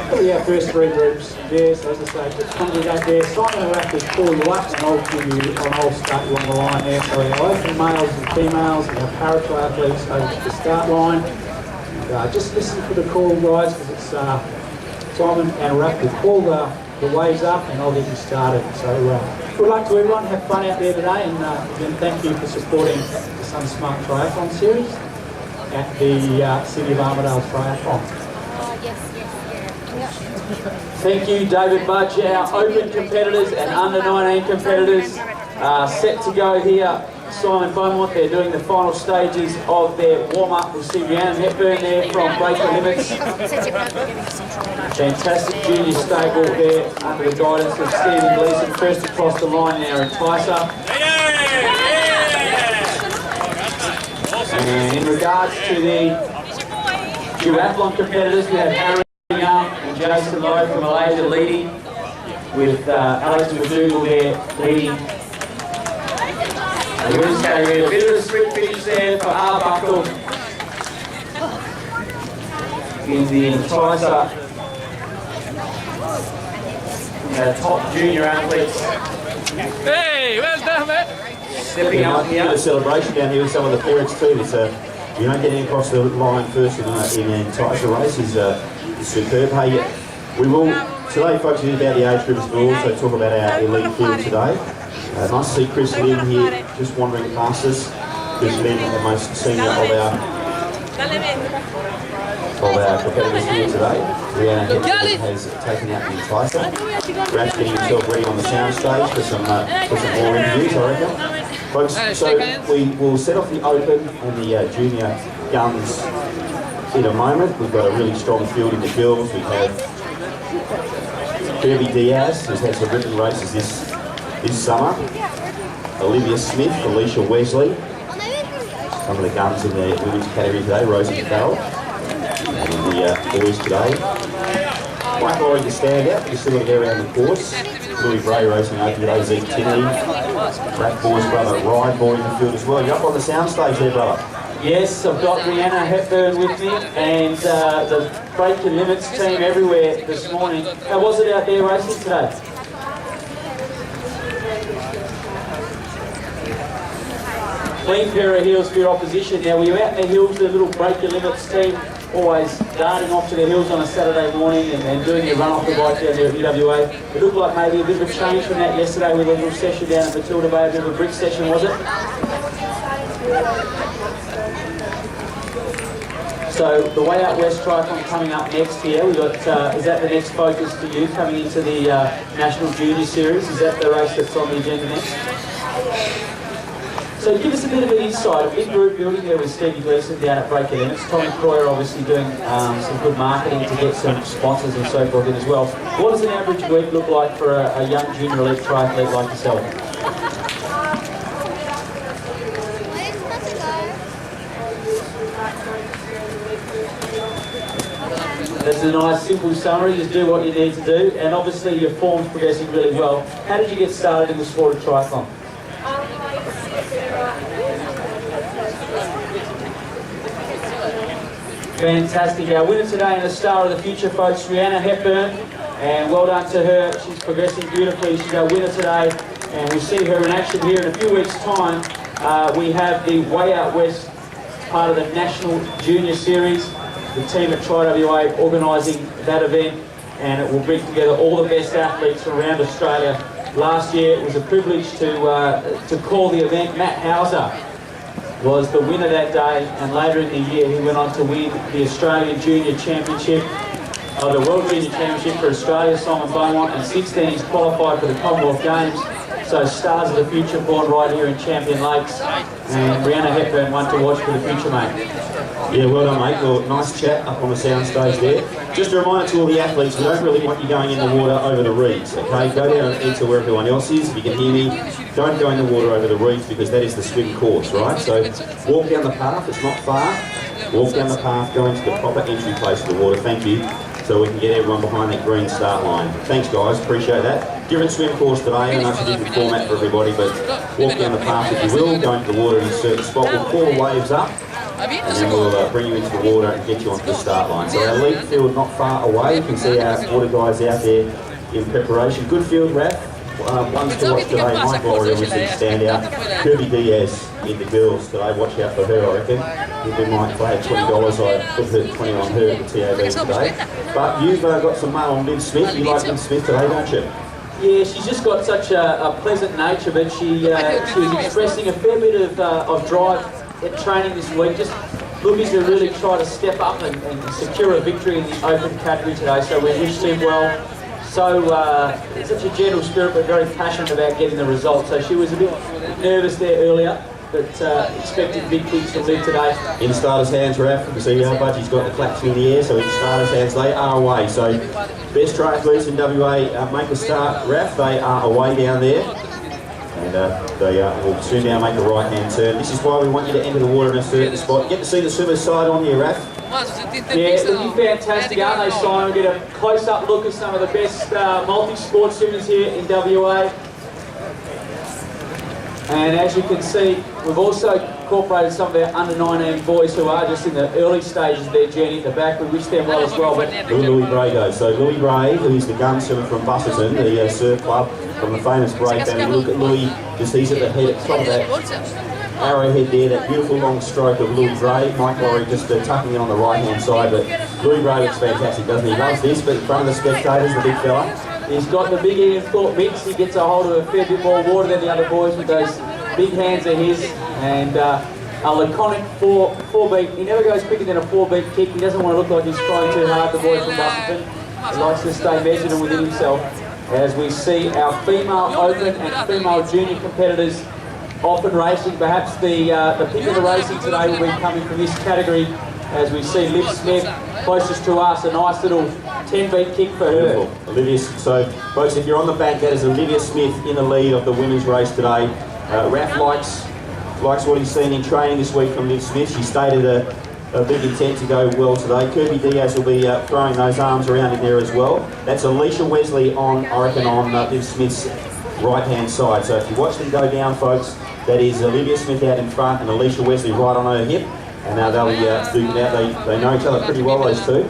Probably our first three groups there, so as I say, just congregate there. Simon will have to call you up and I'll start you on the line there. So our open males and females and our para-triathletes over to the start line. And, just listen for the call, guys, because it's Simon and we'll have to call the waves up and I'll get you started. So good luck to everyone, have fun out there today, and again, thank you for supporting the SunSmart Triathlon series at the City of Armadale Triathlon. Thank you, David Budge. Our open competitors and under 19 competitors set to go here. Simon Beaumont, they're doing the final stages of their warm-up. We'll see Rhiannon Hepburn there from Break the Limits. Fantastic junior stable there under the guidance of Stephen Gleeson. First across the line now, Enticer. And in regards to the duathlon competitors, we have Harry Young and Jason Lowe from Malaysia leading, with Alex McDougall there leading. The winners category, a bit of a sprint finish there for Arbuckle in the Enticer. Our top junior athletes. Hey, well done, mate. Stepping up here. A celebration down here with some of the parents too. It's you know, getting across the line first in an Enticer race is superb. Hey, we will today, folks, it is about the age groups, but we'll also talk about our elite field today. Nice to see Chris Lynn here, just wandering past us. Chris Lynn, the most senior of our competitors here today. Rhiannon Hepburn has taken out the Enticer. Brad's getting himself ready on the sound stage for some more interviews, I reckon. Folks, so we will set off the open and the junior guns in a moment. We've got a really strong field in the girls. We have Kirby Diaz, who's had some written races this summer. Olivia Smith, Alicia Wesley. Some of the guns in the women's category today, Rosie Farrell. And the boys today. Quite boring to stand out, but you're still going to go around the course. Louis Bray racing over today, Zeke Tinney. Brad Boy's brother Ryan Boy in the field as well. You're up on the sound stage there, brother. Yes, I've got Rhiannon Hepburn with me and the Break the Limits team everywhere this morning. How was it out there racing today? Clean pair of heels for your opposition. Now, were you out in the hills, the little Break the Limits team, always darting off to the hills on a Saturday morning and doing your run off the bike down there at UWA? It looked like maybe a bit of a change from that yesterday with a little session down at Matilda Bay, a bit of a brick session, was it? So the Way Out West Triathlon coming up next here. We've got, is that the next focus for you coming into the National Junior Series? Is that the race that's on the agenda next? So give us a bit of an insight. A big group building there with Stevie Gleeson down at Break the Limits. Tommy Croyer obviously doing some good marketing to get some sponsors and so forth in as well. What does an average week look like for a young junior elite triathlete like yourself? That's a nice simple summary. Just do what you need to do, and obviously your form's progressing really well. How did you get started in the sport of triathlon? Fantastic. Our winner today and the star of the future, folks, Rhiannon Hepburn, and well done to her. She's progressing beautifully. She's our winner today, and we'll see her in action here in a few weeks' time. We have the Way Out West, part of the National Junior Series. The team at TriWA organising that event, and it will bring together all the best athletes from around Australia. Last year it was a privilege to call the event. Matt Hauser was the winner that day, and later in the year he went on to win the Australian Junior Championship, the World Junior Championship for Australia, Simon Beaumont, and since then he's qualified for the Commonwealth Games. So stars of the future born right here in Champion Lakes, and Rhiannon Hepburn, one to watch for the future, mate. Yeah, well done, mate. Well, nice chat up on the sound stage there. Just a reminder to all the athletes, we don't really want you going in the water over the reeds, okay? Go down and enter where everyone else is. If you can hear me, don't go in the water over the reeds because that is the swim course, right? So walk down the path, it's not far. Walk down the path, go into the proper entry place of the water, thank you, so we can get everyone behind that green start line. Thanks, guys, appreciate that. Different swim course today, I know it's a different format for everybody, but walk down the path if you will, go into the water in a certain spot. We'll call the waves up, and then we'll bring you into the water and get you onto the start line. So our lead field not far away. You can see our water guys out there in preparation. Good field, Raph. Ones to watch today, Mike Laurie obviously standout. Kirby Diaz in the girls today, watch out for her, I reckon. We might play $20, I put her 20 on her at the TAB today. But you've got some mail on Liv Smith. You like Liv Smith today, don't you? Yeah, she's just got such a pleasant nature, but she was expressing a fair bit of drive at training this week. Just looking to really try to step up and secure a victory in the open category today. So we wish them well. So such a gentle spirit, but very passionate about getting the result. So she was a bit nervous there earlier, but expected big kicks to Liv today. In starters' hands, Raph. You can see how Budgie's got the claps in the air, so in starters' hands, they are away. So best triathletes in WA make a start, Raph. They are away down there. And they will soon now make a right-hand turn. This is why we want you to enter the water in a certain spot. You get to see the swimmer's side on here, Raph. Yeah, looking fantastic, aren't they, Simon? We get a close-up look at some of the best multi-sport swimmers here in WA. And as you can see, we've also incorporated some of our under-19 boys who are just in the early stages of their journey at the back. We wish them well as well. But Louis Bray goes. So Louis Bray, who's the gun swimmer from Busselton, the surf club from the famous Bray family. Look at Louis, just he's at the head at top of that arrowhead there, that beautiful long stroke of Louis Bray. Mike Laurie just tucking in on the right-hand side, but Louis Bray looks fantastic, doesn't he? He loves this, but in front of the spectators, the big fella. He's got the big Ian Thorpe mix. He gets a hold of a fair bit more water than the other boys with those big hands of his, and a laconic four beat. He never goes quicker than a 4-beat kick. He doesn't want to look like he's trying too hard, the boy from Busselton. He likes to stay measured and within himself. As we see our female open and female junior competitors often racing. Perhaps the pick of the racing today will be coming from this category, as we see Liv Smith closest to us, a nice little 10-beat kick for her. Olivia, so folks, if you're on the back, that is Olivia Smith in the lead of the women's race today. Raph likes what he's seen in training this week from Liv Smith. She stated a big intent to go well today. Kirby Diaz will be throwing those arms around in there as well. That's Alicia Wesley on, I reckon, on Liv Smith's right-hand side. So if you watch them go down, folks, that is Olivia Smith out in front and Alicia Wesley right on her hip. And they'll be duking out. They know each other pretty well, those two.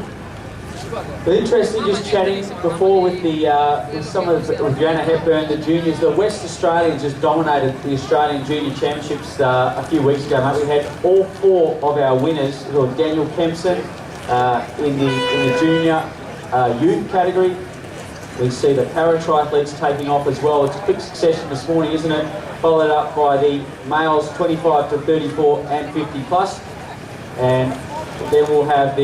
But interesting, just chatting before with with Joanna Hepburn, the juniors. The West Australians just dominated the Australian Junior Championships a few weeks ago, mate. We had all 4 of our winners, Daniel Kempson in the junior youth category. We see the para-triathletes taking off as well. It's a quick succession this morning, isn't it? Followed up by the males 25 to 34 and 50 plus. And then we'll have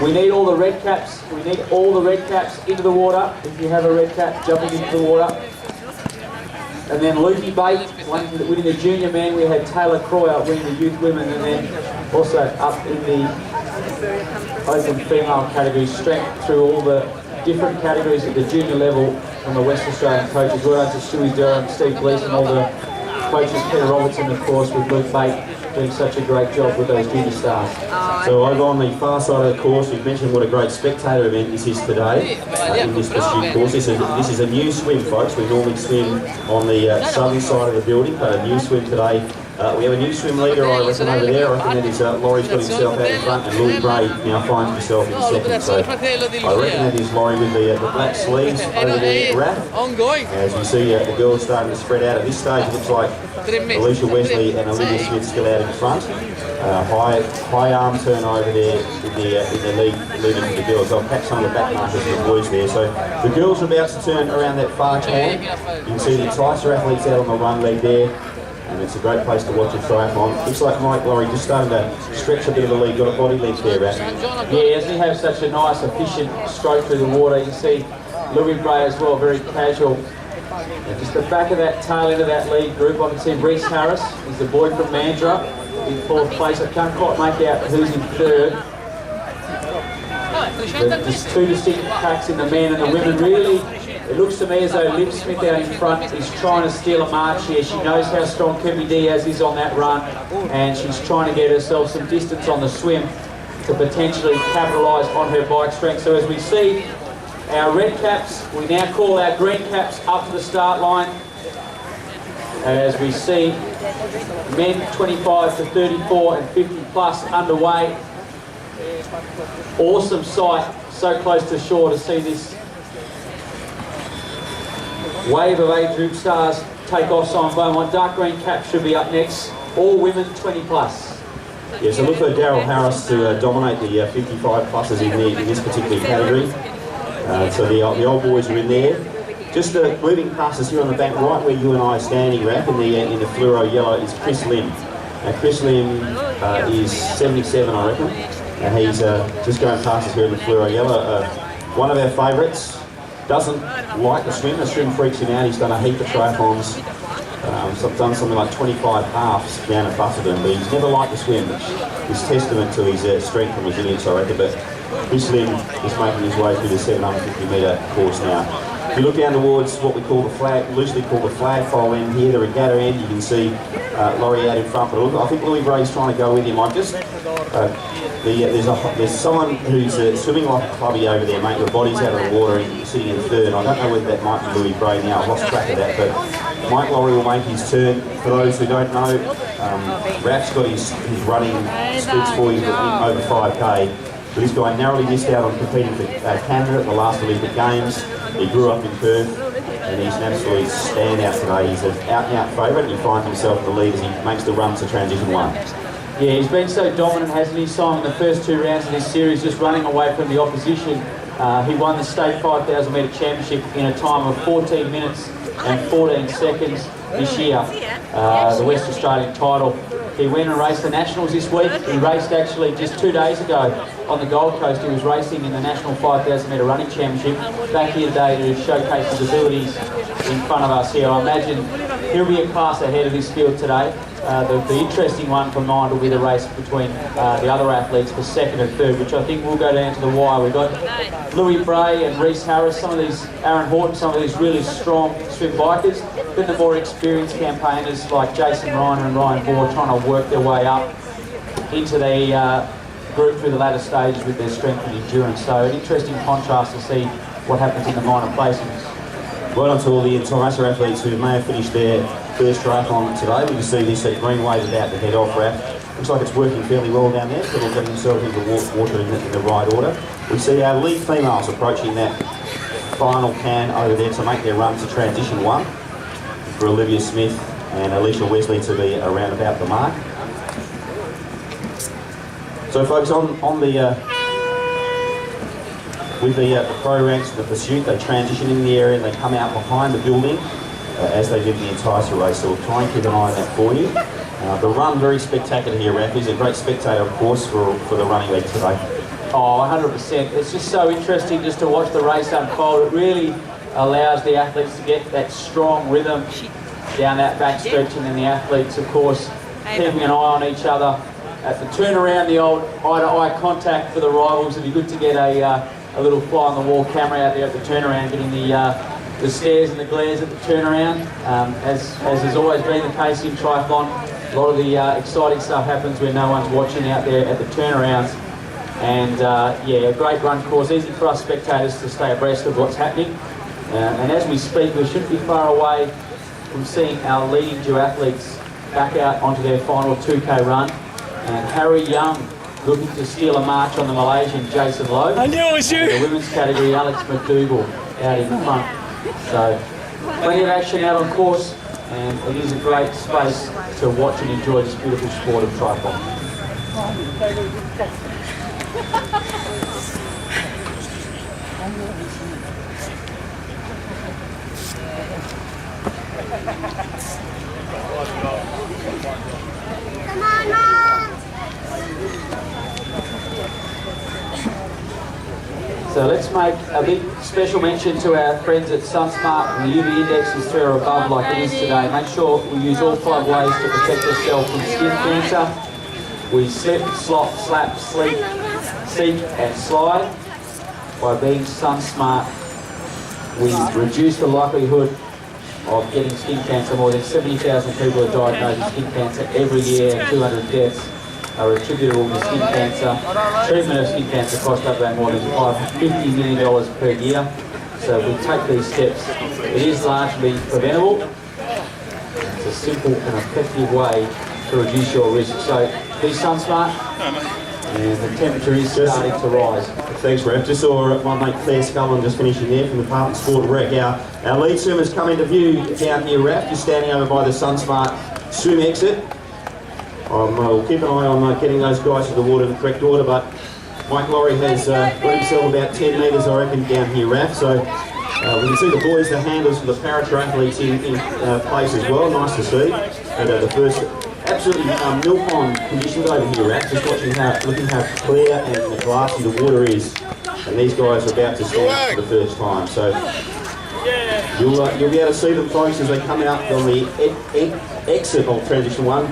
we need all the red caps. We need all the red caps into the water. If you have a red cap, jumping into the water. And then Lukey Bate, winning the junior man. We had Taylor Croyer winning the youth women, and then also up in the open female category, strength through all the different categories at the junior level from the West Australian coaches. Well done to Stewie Durham, Steve Gleeson, all the coaches, Peter Robertson, of course, with Luke Bate, doing such a great job with those junior stars. So over on the far side of the course, we've mentioned what a great spectator event this is today in this pursuit course. This is a new swim, folks. We normally swim on the southern side of the building, but a new swim today. We have a new swim leader, I reckon, over there. I reckon that is Laurie's got himself out in front, and Louis Bray now finds himself in second. So I reckon that is Laurie with the black sleeves over there, Raph. As you see, the girls starting to spread out. At this stage, it looks like Alicia Wesley and Olivia Smith still out in front. High arm turn over there in the lead leading to the girls. I'll patch some of the back markers for the boys there. So the girls are about to turn around that far corner. You can see the tighter athletes out on the run leg there. And it's a great place to watch a triathlon. Looks like Mike Laurie just starting to stretch a bit of the lead. Got a body length there, Raph. Yeah, as he has such a nice, efficient stroke through the water. You see Louis Bray as well, very casual. And just the back of that tail end of that lead group, I can see Reese Harris. He's the boy from Mandurah in 4th place. I can't quite make out who's in 3rd. There's 2 distinct packs in the men and the women. Really, it looks to me as though Liv Smith out in front is trying to steal a march here. She knows how strong Kirby Diaz is on that run, and she's trying to get herself some distance on the swim to potentially capitalise on her bike strength. So as we see our red caps, we now call our green caps up to the start line. And as we see Men 25 to 34 and 50 plus underway. Awesome sight, so close to shore to see this wave of age group stars take off. Simon Beaumont, dark green cap should be up next. All women 20 plus. Yeah, so look for Daryl Harris to dominate the 55 pluses in this particular category. So the old boys are in there. Just moving past us here on the bank, right where you and I are standing, Rap, in the fluoro yellow is Chris Lim. Now Chris Lim is 77, I reckon. And he's just going past us here in the fluoro yellow. One of our favourites. Doesn't like the swim. The swim freaks him out. He's done a heap of triathlons. Done something like 25 halves down at Bufferton, but he's never liked the swim, which is testament to his strength and resilience, I reckon. But Chris Lim is making his way through the 750 metre course now. If you look down towards what we call the flag, loosely called the flagpole end here, the regatta end, you can see Laurie out in front. But I think Louis Bray's trying to go with him. I just there's someone who's swimming like a clubby over there, mate. Your body's out of the water and you're sitting in third. I don't know whether that might be Louis Bray now. I've lost track of that, but Mike Laurie will make his turn. For those who don't know, Rap's got his running splits for you over 5k. But this guy narrowly missed out on competing for Canada at the last Olympic Games. He grew up in Perth and he's an absolute standout today. He's an out-and-out favourite and he finds himself in the lead as he makes the run to transition one. Yeah, he's been so dominant, hasn't he, Simon, the first two rounds of this series, just running away from the opposition. He won the state 5,000 metre championship in a time of 14 minutes and 14 seconds this year, the West Australian title. He went and raced the Nationals this week. He raced actually just 2 days ago on the Gold Coast. He was racing in the National 5,000 metre running championship. Back here today to showcase his abilities in front of us here. I imagine he'll be a class ahead of this field today. The interesting one for mine will be the race between the other athletes for second and third, which I think will go down to the wire. We've got Louis Bray and Reese Harris, some of these, Aaron Horton, some of these really strong swim bikers. Then the more experienced campaigners like Jason Reiner and Ryan Bohr trying to work their way up into the group through the latter stages with their strength and endurance. So an interesting contrast to see what happens in the minor placings. Right on to all the Tyrossa athletes who may have finished their first triathlon today. We can see this green wave about to head off, Raf. Looks like it's working fairly well down there. People getting themselves into water in the right order. We see our lead females approaching that final can over there to make their run to transition one for Olivia Smith and Alicia Wesley to be around about the mark. So folks, on the with the pro ranks of the pursuit, they transition in the area and they come out behind the building as they did the entire race. So we'll try and keep an eye on that for you. The run, very spectacular here, Raph. He's a great spectator, of course, for the running league today. Oh, 100%. It's just so interesting just to watch the race unfold. It really allows the athletes to get that strong rhythm down that back stretch, and then the athletes, of course, keeping an eye on each other. At the turnaround, the old eye-to-eye contact for the rivals. It'd be good to get a little fly-on-the-wall camera out there at the turnaround, getting the stares and the glares at the turnaround. As has always been the case in triathlon, a lot of the exciting stuff happens when no one's watching out there at the turnarounds. And yeah, a great run course, easy for us spectators to stay abreast of what's happening. And as we speak, we shouldn't be far away from seeing our leading duathletes back out onto their final 2K run. And Harry Young looking to steal a march on the Malaysian Jason Lowe. I knew it was you! And the women's category, Alex McDougall out in front. So plenty of action out on course, and it is a great space to watch and enjoy this beautiful sport of triathlon. Come on, Mom! So let's make a big special mention to our friends at SunSmart. The UV index is 3 or above like it is today. Make sure we use all 5 ways to protect ourselves from skin cancer. We slip, slop, slap, sleep, seek and slide. By being SunSmart, we reduce the likelihood of getting skin cancer. More than 70,000 people are diagnosed with skin cancer every year, and 200 deaths are attributable to skin cancer. Treatment of skin cancer costs up around more than $50 million per year. So if we take these steps, it is largely preventable. So a simple and effective way to reduce your risk. So be SunSmart, and the temperature is starting to rise. Thanks, Ref. Just saw my mate Claire Scullin just finishing there from the Department of Sport and Rec. Our lead swimmers come into view down here, Ref, just standing over by the SunSmart swim exit. We'll keep an eye on getting those guys to the water in the correct order, but Mike Laurie has got himself about 10 metres, I reckon, down here, Raf. So we can see the boys, the handlers for the para-triathletes in place as well. Nice to see. And the first absolutely milk on conditions over here, Raf. Just looking how clear and glassy the water is. And these guys are about to stand up for the first time. So you'll be able to see them, folks, as they come out on the exit of Transition 1.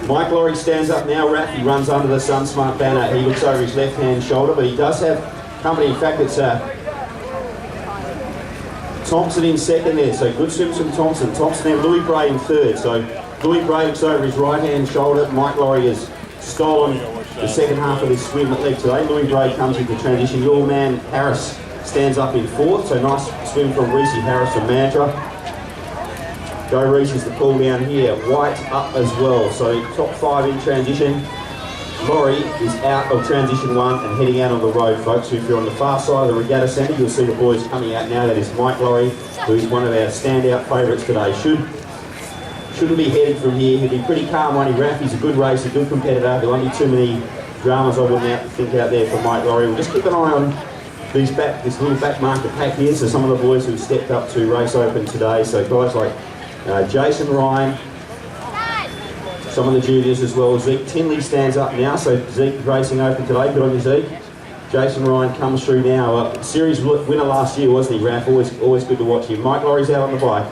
Mike Laurie stands up now, Raf. He runs under the SunSmart banner. He looks over his left-hand shoulder, but he does have company. In fact, it's Thompson in second there, so good swims from Thompson. Thompson and Louis Bray in third. So Louis Bray looks over his right-hand shoulder. Mike Laurie has stolen the second half of his swim at leg today. Louis Bray comes into transition. Your man Harris stands up in fourth, so nice swim from Reese Harris from Mantra. Go Reese is the pull down here. White up as well. So top 5 in transition. Laurie is out of transition 1 and heading out on the road, folks. So if you're on the far side of the regatta centre, you'll see the boys coming out now. That is Mike Laurie, who's one of our standout favourites today. Shouldn't be heading from here. He'll be pretty calm when he Raf. He's a good racer, good competitor. There won't be too many dramas I wouldn't think out there for Mike Laurie. We'll just keep an eye on this little back market pack here. So some of the boys who've stepped up to race open today. So guys like Jason Ryan, some of the juniors as well. Zeke Tinley stands up now, so Zeke racing open today. Good on you, Zeke. Jason Ryan comes through now. Series winner last year, wasn't he, Raf? Always good to watch him. Mike Laurie's out on the bike.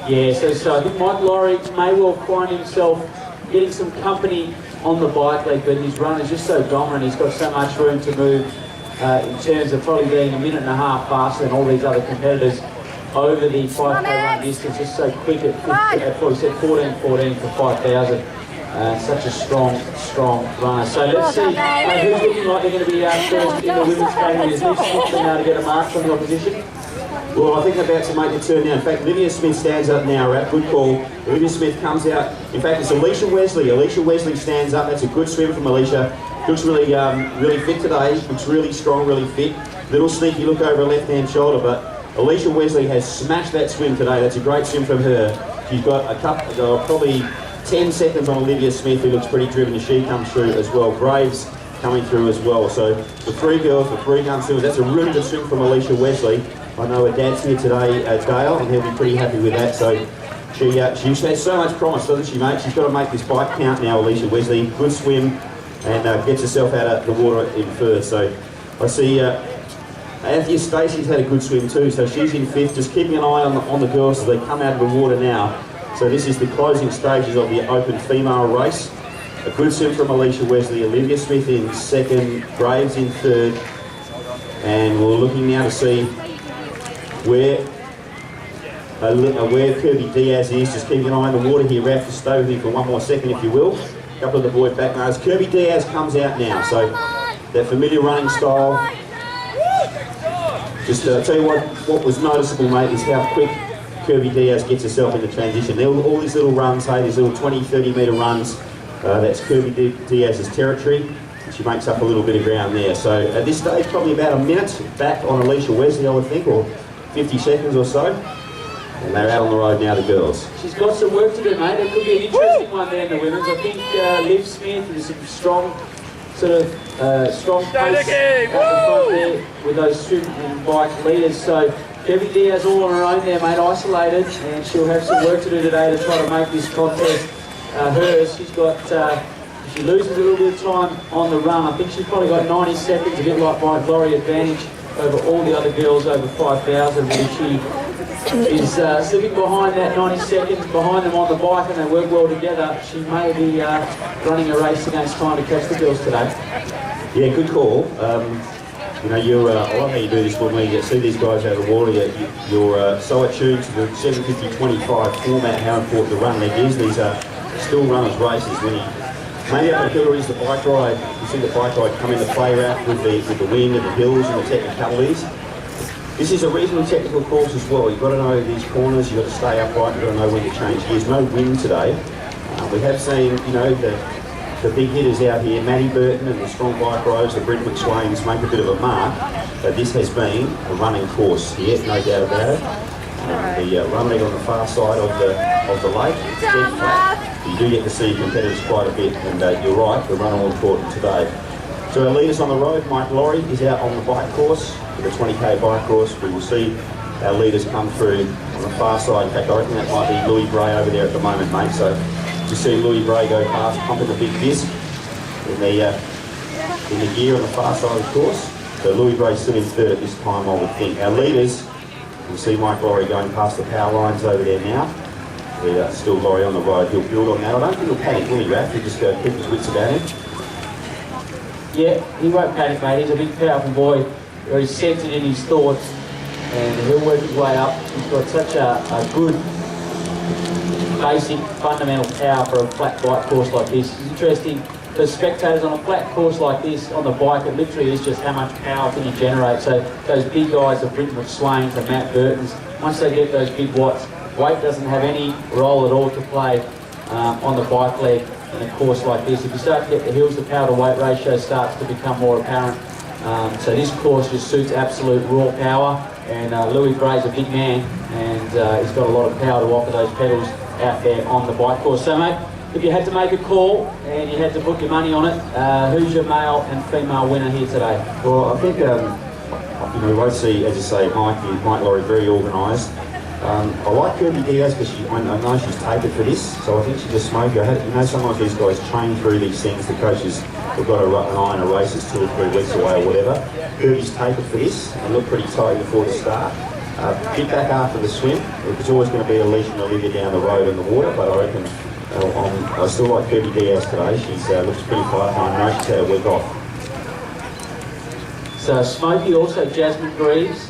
Yeah, so I think Mike Laurie may well find himself getting some company on the bike leg, but his run is just so dominant. He's got so much room to move in terms of probably being a minute and a half faster than all these other competitors over the 5K run distance. Just so quick at 14:14 for 5,000. Such a strong runner. So let's see who's looking like they're going to be first in the women's category. Is Liv Smith now to get a mark from the opposition? Well, I think they're about to make a turn now. In fact, Olivia Smith stands up now, Rap. Good call. Olivia Smith comes out. In fact, it's Alicia Wesley. Alicia Wesley stands up. That's a good swim from Alicia. Looks really fit today. Looks really strong, really fit. Little sneaky look over her left-hand shoulder, but Alicia Wesley has smashed that swim today. That's a great swim from her. She's got probably 10 seconds on Olivia Smith, who looks pretty driven as she comes through as well. Graves coming through as well. So the 3 girls, the 3 gun swimmers, that's a really good swim from Alicia Wesley. I know her dad's here today, Dale, and he'll be pretty happy with that. So she has so much promise, doesn't she, mate? She's got to make this bike count now, Alicia Wesley. Good swim, and gets herself out of the water in first. So I see Anthea Stacey's had a good swim too, so she's in 5th. Just keeping an eye on the girls as they come out of the water now. So this is the closing stages of the open female race. A good swim from Alicia Wesley. Olivia Smith in 2nd, Graves in 3rd. And we're looking now to see where Kirby Diaz is. Just keeping an eye on the water here. Raf, just stay with me for one more second if you will. A couple of the boys back now. Kirby Diaz comes out now. So that familiar running style. Just tell you what was noticeable, mate, is how quick Kirby Diaz gets herself into transition. All these little runs, hey, these little 20, 30 metre runs, that's Kirby Diaz's territory. She makes up a little bit of ground there. So at this stage, probably about a minute back on Alicia Wesley, I would think, or 50 seconds or so. And they're out on the road now, the girls. She's got some work to do, mate. It could be an interesting one there in the women's. I think Liv Smith is some strong pace at the front there with those swim and bike leaders. So Kirby Diaz all on her own there, mate, isolated, and she'll have some work to do today to try to make this contest hers. She's got, if she loses a little bit of time on the run, I think she's probably got 90 seconds, a bit like Mike Laurie advantage over all the other girls over 5,000. If she is slipping behind that 90 seconds, behind them on the bike, and they work well together, she may be running a race against time to catch the girls today. Yeah, good call. You know, I like how you do this when we see these guys out of the water. You're so attuned to the 750-25 format, how important the run leg is. These are still runners' races. When you maybe up the Hillary the bike ride, you see the bike ride come into play out with the wind and the hills and the technicalities. This is a reasonably technical course as well. You've got to know these corners, you've got to stay upright, you've got to know when to change gears. No wind today. We have seen, you know, the big hitters out here, Matty Burton and the strong bike riders, the Brent McSwains, make a bit of a mark. But this has been a running course here, no doubt about it. The running on the far side of the lake, dead flat. You do get to see competitors quite a bit, and you're right, the run all important today. So our leaders on the road, Mike Laurie is out on the bike course, the 20k bike course. We will see our leaders come through on the far side. In fact, I reckon that might be Louis Bray over there at the moment, mate. So you see Louis Bray go past, pumping the big disc in the gear on the far side of the course. So Louis Bray still in third at this time, I would think. Our leaders, you'll see Mike Laurie going past the power lines over there now. Still Laurie on the road. He'll build on that. I don't think he'll panic, will he, Raph? He'll just go keep his wits about him. Yeah, he won't panic, mate. He's a big, powerful boy. Very centred in his thoughts, and he'll work his way up. He's got such a good, basic, fundamental power for a flat bike course like this. It's interesting for spectators on a flat course like this on the bike. It literally is just how much power can you generate. So those big guys, the Brent McSwains, the Matt Burtons, once they get those big watts, weight doesn't have any role at all to play on the bike leg in a course like this. If you start to get the hills, the power to weight ratio starts to become more apparent. So this course just suits absolute raw power, and Louis Bray's a big man, and he's got a lot of power to offer those pedals out there on the bike course. So mate, if you had to make a call and you had to put your money on it, who's your male and female winner here today? Well, I think we both see, as you say, Mike Laurie very organised. I like Kirby Diaz because I know she's tapered for this, so I think she's a smoker. You know, sometimes these guys train through these things. The coaches have got an eye on a race that's 2 or 3 weeks away or whatever. Kirby's tapered for this and looked pretty tight before the start. Get back after the swim. It's always going to be a leash and Olivia down the road in the water, but I reckon I still like Kirby Diaz today. She's looks pretty fine. I know she's had a week off. So Smokey, also Jasmine Greaves.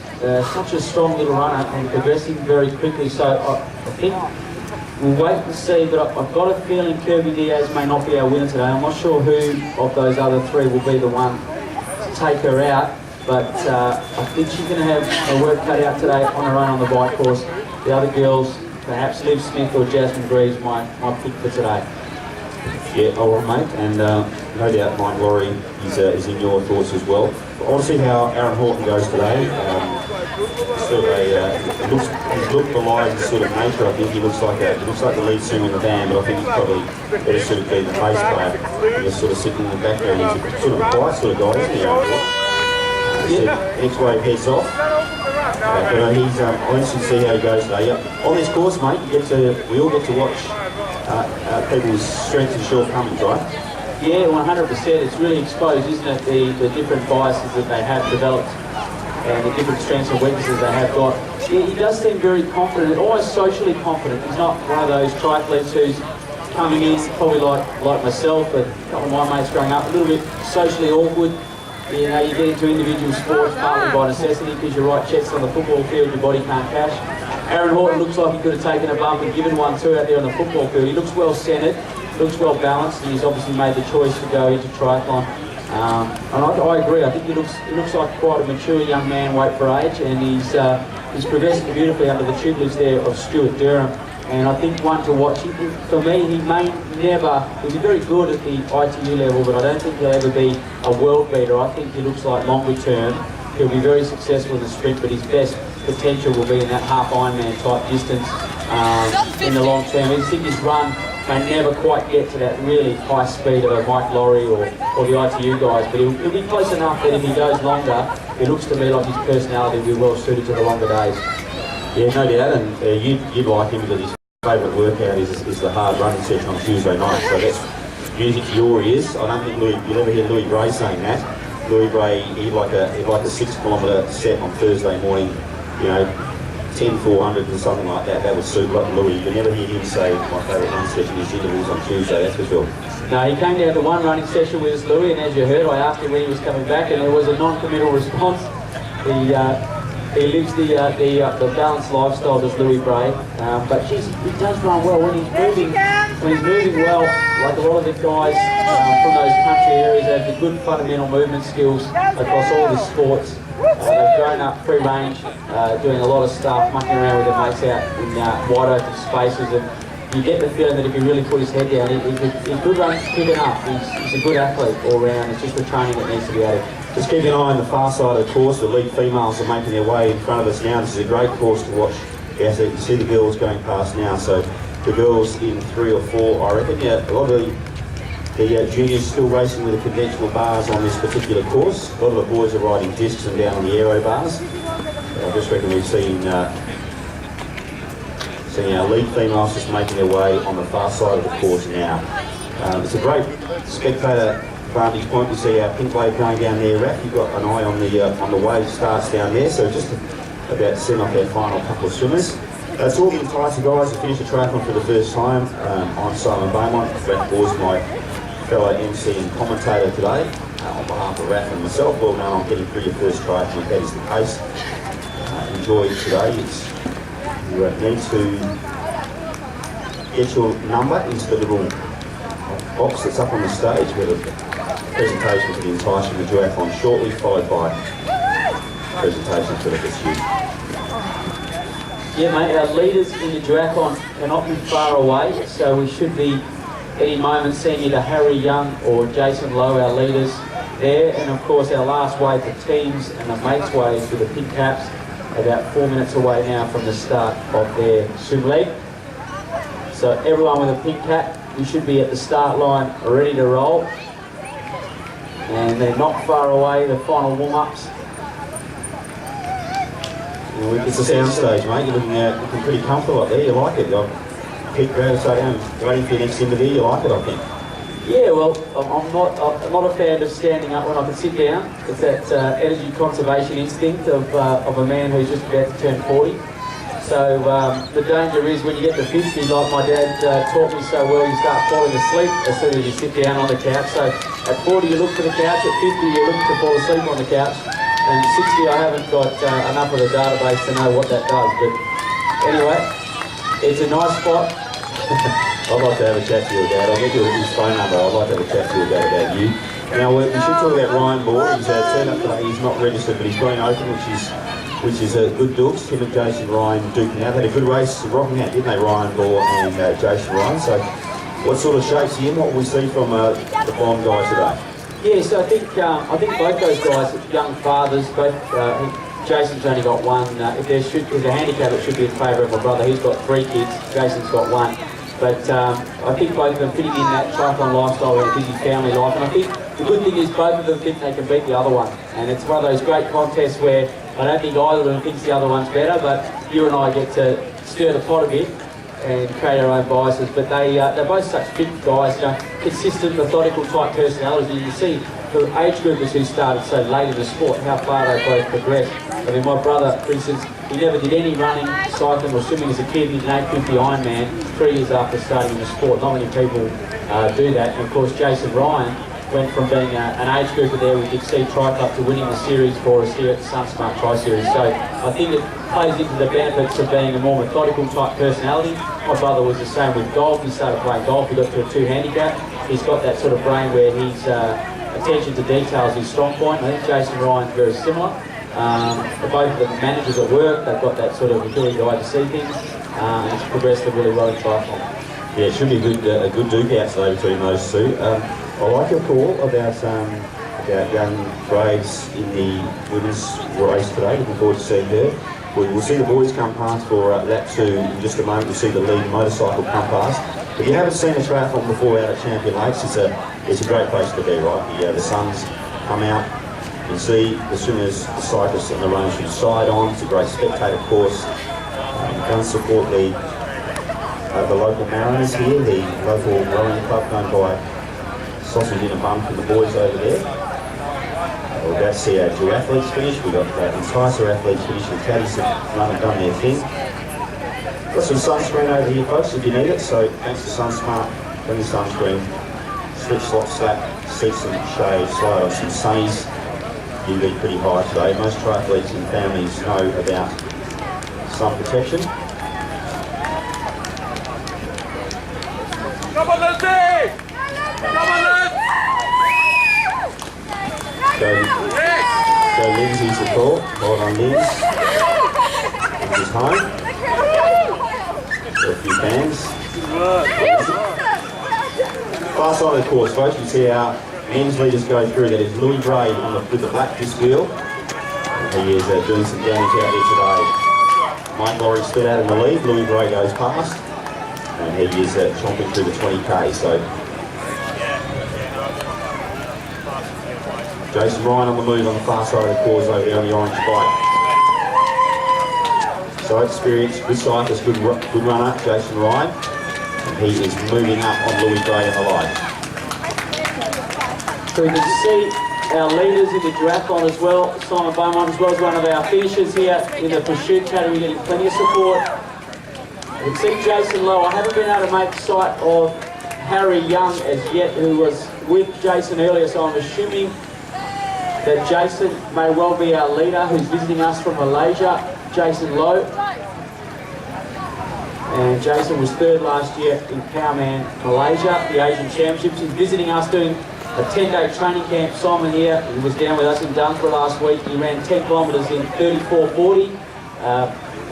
Such a strong little runner and progressing very quickly, so I think we'll wait and see, but I've got a feeling Kirby Diaz may not be our winner today. I'm not sure who of those other 3 will be the one to take her out, but I think she's going to have her work cut out today on her own on the bike course. The other girls, perhaps Liv Smith or Jasmine Greaves, my pick for today. Yeah, all right, mate, and no doubt Mike Laurie is in your thoughts as well. I want to see how Aaron Horton goes today. Sort of he's looked belied sort of nature. I think he looks like the lead singer in the band, but I think he's probably better sort of be the bass player. He's sort of sitting in the background. He's a sort of a quiet sort of guy, isn't he, Aaron Horton? Next way he heads off. But he's honestly see how he goes today. Yep. On this course, mate, we all get to watch people's strengths and shortcomings, right? Yeah, 100%. It's really exposed, isn't it? The different biases that they have developed and the different strengths and weaknesses they have got. He does seem very confident, almost socially confident. He's not one of those triathletes who's coming in, probably like myself, and a couple of my mates growing up, a little bit socially awkward. You know, you get into individual sports partly by necessity because you write checks on the football field, your body can't cash. Aaron Horton looks like he could have taken a bump and given one too out there on the football field. He looks well centred, looks well balanced, and he's obviously made the choice to go into triathlon. And I agree. I think he looks like quite a mature young man, weight for age, and he's progressing beautifully under the tutelage there of Stuart Durham. And I think one to watch. For me, he may never. He'll be very good at the ITU level, but I don't think he'll ever be a world beater. I think he looks like longer term he'll be very successful in the sprint, but his best potential will be in that half Ironman type distance in the long term. I think his run may never quite get to that really high speed of a Mike Laurie or the ITU guys, but he'll be close enough that if he goes longer, it looks to me like his personality will be well suited to the longer days. Yeah, no doubt, and you'd like him because his favourite workout is the hard running session on Tuesday night, so that's music to your ears. I don't think you'll ever hear Louis Bray saying that. Louis Bray, he'd like a 6 kilometre set on Thursday morning, you know, 10 400 and something like that. That would suit Louis. You never hear him say my favourite run session is intervals on Tuesday, that's for sure. No, he came down to one running session with us, Louis, and as you heard, I asked him when he was coming back, and there was a non-committal response. He lives the balanced lifestyle, does Louis Bray, but geez, he does run well when he's moving well. Like a lot of the guys from those country areas have the good fundamental movement skills across all the sports. They they've grown up free range, doing a lot of stuff, mucking around with their mates out in wide open spaces, and you get the feeling that if he really put his head down, he could run quick enough. He's a good athlete all round. It's just the training that needs to be added. Just keep an eye on the far side of the course. The lead females are making their way in front of us now. This is a great course to watch. Yeah, so you see the girls going past now. So the girls in 3 or 4, I reckon. Yeah, a lot of the juniors still racing with the conventional bars on this particular course. A lot of the boys are riding discs and down on the aero bars. I just reckon we've seen our lead females just making their way on the far side of the course now. It's a great spectator vantage point. We see our pink wave going down there, Raph. You've got an eye on the wave starts down there, so just about to send off our final couple of swimmers. It's all the Enticer guys who finished the triathlon for the first time. I'm Simon Beaumont. Raph Boys, my fellow MC and commentator today. On behalf of Raph and myself, well done on getting through your first triathlon. That is the case. Enjoy today. You need to get your number into the little box that's up on the stage with a presentation for the Enticer and the duathlon shortly, followed by presentation for the pursuit. Yeah, mate, our leaders in the duathlon cannot be far away, so we should be any moment seeing either Harry Young or Jason Lowe, our leaders there, and of course our last wave, the teams and the mates wave with the pink caps, about 4 minutes away now from the start of their swim leg. So everyone with a pink cap, we should be at the start line ready to roll. And they're not far away, the final warm-ups. It's a sound stage, mate. You're looking pretty comfortable up there. You like it. Keep gravitating, waiting for your next interview. You like it, I think. Yeah, well, I'm not a fan of standing up when I can sit down. It's that energy conservation instinct of a man who's just about to turn 40. So the danger is when you get to 50, like my dad taught me so well, you start falling asleep as soon as you sit down on the couch. So at 40 you look for the couch, at 50 you look to fall asleep on the couch, and 60 I haven't got enough of a database to know what that does. But anyway, it's a nice spot. I'd like to have a chat to you about it. I'll get you his phone number. I'd like to have a chat to you about you. Now, we should talk about Ryan Moore. He's turned up today. He's not registered, but he's going open, which is a good dukes. Him and Jason Ryan duking out. They had a good race, rocking out, didn't they, Ryan Moore and Jason Ryan? So, what sort of shape's he in? What will we see from the Bomb guy today? Yeah, so I think both those guys are young fathers. Both Jason's only got one. If there's a handicap, it should be in favour of my brother. He's got 3 kids. Jason's got 1. But I think both of them fitting in that triathlon lifestyle and a busy family life. And I think the good thing is both of them think they can beat the other one. And it's one of those great contests where I don't think either of them thinks the other one's better, but you and I get to stir the pot a bit and create our own biases. But they're both such fit guys, consistent, methodical type personalities. And you see the age groupers who started so late in the sport, how far they both progressed. I mean, my brother, for instance, he never did any running, cycling or swimming as a kid. He did an 850 Ironman 3 years after starting in the sport. Not many people do that. And of course, Jason Ryan went from being an age grouper there with Exceed Tri Club to winning the series for us here at the SunSmart Tri Series. So I think it plays into the benefits of being a more methodical type personality. My brother was the same with golf. He started playing golf. He got to a 2 handicap. He's got that sort of brain where his attention to detail is his strong point. I think Jason Ryan's very similar. Both of the managers at work, they've got that sort of ability to oversee things, and it's progressed really well in triathlon. Yeah, it should be a good duke out today between those two. I like your call about young Graves in the women's race today. Looking forward to seeing her. We'll see the boys come past for that too in just a moment. We'll see the lead motorcycle come past. If you haven't seen a triathlon before out at Champion Lakes, it's a great place to be, right? The sun's come out. You can see the swimmers, the cyclists and the runners who side on. It's a great spectator course. Go and support the local Mariners here, the local rowing club owned by Sausage in a Bun for the boys over there. We're about to see our 2 athletes finish. We've got Enticer athletes finishing. Caddies have run and done their thing. Got some sunscreen over here, folks, if you need it. So thanks to SunSmart, bring the sunscreen. Slip, slop, slap, see some shade, slide on some sunnies. UV pretty high today. Most triathletes and families know about sun protection. Come on, Lindsay! Come on, Lindsay! So, So Lindsay's the call. Well done, Linz. Lindsay's home. Got a few fans. Far side of the course, folks, you see our men's leaders go through. That is Louis Gray with the black disc wheel. He is doing some damage out there today. Mike Laurie stood out in the lead. Louis Gray goes past. And he is chomping through the 20k. So Jason Ryan on the move on the far side of the course over there on the orange bike. So experienced, good cyclist, good runner, Jason Ryan. And he is moving up on Louis Gray in the light. So we can see our leaders in the duathlon as well, Simon Beaumont as well as one of our finishers here in the pursuit category getting plenty of support. We can see Jason Lowe. I haven't been able to make sight of Harry Young as yet, who was with Jason earlier, so I'm assuming that Jason may well be our leader who's visiting us from Malaysia, Jason Lowe. And Jason was third last year in Powerman Malaysia, the Asian Championships. He's visiting us doing a 10-day training camp. Simon here, he was down with us in Dunsborough last week. He ran 10 kilometres in 34:40.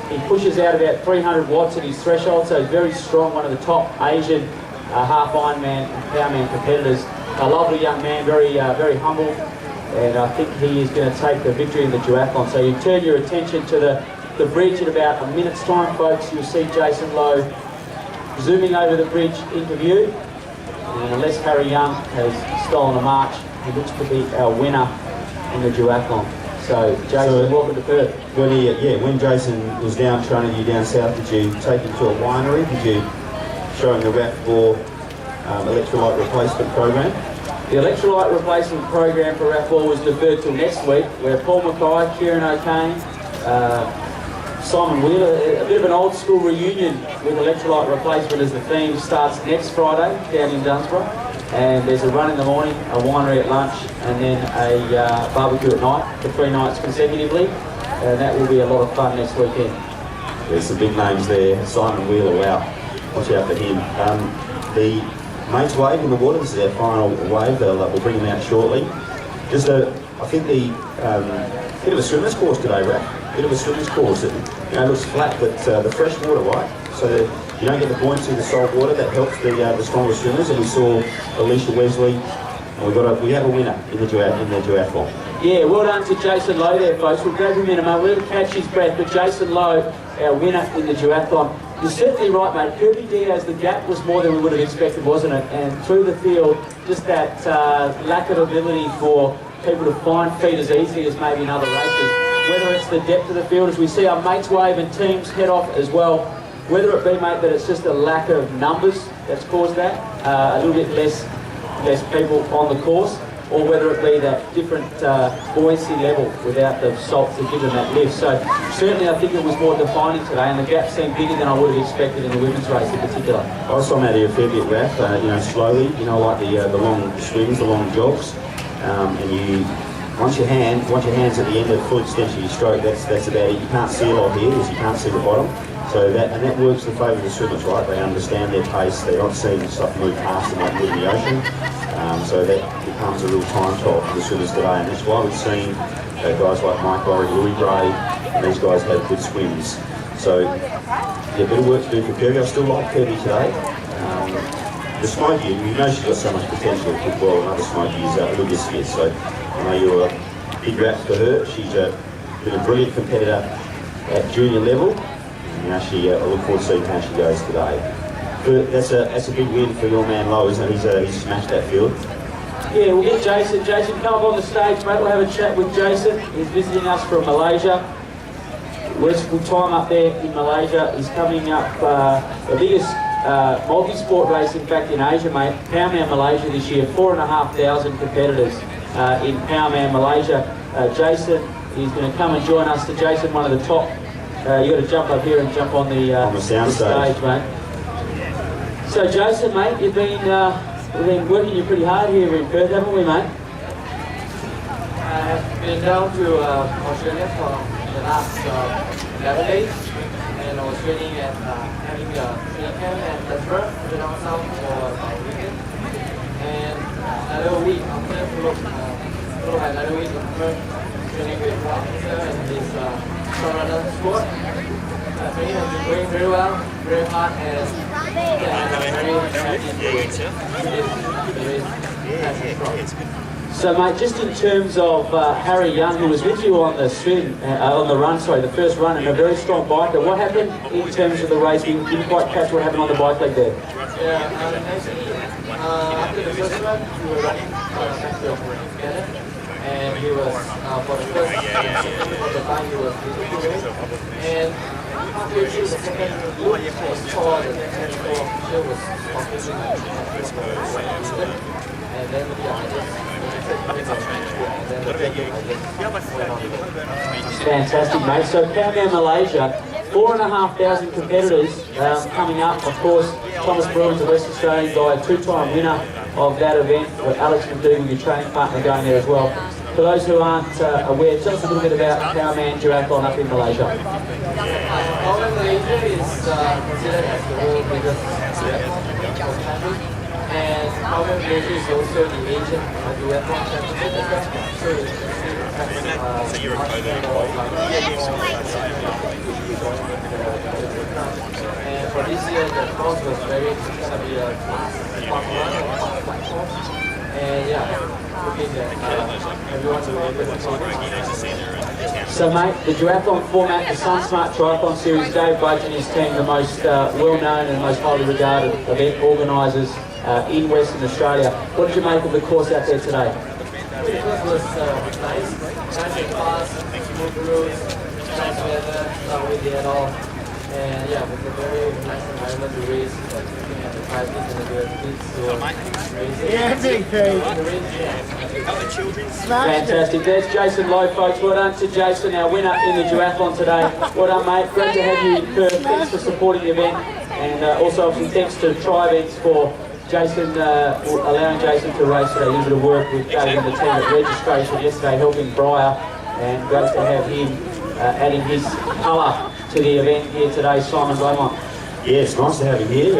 He pushes out about 300 watts at his threshold, so he's very strong, one of the top Asian half Ironman and Powerman competitors. A lovely young man, very humble, and I think he is going to take the victory in the duathlon. So you turn your attention to the bridge in about a minute's time, folks. You'll see Jason Lowe zooming over the bridge into view. And unless Harry Young has stolen a march, he looks to be our winner in the duathlon. So, Jason, welcome to Perth. When Jason was down training you down south, did you take him to a winery? Did you show him the RAF4 electrolyte replacement program? The electrolyte replacement program for RAF4 was deferred till next week, where Paul Mackay, Kieran O'Kane, Simon Wheeler, a bit of an old school reunion with electrolyte replacement as the theme starts next Friday down in Dunsborough. And there's a run in the morning, a winery at lunch, and then a barbecue at night for 3 nights consecutively. And that will be a lot of fun next weekend. There's some big names there. Simon Wheeler, wow. Watch out for him. The mates wave in the water, this is our final wave. We'll bring them out shortly. Just I think the bit of a swimmer's course today, Raph. Bit of a swimmer's course. It looks flat, but the fresh water, right? So you don't get the buoyancy of the salt water. That helps the stronger swimmers. And we saw Alicia Wesley, and we have a winner in the duathlon. Yeah, well done to Jason Lowe there, folks. We'll grab him in a moment. We'll catch his breath. But Jason Lowe, our winner in the duathlon. You're certainly right, mate. Kirby Diaz, the gap was more than we would have expected, wasn't it? And through the field, just that lack of ability for people to find feet as easily as maybe in other races. Whether it's the depth of the field, as we see our mates wave and teams head off as well. Whether it be, mate, that it's just a lack of numbers that's caused that, a little bit less people on the course, or whether it be that different buoyancy level without the salt to give them that lift. So certainly I think it was more defining today, and the gap seemed bigger than I would have expected in the women's race in particular. I saw him out here a fair bit, Raph, slowly, like the long swims, the long jogs, and once your hands at the end of full extension of your stroke, that's about it. You can't see a lot here, because you can't see the bottom. So that works in favour of the swimmers, right? They understand their pace. They're not seeing stuff move past them like in the ocean. So that becomes a real time trial for the swimmers today, and that's why we've seen guys like Mike Laurie, Louis Gray, and these guys have good swims. So yeah, a bit of work to do for Kirby. I still like Kirby today. The Smokey, you know she's got so much potential as well. Another Smokey is Olivia Smith. So I know you're a big rap for her. She's been a brilliant competitor at junior level. I look forward to seeing how she goes today. But that's a big win for your man Lowe, isn't it? He's smashed that field. Yeah, we'll get Jason. Jason, come up on the stage, mate. We'll have a chat with Jason. He's visiting us from Malaysia. Western time up there in Malaysia. He's coming up the biggest multi-sport race, in fact, in Asia, mate. Powerman Malaysia this year. 4,500 competitors in Powerman Malaysia. Jason is going to come and join us. Jason, one of the top. You got to jump up here and jump on the sound stage, mate. So, Jason, mate, we've been working you pretty hard here in Perth, haven't we, mate? I've been down to Australia for the last 11 days, and I was training at having a training camp at Dunsborough, down south for a weekend. And another week after, followed by another week after, training with Officer and his runner squad. Training has been going very well, very hard, and I'm very happy to race. So mate, just in terms of Harry Young, who was with you on the the first run, and a very strong biker, what happened in terms of the racing? Didn't quite catch what happened on the bike leg there. Yeah, actually, after the first run, we were running back together, and he was, for the first of the time, he was leading the race, and after the second loop was tall, the second official was talking and then Fantastic, mate. So Powerman Malaysia, 4,500 competitors coming up. Of course, Thomas Bruin's a West Australian guy, two-time winner of that event. With Alex McDougall, your training partner, going there as well. For those who aren't aware, tell us a little bit about Powerman Triathlon up in Malaysia. Powerman Malaysia is considered as the world's biggest triathlon country. And Powerman Malaysia is also the Asian duathlon championship as well. So and for this year, the course was going to be a class one platform. And yeah, looking at everyone to make it. So mate, the duathlon format, the SunSmart Triathlon Series, Dave Budge and his team, the most well-known and most highly regarded event organisers in Western Australia. What did you make of the course out there today? The course was nice and fast, smooth roads, nice weather, not windy at all. And yeah, it was a very nice environment to race, looking at the cyclists and the duathletes who were racing. Yeah, big page. Fantastic. There's Jason Lowe, folks. Well done to Jason, our winner in the duathlon today. Well done, mate. Great to have you in Perth. Thanks for supporting the event. And also, obviously, thanks to Tri Events for Jason, allowing Jason to race today. He did a bit of work with Dave and the team at registration yesterday, helping Briar. And great to have him adding his colour to the event here today, Simon Beaumont. Yeah, it's nice to have him here.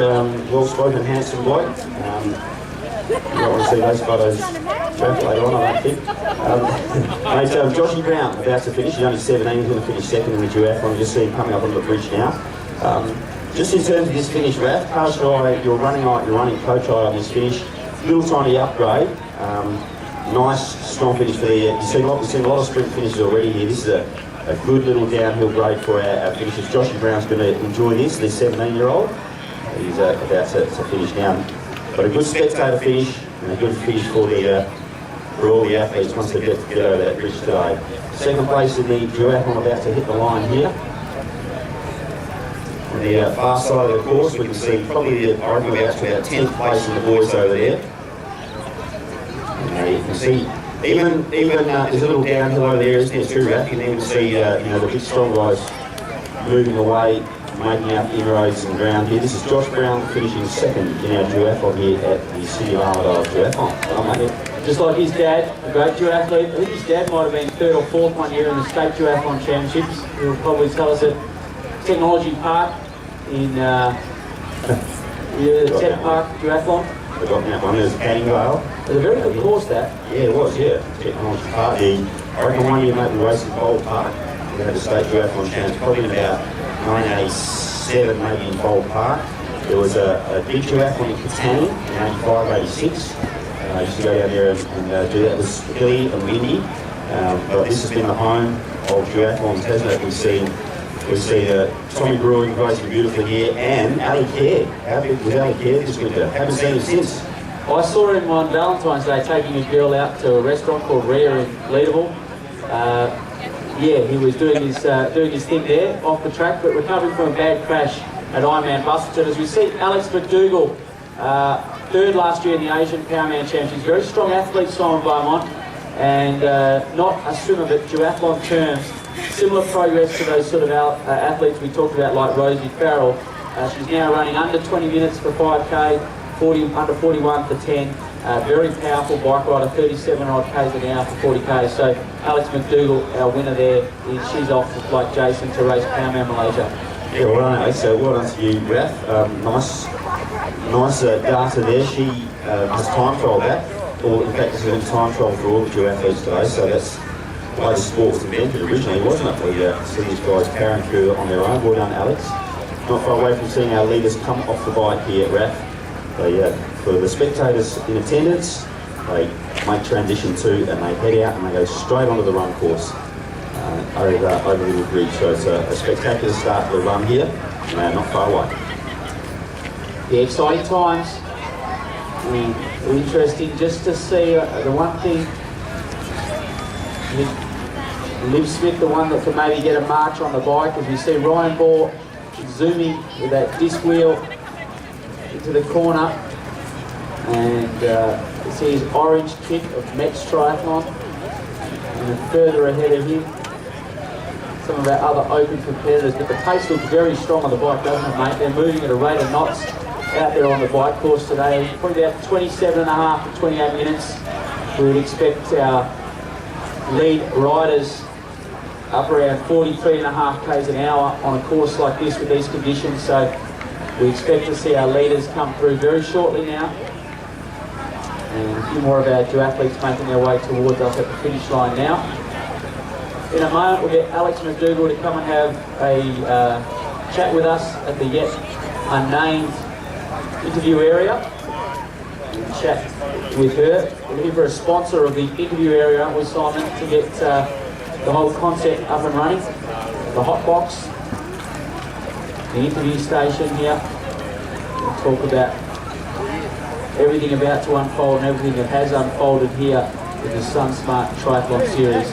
Well-spoken, handsome bloke. You don't want to see those photos later on, I don't think. Mate, Joshy Brown, about to finish. He's only 17, he's going to finish second in the duathlon. Just see him coming up on the bridge now. Just in terms of this finish, Raf, Coach Eye, you're running Coach Eye on this finish. Little tiny upgrade. Nice, strong finish for the year. We've seen a lot of sprint finishes already here. This is a good little downhill grade for our finishers. Joshy Brown's going to enjoy this, the 17-year-old. He's about to finish now. But a good spectator finish and a good finish for all the athletes once they get over that bridge today. Second place in the duathlon, about to hit the line here. On the far side of the course, we can see probably I reckon about 10th place in the boys over there. And you can see even there's a little downhill over there, isn't there, too, Raf? You can even see the big strong guys moving away, making out inroads and ground here. This is Josh Brown finishing second in our duathlon here at the City of Armadale duathlon. Just like his dad, a great duathlete. I think his dad might have been third or fourth one year in the state duathlon championships. He'll probably tell us at Technology Park in the Tech Park duathlon. Forgotten that one. There's Paddingale. It was a very good course, that. Yeah, it was, yeah. Technology Park. I reckon one year mate we raced in Bold Park. We had the state duathlon champs probably in about 1987, maybe in Bold Park. There was a big duathlon in Catani in 85, 86. I used to go down there and do that. It was hilly and windy. But this has been the home of duathlons, hasn't it? We see Tommy Brewing racing beautifully here, and Ali Kerr. How big was Ali Kerr this winter? Haven't seen him since. I saw him on Valentine's Day taking a girl out to a restaurant called Rhea in Leederville. Yeah, he was doing his thing there off the track, but recovering from a bad crash at Ironman Busselton. As we see Alex McDougall, third last year in the Asian Powerman Championships. Very strong athlete, Simon Beaumont, and not a swimmer, but duathlon terms. Similar progress to those sort of athletes we talked about, like Rosie Farrell. She's now running under 20 minutes for 5K, under 41 for 10. Very powerful bike rider, 37 odd k's an hour for 40k. So Alex McDougall, our winner there, she's off like Jason to race Powerman Malaysia. Yeah, well done, so well done to you, Raf. Nice data there. She has time trial that, or in fact, there's been time trial for all the duathletes today. So that's way the sport was invented originally, wasn't it? We see these guys carrying through on their own. Well done, Alex. Not far away from seeing our leaders come off the bike here at RAF. They, for the spectators in attendance, they make transition to and they head out and they go straight onto the run course over the little bridge. So it's a spectacular start to the run here, not far away. Yeah, exciting times. Interesting just to see the one thing, Liv Smith, the one that could maybe get a march on the bike, as we see Ryan Ball zooming with that disc wheel into the corner, and you see his orange kit of Met's Triathlon, and then further ahead of him some of our other open competitors. But the pace looks very strong on the bike, doesn't it, mate? They're moving at a rate of knots out there on the bike course today. Probably about 27.5 to 28 minutes. We would expect our lead riders up around 43.5 k's an hour on a course like this with these conditions. So we expect to see our leaders come through very shortly now. And a few more of our duathletes making their way towards us at the finish line now. In a moment we'll get Alex McDougall to come and have a chat with us at the yet unnamed interview area. We'll chat with her. We're looking for a sponsor of the interview area, aren't we, Simon, to get the whole concept up and running. The hot box, the interview station here. We'll talk about everything about to unfold and everything that has unfolded here in the SunSmart Triathlon series.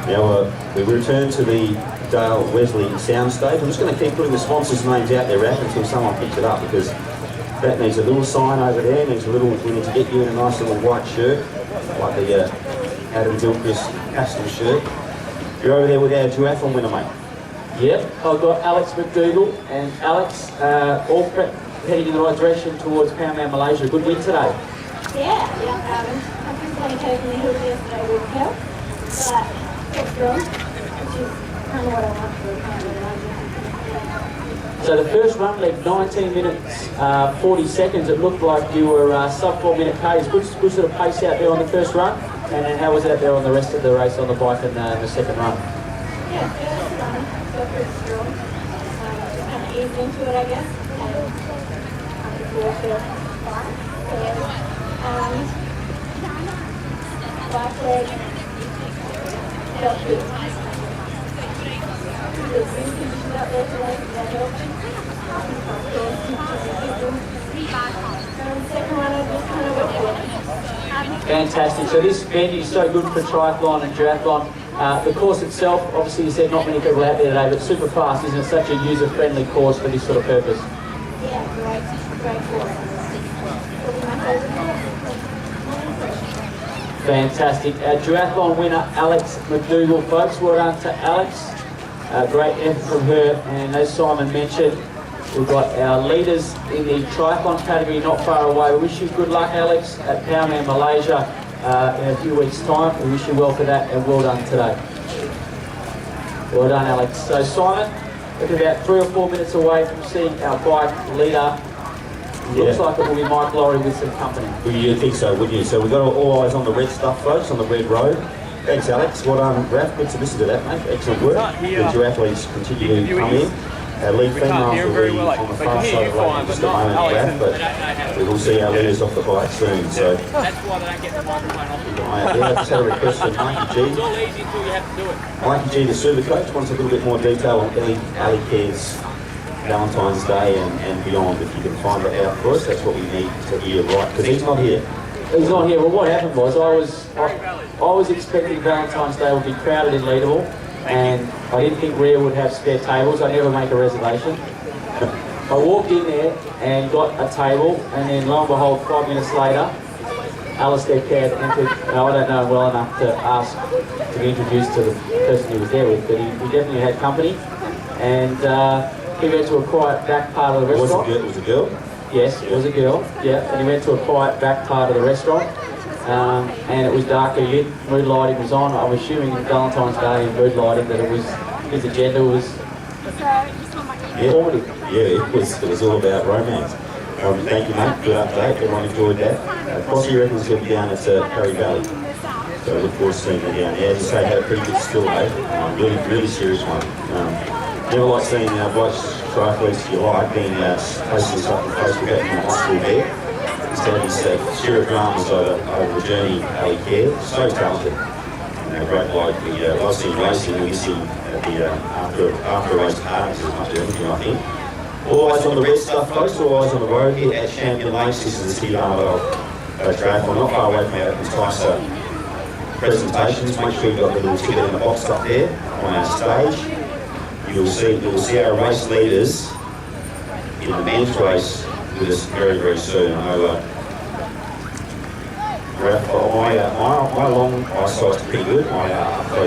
Now we return to the Dale Wesley soundstage. I'm just going to keep putting the sponsors' names out there, Raph, until someone picks it up, because that needs a little sign over there. Needs a little. We need to get you in a nice little white shirt, like the Adam Gilchrist pastel shirt. You're over there with our duathlon winner, mate. Yep, I've got Alex McDougall, and Alex all heading in the right direction towards Armadale, Malaysia. Good win today. Yeah, I've been playing totally hills yesterday with help, but it's wrong, which is kind of what I want for Armadale. So the first run led 19 minutes 40 seconds. It looked like you were sub 4 minute pace. Good sort of pace out there on the first run. And then how was it out there on the rest of the race on the bike and the second run? Yeah, first run, so pretty strong. Just kind of eased into it, I guess. And before felt fine. So, back leg felt good. There's wind conditions out there today, so that helped. Second run, I just kind of went for it. Fantastic. So this venue is so good for triathlon and duathlon. The course itself, obviously you said not many people out there today, but super fast. Isn't it such a user-friendly course for this sort of purpose? Yeah, great course. My favorite course. Fantastic. Our duathlon winner, Alex McDougall, folks. Well done to Alex. Great effort from her. And as Simon mentioned, we've got our leaders in the triathlon category not far away. We wish you good luck, Alex, at Armadale, Malaysia in a few weeks' time. We wish you well for that, and well done today. Well done, Alex. So Simon, we're about 3 or 4 minutes away from seeing our bike leader. Looks like it will be Mike Laurie with some company. Well, you'd think so, wouldn't you? So we've got all eyes on the red stuff, folks, on the red road. Thanks, Alex. Well done, Raph. Good to listen to that, mate. Excellent work. The duathletes continue to come in. Our lead females will be on the far side of the lane just a moment, Raph, but we will see our leaders off the bike soon. So That's why they don't get the microphone off. I just had a request from Mikey G. It's all easy until you have to do it. Mikey G, the super coach, wants a little bit more detail on Ali Care's Valentine's Day and beyond. If you can find that out for us, that's what we need to hear, right? Because he's not here. He's not here. Well, what happened was I was expecting Valentine's Day would be crowded in Leaderville, and I didn't think Rhea would have spare tables. I never make a reservation. I walked in there and got a table, and then lo and behold, 5 minutes later, Alistair Caird entered. I don't know him well enough to ask to be introduced to the person he was there with, but he definitely had company. And he went to a quiet back part of the restaurant. It was a girl? Yes, it was a girl, yeah. And he went to a quiet back part of the restaurant. and it was darkly lit. Mood lighting was on. I'm assuming Valentine's Day and mood lighting that his agenda was informative. Yeah, it was all about romance. Thank you, mate. Good update. Everyone enjoyed that. Posse reckons he'll be down at Curry Valley. So I look forward to seeing them down there. As I say, had a pretty good spill day. Really serious one. Never like seeing blokes triathletes you like being posting stuff on Facebook out from the hospital there. Instead of his sheer dramas over the journey how he cared. So talented. Great bloke. We love seeing racing. We miss him at the after race parties as much as anything, I think. All eyes on the red stuff, folks. All eyes on the road here at Champion Lakes. This is the city Armadale Triathlon. Not far away from our concise presentations. Make sure you've got the little ticket in the box up there on our stage. You'll see our race leaders in the men's race with us very soon. I know, my long eyesight's pretty good. My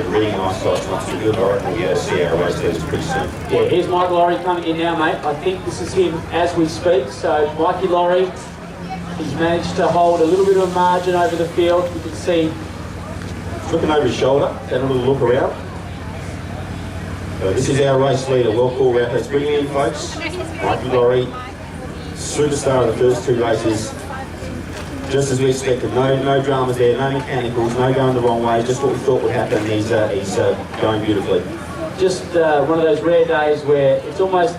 reading eyesight's not too good. I reckon we'll see our race leaders pretty soon. Yeah, here's Mike Laurie coming in now, mate. I think this is him as we speak. So Mikey Laurie, he's managed to hold a little bit of a margin over the field. You can see looking over his shoulder, having a little look around. So this is our race leader, well called out. Let's bring him in, folks. Mikey Laurie, superstar of the first two races. Just as we expected, no dramas there, no mechanicals, no going the wrong way, just what we thought would happen. He's going beautifully. Just one of those rare days where it's almost,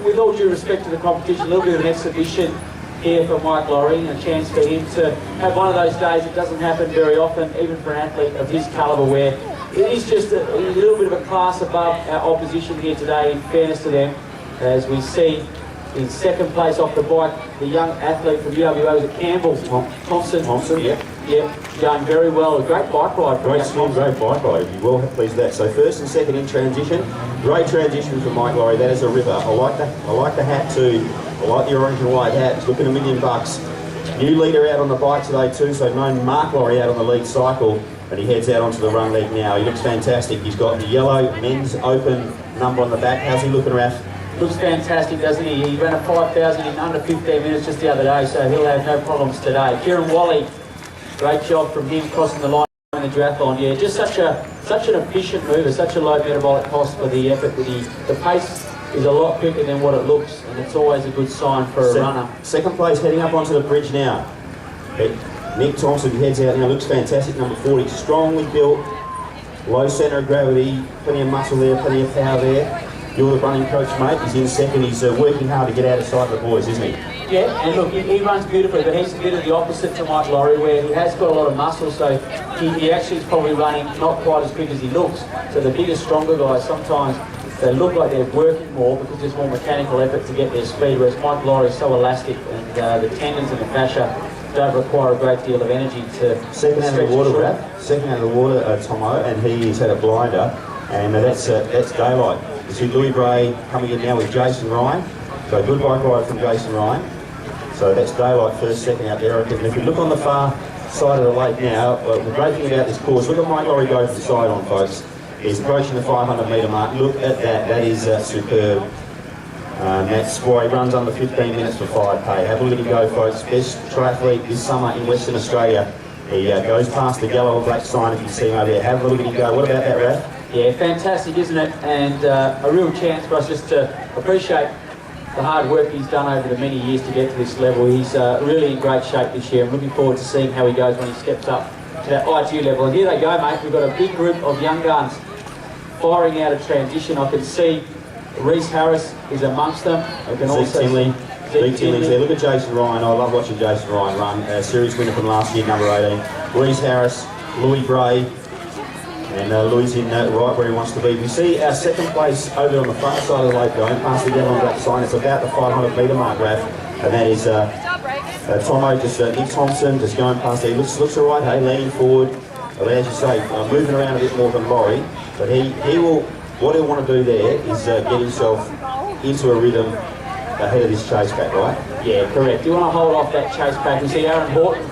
with all due respect to the competition, a little bit of an exhibition here for Mike Laurie, a chance for him to have one of those days that doesn't happen very often, even for an athlete of his calibre, where it is just a little bit of a class above our opposition here today, in fairness to them, as we see in second place off the bike, the young athlete from UWA, was it Campbell? Thompson, yeah, going very well. A great bike ride. Great swim, great bike ride. You'd be well pleased with that. So first and second in transition. Great transition from Mike Laurie. That is a ripper. I like the hat too. I like the orange and white hat. It's looking $1 million. New leader out on the bike today too, so no Mark Laurie out on the lead cycle, and he heads out onto the run leg now. He looks fantastic. He's got the yellow men's open number on the back. How's he looking, Raph? Looks fantastic, doesn't he? He ran a 5,000 in under 15 minutes just the other day, so he'll have no problems today. Kieran Wally, great job from him crossing the line in the triathlon. Yeah, just such an efficient mover, such a low metabolic cost for the effort. The pace is a lot quicker than what it looks, and it's always a good sign for a runner. Second place, heading up onto the bridge now. Nick Thompson heads out now, looks fantastic, number 40, strongly built, low centre of gravity, plenty of muscle there, plenty of power there. You're the running coach, mate. He's in second. He's working hard to get out of sight of the boys, isn't he? Yeah, and look, he runs beautifully, but he's a bit of the opposite to Mike Laurie, where he has got a lot of muscle, so he actually is probably running not quite as quick as he looks. So the bigger, stronger guys, sometimes they look like they're working more because there's more mechanical effort to get their speed, whereas Mike Laurie is so elastic, and the tendons and the fascia don't require a great deal of energy to second out of the water, Raph. Second out of the water, Tomo, and he's had a blinder, and that's daylight. You see Louis Bray coming in now with Jason Ryan. So good bike ride from Jason Ryan. So that's daylight first, second out there. And if you look on the far side of the lake now, the great thing about this course, look at Mike Laurie go from the side on, folks. He's approaching the 500 metre mark. Look at that. That is superb. That's why he runs under 15 minutes for 5K. Have a look at him go, folks. Best triathlete this summer in Western Australia. He goes past the yellow and black sign if you see him over there. Have a look at him go. What about that, Raph? Yeah, fantastic, isn't it? And a real chance for us just to appreciate the hard work he's done over the many years to get to this level. He's really in great shape this year. I'm looking forward to seeing how he goes when he steps up to that ITU level. And here they go, mate. We've got a big group of young guns firing out of transition. I can see Reese Harris is amongst them. I can also see Big Tinley's there. Look at Jason Ryan. I love watching Jason Ryan run. Series winner from last year, number 18. Reese Harris, Louis Bray, and Louis in right where he wants to be. We see our second place over on the front side of the lake going past the yellow and black sign. It's about the 500 metre mark, Raph, and that is Tomo, just Nick Thompson, just going past there. Looks all right, hey, leaning forward. But as you say, moving around a bit more than Laurie, but he will. What he'll want to do there is get himself into a rhythm ahead of this chase back, right? Yeah, correct. You want to hold off that chase back. We see Aaron Horton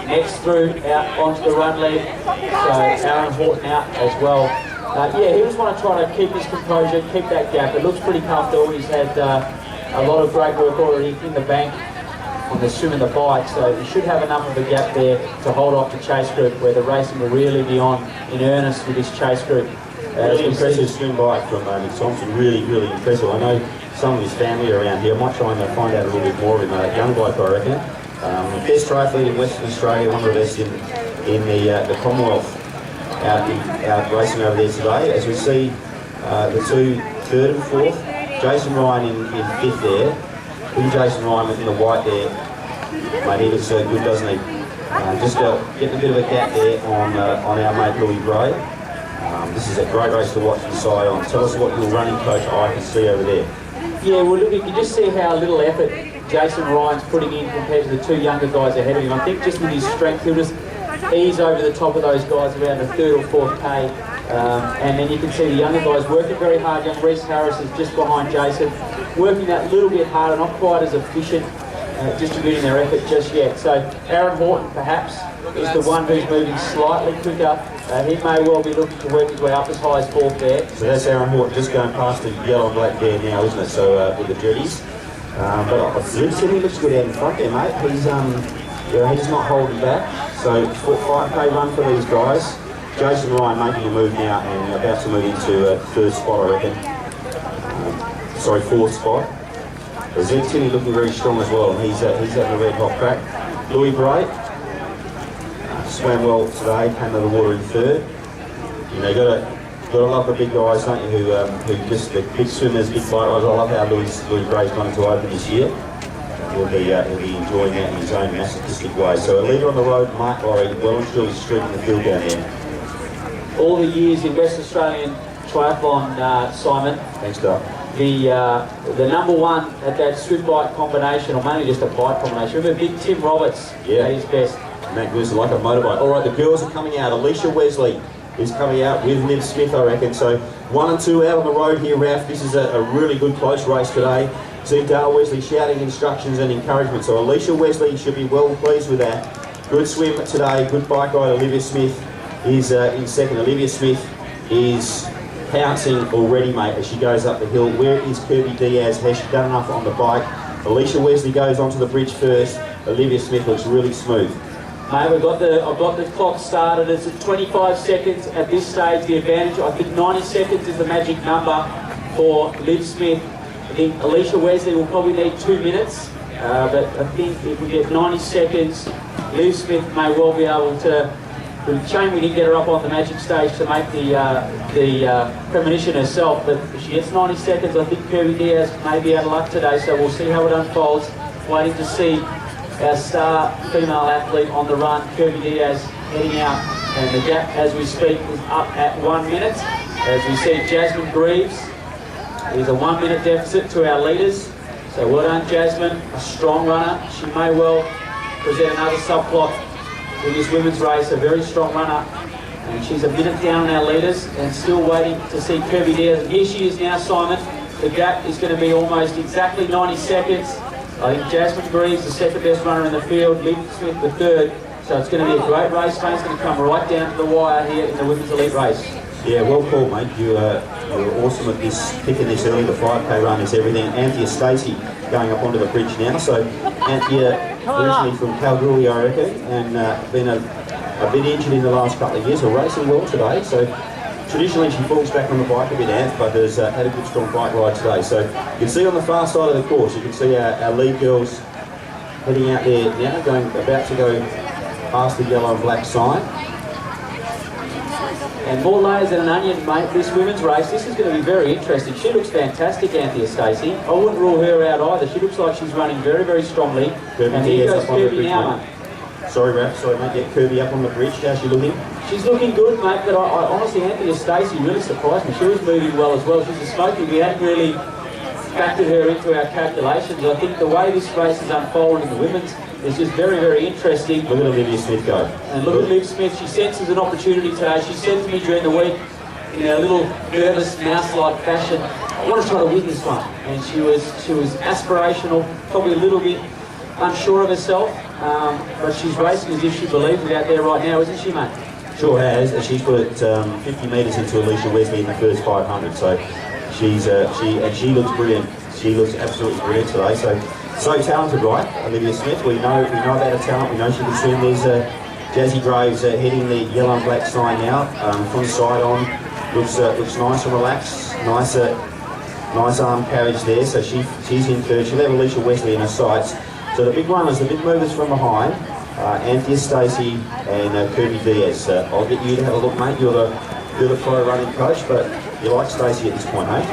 next through out onto the run leg. So Aaron Horton out as well. Yeah, he just want to try to keep his composure, keep that gap. It looks pretty comfortable. He's had a lot of great work already in the bank on the swim and the bike, so you should have enough of a gap there to hold off the chase group, where the racing will really be on in earnest with this chase group. Really impressive swim bike from Nick Thompson, really impressive. I know some of his family are around here. I might try and find out a little bit more of him. Young bloke, I reckon. Best triathlete in Western Australia, one of the best in the Commonwealth out racing over there today. As we see the two, third and fourth, Jason Ryan in fifth there. Look at Jason Ryan in the white there. Mate, he looks so good, doesn't he? Just getting a bit of a gap there on our mate Louis Bray. This is a great race to watch and decide on. Tell us what your running coach I can see over there. Yeah, well, look, you can just see how little effort Jason Ryan's putting in compared to the two younger guys ahead of him. I think just with his strength, he'll just ease over the top of those guys around the third or fourth K. And then you can see the younger guys working very hard. Young Reese Harris is just behind Jason, working that little bit harder, not quite as efficient, distributing their effort just yet. So Aaron Horton perhaps is the one who's moving slightly quicker. He may well be looking to work his way up as high as fourth there. So that's Aaron Horton just going past the yellow and black there now, isn't it? So with the jerseys. But he looks good out in front there, mate. He's not holding back. So 5K run for these guys. Jason Ryan making a move now and about to move into third spot, I reckon. Sorry, fourth spot. Zed Tinney looking very strong as well, and he's having a red hot crack. Louis Bray swam well today, came to the water in third. You know, gotta love the big guys, don't you? Who just the big swimmers, big bike riders. I love how Louis Bray's gone into open this year. He'll be enjoying that in his own masochistic way. So a leader on the road, Mark Laurie, well and truly streaking the field down there. All the years in West Australian triathlon, Simon. Thanks, Doug. The number one at that swim bike combination, or mainly just a bike combination. Remember big Tim Roberts at his best. Matt Goose like a motorbike. All right, the girls are coming out. Alicia Wesley is coming out with Liv Smith, I reckon. So 1 and 2 out on the road here, Ralph. This is a really good close race today. See Dale Wesley shouting instructions and encouragement. So Alicia Wesley should be well pleased with that. Good swim today. Good bike ride. Olivia Smith is in second. Olivia Smith is pouncing already, mate, as she goes up the hill. Where is Kirby Diaz? Has she done enough on the bike? Alicia Wesley goes onto the bridge first. Olivia Smith looks really smooth. Mate, I've got the clock started. It's at 25 seconds at this stage. The advantage, I think 90 seconds is the magic number for Liv Smith. I think Alicia Wesley will probably need 2 minutes, but I think if we get 90 seconds, Liv Smith may well be able to. It's a shame we didn't get her up on the magic stage to make the premonition herself, but if she gets 90 seconds, I think Kirby Diaz may be out of luck today, so we'll see how it unfolds. Waiting to see our star female athlete on the run, Kirby Diaz, heading out, and the gap as we speak is up at 1 minute. As we see, Jasmine Greaves is a 1 minute deficit to our leaders, so well done Jasmine, a strong runner. She may well present another subplot in this women's race, a very strong runner, and she's a minute down on our leaders and still waiting to see Kirby Diaz. And here she is now, Simon. The gap is going to be almost exactly 90 seconds. I think Jasmine Greaves, the second best runner in the field, Liv Smith the third, so it's going to be a great race, mate. It's going to come right down to the wire here in the women's elite race. Yeah, well called, mate. You were awesome at this, picking this early. The 5K run is everything. Anthea Stacey going up onto the bridge now. So Anthea, originally from Kalgoorlie, I reckon, and been a bit injured in the last couple of years. So racing well today. So traditionally she falls back on the bike a bit, Anth, but has had a good strong bike ride today. So you can see on the far side of the course, you can see our lead girls heading out there now, about to go past the yellow and black sign. And more layers than an onion, mate, this women's race. This is going to be very interesting. She looks fantastic, Anthea Stacey. I wouldn't rule her out either. She looks like she's running very, very strongly. And here goes Kirby now, mate. Sorry, Raph. Sorry, mate. Get Kirby up on the bridge. How's she looking? She's looking good, mate, but I honestly, Anthea Stacey really surprised me. She was moving well as well. She's a smoky. We hadn't really factored her into our calculations. I think the way this race is unfolding in the women's is just very, very interesting. Look at Olivia Smith go. And look at Liv Smith. She senses an opportunity today. She said to me during the week, in a little nervous, mouse-like fashion, I want to try to win this one. And she was aspirational, probably a little bit unsure of herself, but she's racing as if she believes it out there right now, isn't she, mate? Sure has. She's put 50 metres into Alicia Wesley in the first 500. So she looks brilliant. She looks absolutely brilliant today. So So talented, right? Olivia Smith. We know about her talent. We know she can swim. There's Jazzy Graves heading the yellow and black sign now from the side on. Looks nice and relaxed. Nice arm carriage there. So she's in third. She'll have Alicia Wesley in her sights. So the big runners, the big movers from behind, Anthea Stacey and Kirby Diaz. I'll get you to have a look, mate. You're the pro running coach, but you like Stacey at this point, mate?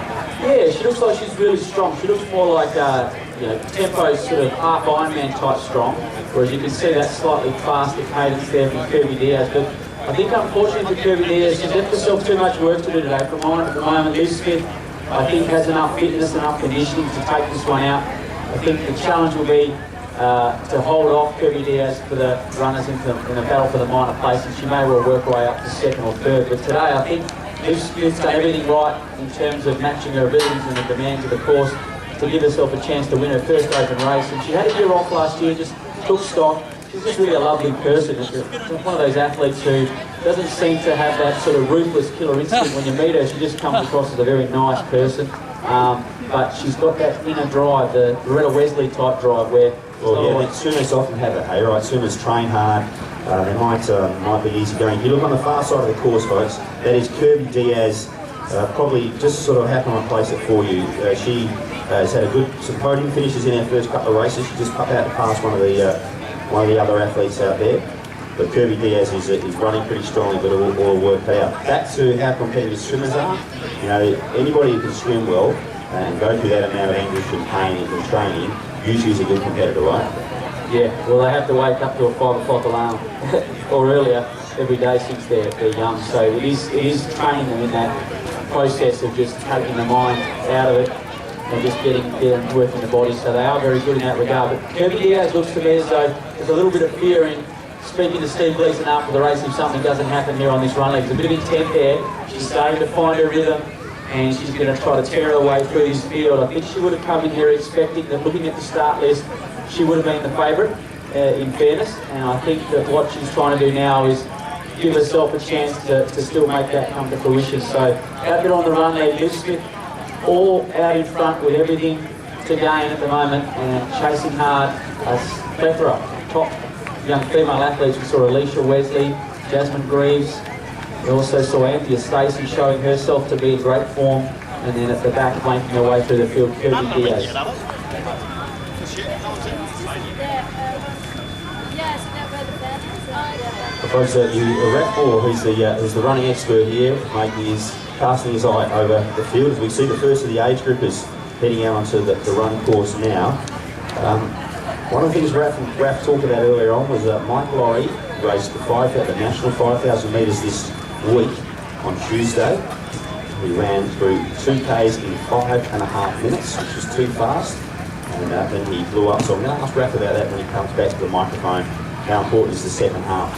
Yeah, she looks like she's really strong. She looks more like, tempo sort of half Ironman type strong, whereas you can see that slightly faster cadence there from Kirby Diaz. But I think unfortunately for Kirby Diaz, she's left herself too much work to do today. For mine at the moment, Liz Smith, I think has enough fitness, enough conditioning to take this one out. I think the challenge will be to hold off Kirby Diaz for the runners in a battle for the minor places. She may well work her way up to second or third, but today I think Liz Smith's done everything right in terms of matching her abilities and the demands of the course to give herself a chance to win her first open race. And she had a year off last year, just took stock. She's just really a lovely person. She's one of those athletes who doesn't seem to have that sort of ruthless killer instinct when you meet her. She just comes across as a very nice person. But she's got that inner drive, the Loretta Wesley type drive where... Well, yeah, I think swimmers often have it, hey, right? Swimmers train hard. They might be easy going. If you look on the far side of the course, folks, that is Kirby Diaz, probably just sort of happen to place it for you. She has had some podium finishes in her first couple of races. She just popped out to pass one of the other athletes out there. But Kirby Diaz is running pretty strongly, but all worked out. Back to how competitive swimmers are. You know, anybody who can swim well and go through that amount of anguish and pain and training usually is a good competitor, right? Yeah, well, they have to wake up to a 5 o'clock alarm or earlier every day since they're young. So it is training them in that process of just taking the mind out of it and just getting working the body. So they are very good in that regard. But Kirby Diaz looks to me as though there's a little bit of fear in speaking to Steve Gleason after the race if something doesn't happen here on this run leg. There's a bit of intent there. She's starting to find her rhythm, and she's going to try to tear her way through this field. I think she would have come in here expecting that, looking at the start list, she would have been the favourite, in fairness. And I think that what she's trying to do now is give herself a chance to still make that come to fruition. So out there on the run there, Liz Smith all out in front with everything to gain at the moment and chasing hard. A plethora of top young female athletes. We saw Alicia Wesley, Jasmine Greaves. We also saw Anthea Stacey showing herself to be in great form, and then at the back flanking her way through the field, Kirby Diaz. Folks, Ratford, who's the running expert here, is casting his eye over the field as we see the first of the age groupers heading out onto the run course now. One of the things Raph talked about earlier on was Mike Laurie raced the national 5,000 metres this week on Tuesday. He ran through 2Ks in 5.5 minutes, which was too fast, and then he blew up. So I'm going to ask Raph about that when he comes back to the microphone. How important is the second half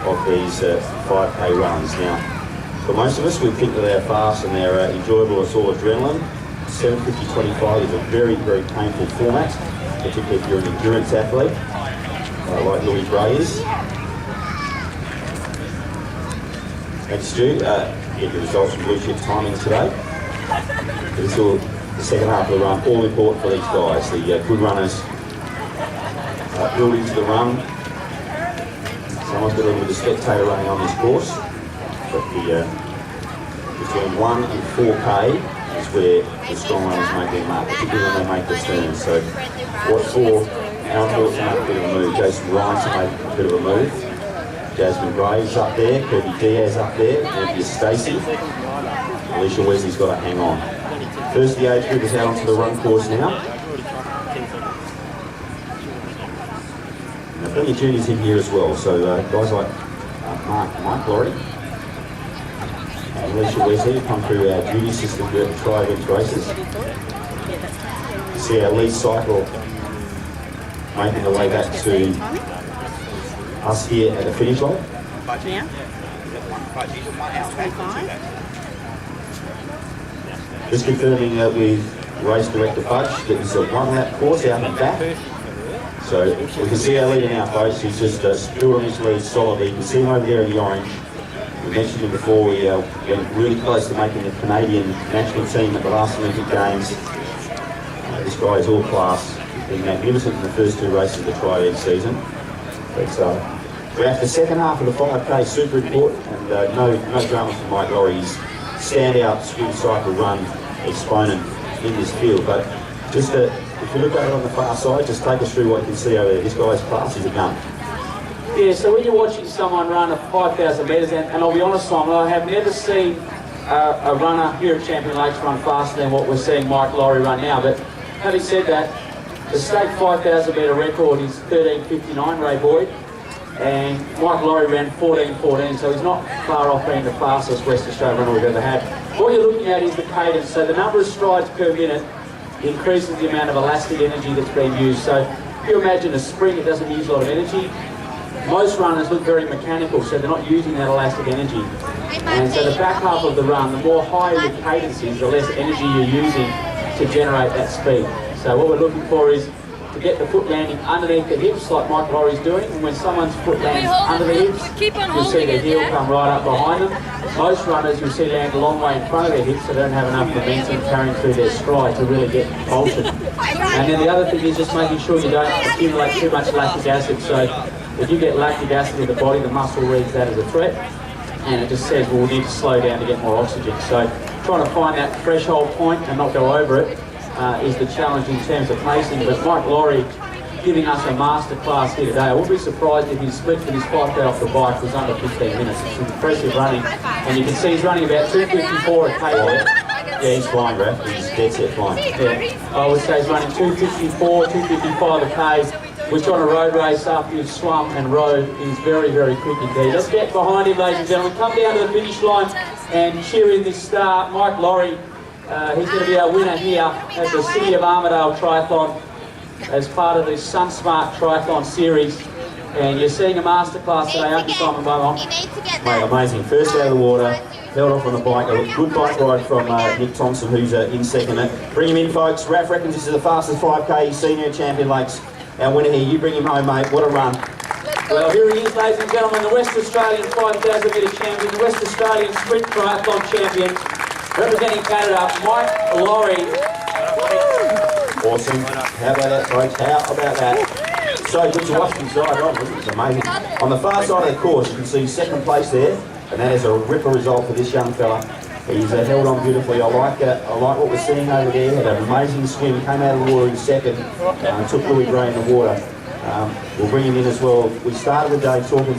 of these 5K runs? Now, for most of us, we think that they're fast and they're enjoyable. It's all adrenaline. 7:50:25 is a very, very painful format, particularly if you're an endurance athlete, like Louis Gray is. Thanks, Stu. Get the results from Blue Chip timings today. But it's all the second half of the run, all important for these guys. The good runners build into the run. Someone's got a little bit of spectator running on this course, but between 1 and 4K is where the strong runners make their mark, particularly when they make the turn. So watch for how important to make a bit of a move. Jason Ryan to make a bit of a move. Jasmine Graves up there, Kirby Diaz up there, Anthea Stacey. Alicia Wesley's got to hang on. First of the age group is out onto the run course now. And plenty of juniors in here as well, so guys like Mike Laurie and Alicia Wesley come through our junior system at tri-event races. See our lead cycle making the way back to us here at the finish line. Just confirming with race director Fudge that it's a one-lap course out and back. So we can see our leader now, folks. He's just built on his lead solidly. You can see him over there in the orange. We mentioned him before. We went really close to making the Canadian national team at the last Olympic Games. This guy is all class. been magnificent in the first 2 races of the Triad season. But we have the second half of the 5K, super important, and no drama for Mike Laurie's standout swim cycle run exponent in this field. But just if you look at it on the far side, just take us through what you can see over there. This guy's class is a gun. Yeah, so when you're watching someone run a 5,000 metres, and I'll be honest, Simon, I have never seen a runner here at Champion Lakes run faster than what we're seeing Mike Laurie run now. But having said that, the state 5,000 metre record is 13:59, Ray Boyd, and Mike Laurie ran 14:14, so he's not far off being the fastest West Australian runner we've ever had. What you're looking at is the cadence, so the number of strides per minute increases the amount of elastic energy that's being used. So if you imagine a sprint, it doesn't use a lot of energy. Most runners look very mechanical, so they're not using that elastic energy. And so the back half of the run, the more higher your cadence is, the less energy you're using to generate that speed. So what we're looking for is to get the foot landing underneath the hips, like Mike Laurie's doing. And when someone's foot lands under the hips, you'll see their heel come right up behind them. Most runners you'll see land a long way in front of their hips, so they don't have enough momentum carrying through their stride to really get propulsion. And then the other thing is just making sure you don't accumulate too much lactic acid. So if you get lactic acid in the body, the muscle reads that as a threat, and it just says, well, we need to slow down to get more oxygen. So trying to find that threshold point and not go over it is the challenge in terms of pacing. But Mike Laurie giving us a master class here today. I wouldn't be surprised if his split for his 5K off the bike was under 15 minutes. It's impressive running, and you can see he's running about 2:54 a K there. Yeah, he's flying, Raph. He's dead set flying. Yeah, I would say he's running 2:54, 2:55 a K, which on a road race after you've swum and rode is very, very quick indeed. Let's get behind him, ladies and gentlemen. Come down to the finish line and cheer in this star, Mike Laurie. He's going to be our winner here at the City of Armadale Triathlon as part of the SunSmart Triathlon series. And you're seeing a masterclass today, aren't you, Simon Beaumont? Mate, amazing. First out of the water, held off on the bike. A good bike ride from Nick Thompson, who's in second. Bring him in, folks. Raph reckons this is the fastest 5K he's seen here at Champion Lakes. Our winner here, you bring him home, mate. What a run. Well, here he is, ladies and gentlemen, the West Australian 5,000 metre champion, the West Australian Sprint Triathlon champion, representing Canada, Mike Laurie. Awesome. How about that, folks? How about that? So good to watch him ride on. It was amazing. On the far side of the course, you can see second place there, and that is a ripper result for this young fella. He's held on beautifully. I like what we're seeing over there. Had an amazing swim, came out of the water in second, took Louis Gray in the water. We'll bring him in as well. We started the day talking,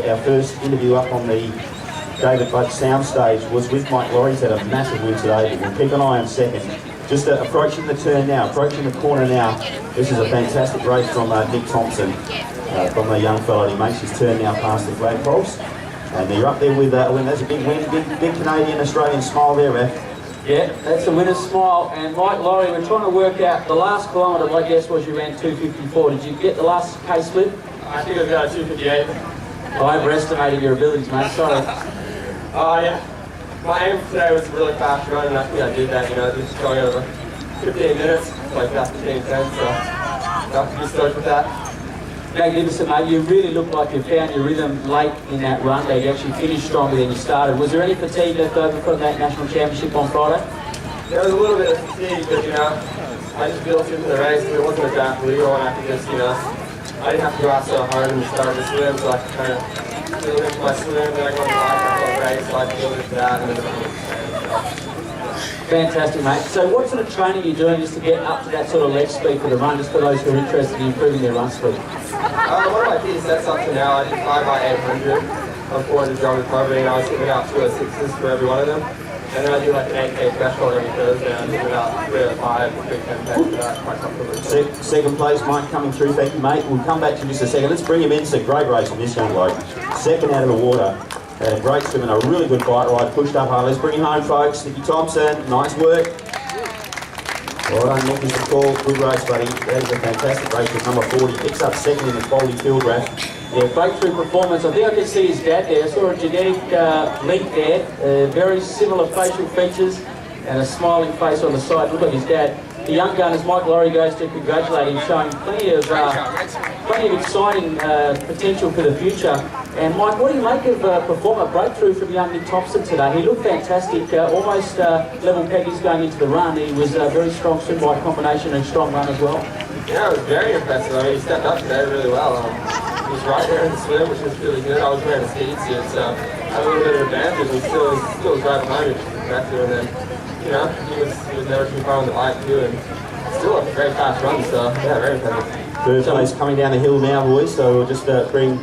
our first interview up on the David Buck soundstage was with Mike Laurie. He's had a massive win today, but we'll keep an eye on second. Just approaching the turn now, approaching the corner now. This is a fantastic race from Nick Thompson, from the young fella. He makes his turn now past the flagpoles. And they're up there with, that's a big win, big Canadian-Australian smile there, Raph. Yeah, that's the winner's smile. And Mike Laurie, we're trying to work out the last kilometre, my guess was you ran 2:54. Did you get the last K split? I think it was 2:58. I overestimated your abilities, mate, sorry. Yeah. My aim today was really fast run, and I think I did that, just going over 15 minutes, like that 15 cents, so I have to be stoked with that. Magnificent, mate. You really look like you found your rhythm late in that run day. You actually finished stronger than you started. Was there any fatigue left over from that national championship on Friday? There was a little bit of fatigue, but I just built into the race. It wasn't a that legal, and I could just, I didn't have to go out so hard in the start of the swim, so I could kind of build into my swim, then I go on the bike, I felt great, so I could build into that, and then Fantastic, mate. So what sort of training are you doing just to get up to that sort of leg speed for the run, just for those who are interested in improving their run speed? One of my key sets up to now, I did 5x800 on 400 drum recovery, and I was hitting out 206s for every one of them. And then I do like an 8K threshold every Thursday, and I do about 3 or 5 big 10Ks for that quite comfortably. Second place, Mike, coming through. Thank you, mate. We'll come back to you in just a second. Let's bring him in. It's a great race from this young bloke. Second out of the water. Great swim and a really good bike ride. Pushed up hard. Let's bring him home, folks. Nicky Thompson, nice work. Well done, Nicky, for the call. Good race, buddy. That is a fantastic race with number 40. Picks up second in the quality field race. Yeah, breakthrough performance. I think I can see his dad there. I saw a genetic link there. Very similar facial features and a smiling face on the side. Look at his dad. The young gunners, Mike Laurie goes to congratulate him, showing plenty of exciting potential for the future. And Mike, what do you make of a breakthrough from young Nick Thompson today? He looked fantastic, almost level peggies going into the run. He was a very strong swim bike combination and strong run as well. Yeah, it was very impressive. I mean, he stepped up today really well. He was right there in the swim, which was really good. I was wearing a ski suit, so I had a little bit of advantage. He still was right behind me, which was impressive. And then, you know, he was never too far on the bike too, and still a very fast run. So yeah, very impressive. Third place coming down the hill now, boys. So we'll just bring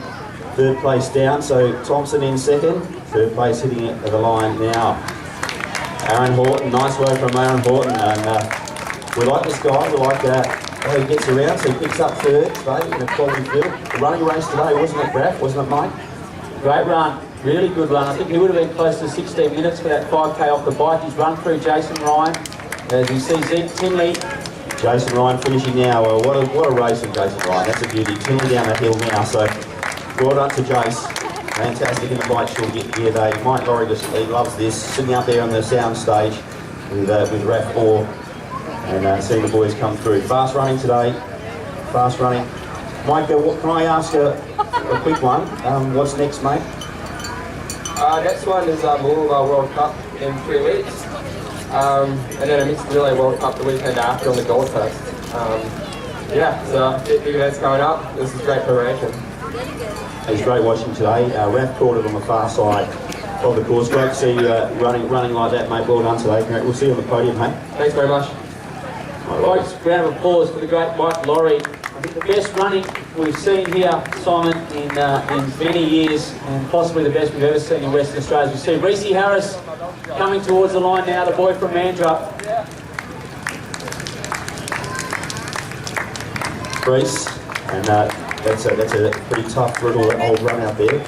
third place down. So Thompson in second. Third place hitting it at the line now. Aaron Horton, nice work from Aaron Horton, and we like this guy. We like how he gets around. So he picks up third today in a quality field. The running race today, wasn't it, Brad? Wasn't it, Mike? Great run, really good run. I think he would have been close to 16 minutes for that 5K off the bike. He's run through Jason Ryan. As you see, Zeke Tinley. Jason Ryan finishing now. What a race from Jason Ryan. That's a beauty. Tinley down that hill now. So well done to Jace. Fantastic in the bike short get gear day. Mike Laurie just he loves this. Sitting out there on the sound stage with Raf 4 and seeing the boys come through. Fast running today. Fast running. Mike, can I ask a quick one? What's next, mate? Next one is Louisville World Cup in 3 weeks. And then a mixed relay World Cup the weekend after on the Gold Coast. Yeah, so big events coming up. This is great preparation. It was great watching today. Raf caught it on the far side of the course. Great to see you running like that, mate. Well done today. We'll see you on the podium, mate. Thanks very much. Folks, round of applause for the great Mike Laurie. I think the best running we've seen here, Simon, in many years, and possibly the best we've ever seen in Western Australia. We see Reese Harris coming towards the line now, the boy from Mandurah. Reese, and that's a pretty tough, brutal old run out there.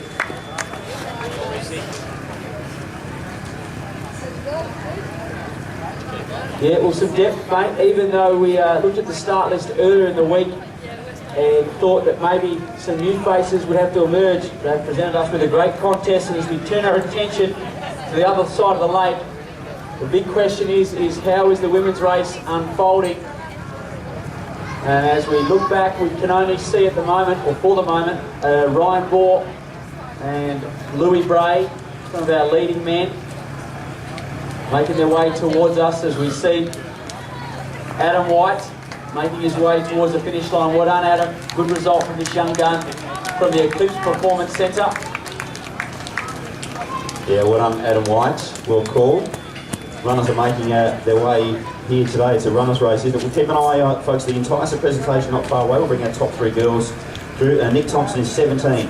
Yeah, well, some depth, mate. Even though we looked at the start list earlier in the week and thought that maybe some new faces would have to emerge, they presented us with a great contest, and as we turn our attention to the other side of the lake, the big question is how is the women's race unfolding? And as we look back, we can only see at the moment, or for the moment, Ryan Bohr and Louis Bray, some of our leading men, making their way towards us as we see Adam White making his way towards the finish line. Well done, Adam. Good result from this young gun from the Eclipse Performance Centre. Yeah, well done, Adam White. Well called. Runners are making their way here today. It's a runners race, isn't it? We'll keep an eye out, folks. The entire presentation not far away. We'll bring our top 3 girls through. Nick Thompson is 17,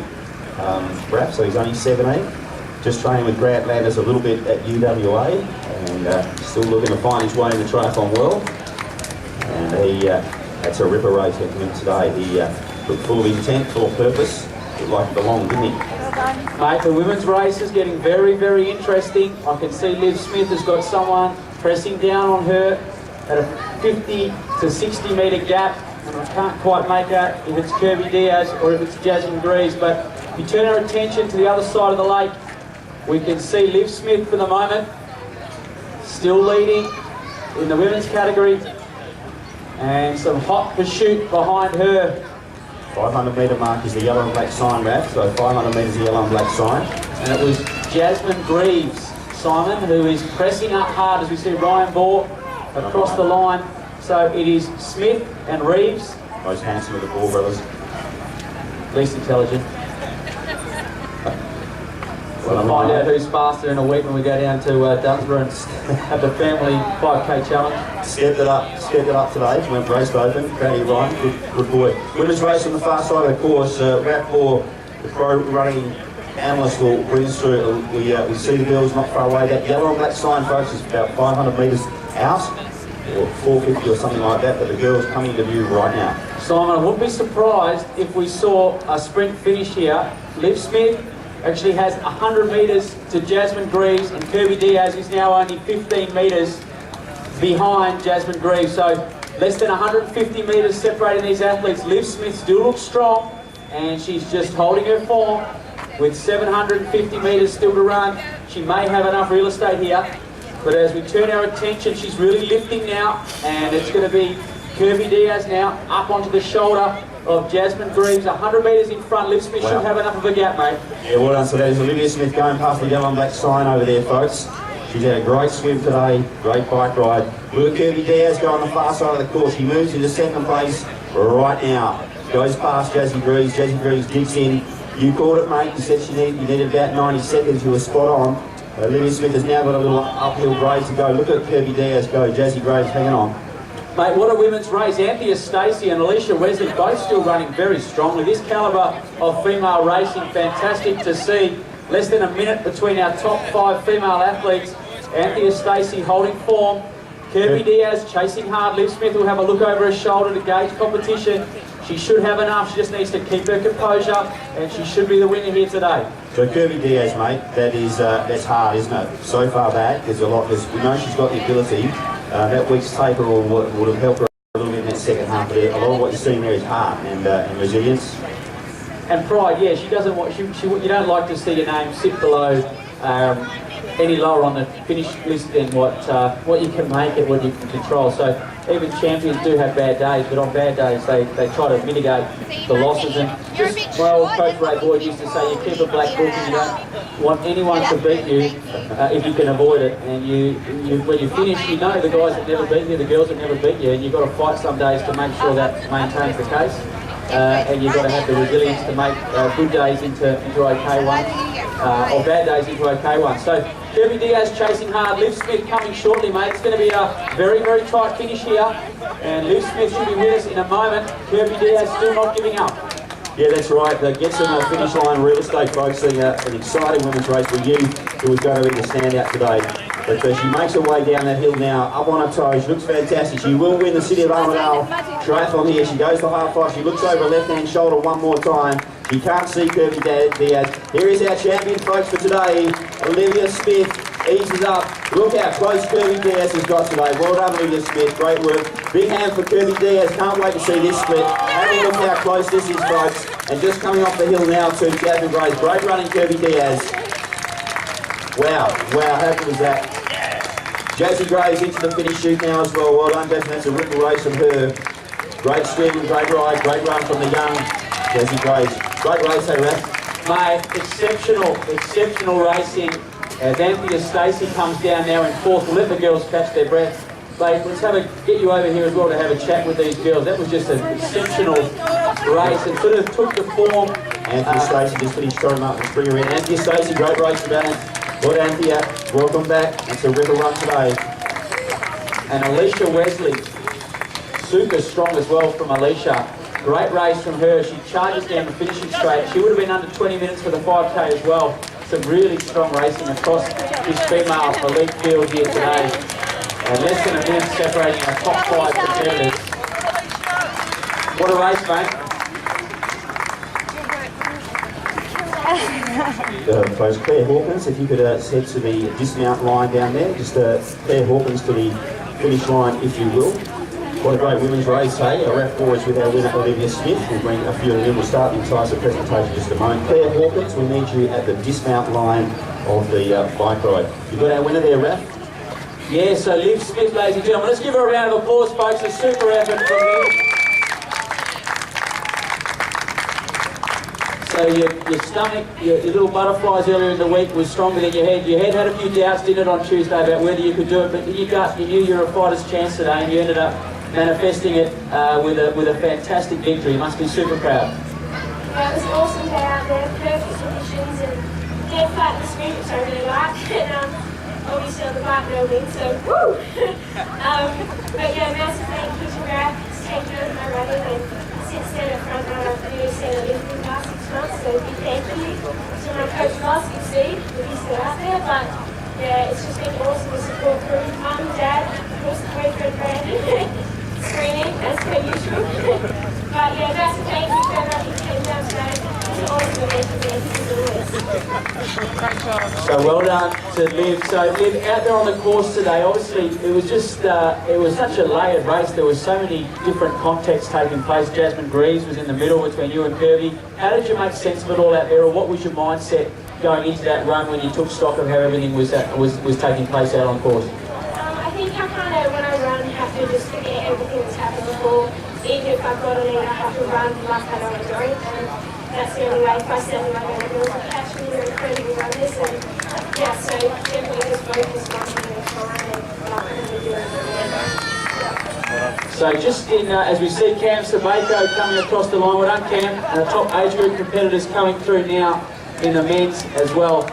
Raf, so he's only 17. Just training with Grant Landers a little bit at UWA, and still looking to find his way in the triathlon world. And that's a ripper race for him today. He looked full of intent, full of purpose. Looked like he belonged, didn't he? Mate, the women's race is getting very, very interesting. I can see Liv Smith has got someone pressing down on her at a 50 to 60 metre gap. And I can't quite make out if it's Kirby Diaz or if it's Jasmine Greaves. But if you turn our attention to the other side of the lake, we can see Liv Smith for the moment still leading in the women's category, and some hot pursuit behind her. 500 metre mark is the yellow and black sign, Raf, so 500 metres the yellow and black sign. And it was Jasmine Greaves, Simon, who is pressing up hard as we see Ryan Bohr across the line. So it is Smith and Reeves. Most handsome of the Bohr brothers. Least intelligent. We'll find out who's faster in a week when we go down to Dunsborough and have the family 5K challenge. Stepped it up today. Went raced open. Granny Ryan, good boy. Women's race on the far side of the course. Raf 4, the pro running analyst, will bring us through. We see the girls not far away. That yellow and black sign, folks, is about 500 metres out, or 450 or something like that. But the girls coming into view right now. Simon, I wouldn't be surprised if we saw a sprint finish here. Liv Smith actually has 100 metres to Jasmine Greaves, and Kirby Diaz is now only 15 metres behind Jasmine Greaves. So less than 150 metres separating these athletes. Liv Smith still looks strong, and she's just holding her form with 750 metres still to run. She may have enough real estate here, but as we turn our attention, she's really lifting now, and it's going to be Kirby Diaz now up onto the shoulder of Jasmine Greaves, 100 metres in front. Liv Smith should have enough of a gap, mate. Yeah, well done. So there's Olivia Smith going past the yellow and black sign over there, folks. She's had a great swim today, great bike ride. Look at Kirby Diaz go on the far side of the course. She moves into second place right now. Goes past Jazzy Greaves. Jazzy Greaves digs in. You called it, mate. You said you needed about 90 seconds. You were spot on. Olivia Smith has now got a little uphill grade to go. Look at Kirby Diaz go. Jazzy Greaves hanging on. Mate, what a women's race. Anthea Stacey and Alicia Wesley both still running very strongly. This calibre of female racing, fantastic to see. Less than a minute between our top 5 female athletes. Anthea Stacey holding form. Kirby Diaz chasing hard. Liv Smith will have a look over her shoulder to gauge competition. She should have enough. She just needs to keep her composure, and she should be the winner here today. So Kirby Diaz, mate, that's hard, isn't it? So far back, there's a lot. We know she's got the ability. That week's taper would have helped her a little bit in that second half. But a lot of what you're seeing there is heart and resilience. And pride, yeah. She doesn't want. You don't like to see your name sit below any lower on the finish list than what you can make and what you can control. So even champions do have bad days, but on bad days they try to mitigate the losses. And just my old coach Ray Boyd used to say, you keep a black book and you don't want anyone to beat you if you can avoid it. And when you finish, you know the guys that never beat you, the girls that never beat you, and you've got to fight some days to make sure that maintains the case. And you've got to have the resilience to make good days into okay ones, or bad days into okay ones. So Kirby Diaz chasing hard, Liv Smith coming shortly, mate. It's going to be a very, very tight finish here, and Liv Smith should be with us in a moment. Kirby Diaz still not giving up. Yeah, that's right. That gets on the finish line. Real estate folks, seeing an exciting women's race for you, who was going to be the standout today. But she makes her way down that hill now, up on her toes. She looks fantastic. She will win the City of Armadale Triathlon here. She goes to half-five. She looks over her left-hand shoulder one more time. She can't see Kirby Diaz. Here is our champion, folks, for today. Olivia Smith eases up. Look how close Kirby Diaz has got today. Well done, Olivia Smith. Great work. Big hand for Kirby Diaz. Can't wait to see this split. Have a look how close this is, folks. And just coming off the hill now to Jasmine Grace. Great running, Kirby Diaz. Wow, how good was that? Jazzy Graves into the finish chute now as well. Well done, Jasmine. That's a ripple race from her. Great swim, great ride, great run from the young Jazzy Graves. Great race, hey, Raf. Mate, exceptional racing. As Anthea Stacey comes down now in fourth, we'll let the girls catch their breath. Mate, let's get you over here as well to have a chat with these girls. That was just an exceptional race. It sort of took the form. Anthea Stacey just finished throwing up and bring her in. Anthea Stacey, great race today. Well, Anthea, welcome back. It's a river run today. And Alicia Wesley, super strong as well from Alicia. Great race from her. She charges down the finishing straight. She would have been under 20 minutes for the 5K as well. Some really strong racing across this female elite field here today. And less than a minute separating our top 5 competitors. What a race, mate. Folks, Claire Hawkins, if you could head to the dismount line down there. Just Claire Hawkins to the finish line, if you will. What a great women's race, hey? Our ref boys with our winner Olivia Smith. We'll bring a few of them. We'll start the entire presentation in just a moment. Claire Hawkins, we need you at the dismount line of the bike ride. You've got our winner there, Raf? Yeah, so Liv Smith, ladies and gentlemen. Let's give her a round of applause, folks. A super effort from Liv. So your stomach, your little butterflies earlier in the week was stronger than your head. Your head had a few doubts, didn't it, on Tuesday about whether you could do it, but in your gut, you knew you were a fighter's chance today, and you ended up manifesting it with a fantastic victory. You must be super proud. Yeah, it was an awesome day out there, perfect conditions, and dead flat in the sprint, which I really liked. And obviously on the bike, no wind, so woo! But yeah, massive thank you to Brad. He's taken over my running, and since then at front really set a lift in the past 6 months, so big thank you to my coach Ross, you see, if he's still out there. But yeah, it's just been awesome to support through mum, dad, of course the boyfriend Brandon, screening as per usual. But yeah, massive thank you for everyone who came down today. It's an awesome event for me, as always. So well done to Liv. So Liv, out there on the course today, obviously it was just, it was such a layered race. There were so many different contexts taking place. Jasmine Greaves was in the middle between you and Kirby. How did you make sense of it all out there, or what was your mindset going into that run when you took stock of how everything was taking place out on course? I think I kind of, when I run, have to just forget everything that's happened before. Even if I've got a lead, I have to run like I know I'm doing. And that's the only way. If I stand like I'm going to catch me or incredibly run this, and yeah, so definitely just focused on the time and doing it. So just in, as we see Cam Sabako coming across the line, well done Cam, and the top age group competitors coming through now in the men's as well.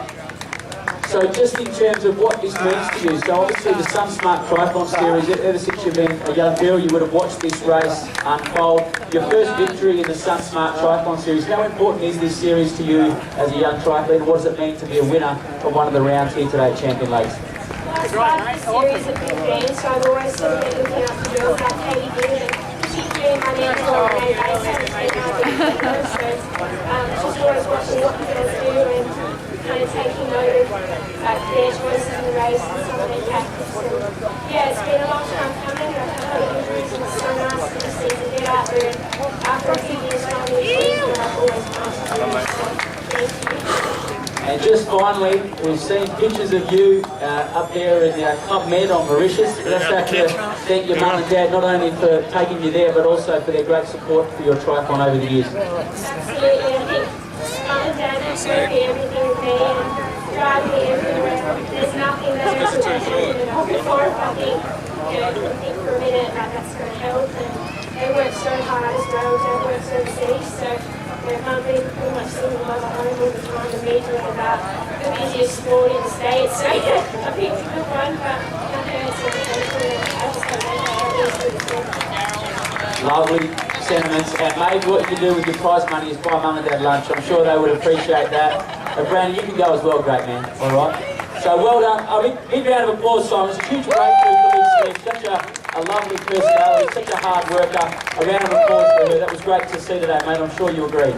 So just in terms of what this means to you, so obviously the SunSmart Triathlon Series, ever since you've been a young girl, you would have watched this race unfold. Your first victory in the SunSmart Triathlon Series, how important is this series to you as a young triathlete? What does it mean to be a winner of one of the rounds here today at Champion Lakes? I started this series of big games, so I've always sort of been looking up to girls like Katie Dean, and particularly my mentor, Armadale, so just always watching what the girls do and kind of taking note of their choices in the race and some of their tactics. And yeah, it's been a long time coming. I've had a lot of injuries and it's so nice to just see to get out there. And after a few years finally achieved what I've always wanted to do. So thank you. And just finally, we've seen pictures of you up there in Club Med on Mauritius. We just have to thank your mum and dad not only for taking you there, but also for their great support for your triathlon over the years. Absolutely, I think mum and dad have shown me everything with me and drive me everywhere. There's nothing that I would have handed before if I think, think for a minute like that's going to help. And they work so hard as well, dad works overseas, so I can't be pretty much single mother home all the time and me talking about the busiest sport in the States. So I picked a good one, but my parents are so I just got to Lovely sentiments, and maybe what you can do with your prize money is buy mum and dad lunch. I'm sure they would appreciate that. And Brandon, you can go as well, great man. All right. So well done. A big round of applause, Simon. It's a huge breakthrough for Liz Smith. Such a lovely personality, such a hard worker. A round of applause for her. That was great to see today, mate. I'm sure you agree.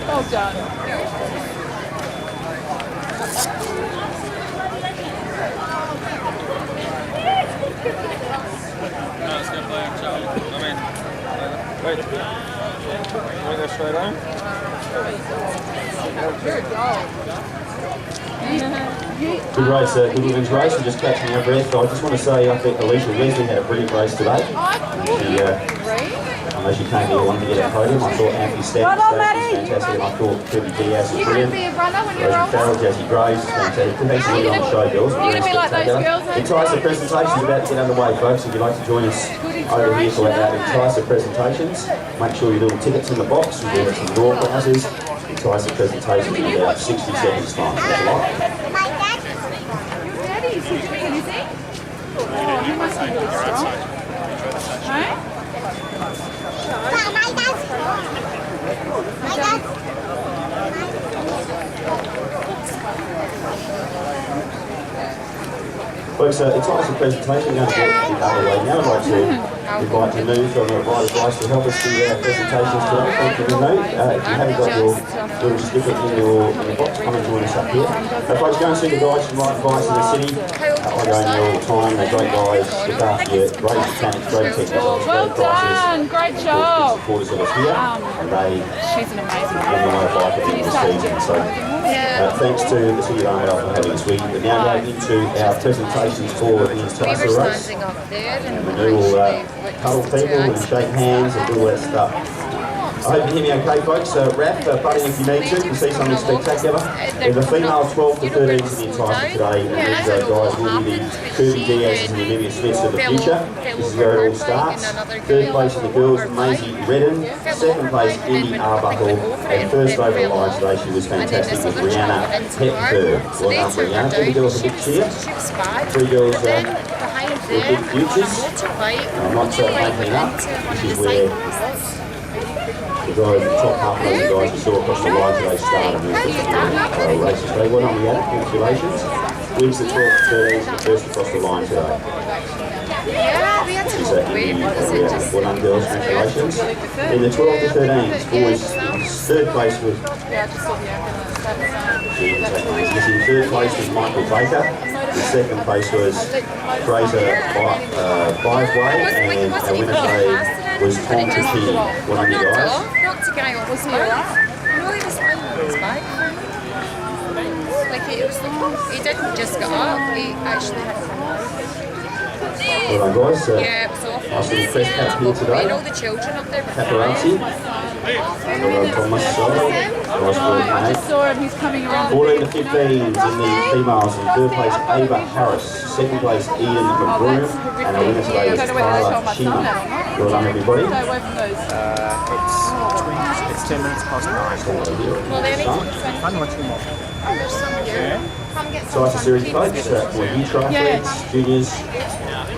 Well done. Wait. Can we go straight home? Good race, good women's race. We're just catching our breath. I just want to say I think Alicia Wesley had a brilliant race today. She came here wanting to get a podium. I thought Anthony Stanton was fantastic, and I thought Kirby Diaz was brilliant. Rosie Farrell, Jazzy Graves is fantastic. Thanks for being on the show, girls. You're going to be like those girls, Enticer presentations about to get underway, folks. If you'd like to join us over here for our Enticer presentations, make sure your little tickets in the box. We're doing some door prizes. Enticer presentations in about 60 seconds time. Thanks a lot. Daddy's doing anything? Oh, he must be really strong. Right? Folks, it's nice a presentation. We're going to get underway now. I'd like to invite Manu from Right Advice to help us do our presentations today. Thank you, Manu. If you haven't got your little snippet in your box, come and join us up here. Folks, go and see the guys from Right Advice in the city. I go in there all the time. They're great guys, look after you, great mechanics, great technicians, Well great prices. done, great job. Supporters of us here, and they She's an amazing have the motorbike at the end of the season. So, thanks to the City of Armadale for having us. We're now going into our presentations for the Enticer race. And Manu will cuddle people and shake hands and do all that stuff. I hope you hear me okay, folks. Rap, button if you need to. You can see something spectacular. There's a female 12 to 13 in the Enticer today, and these guys will be the Kirby Diaz and the Olivia Smiths of the future. This is where it all starts. Third place in the girls, Maisie Redden. Second place, Indy Arbuckle. And first over the line today, she was fantastic, with Brianna Hepburn. Well done, Brianna. Give the girls a big cheer. Three girls with big futures. I'm not making it up. This is where the guys, the top half of the guys we saw across the line today started with the races today. Well done, Brianna. Congratulations. Wins the 12 to 13, the first across the line today. Well done, girls. Congratulations. In the 12 to 13s, boys, third place was... In third place was Michael Baker. The second place was Fraser Biveway, and our winner today was Tom Trapini. Well done, you guys. Not to go. Was he alright? his bike. Like he didn't just get up, he actually had to come. Well done, guys. Yeah, it was awful. Nice little fresh cap here today. And all the children up there were Paparazzi. Well done, Thomas. Nice ball, I mate. just saw him, he's coming around. 14 to 15s in the females. In third place, Ava Harris. Second place, Ian McBroom. And our winner today is Tyler Shima. Well done, everybody. Stay away from those. It's 10 minutes past 9. Well, they need I'm watching more. there's some here. Come get So it's a series, folks, for new triathletes, juniors,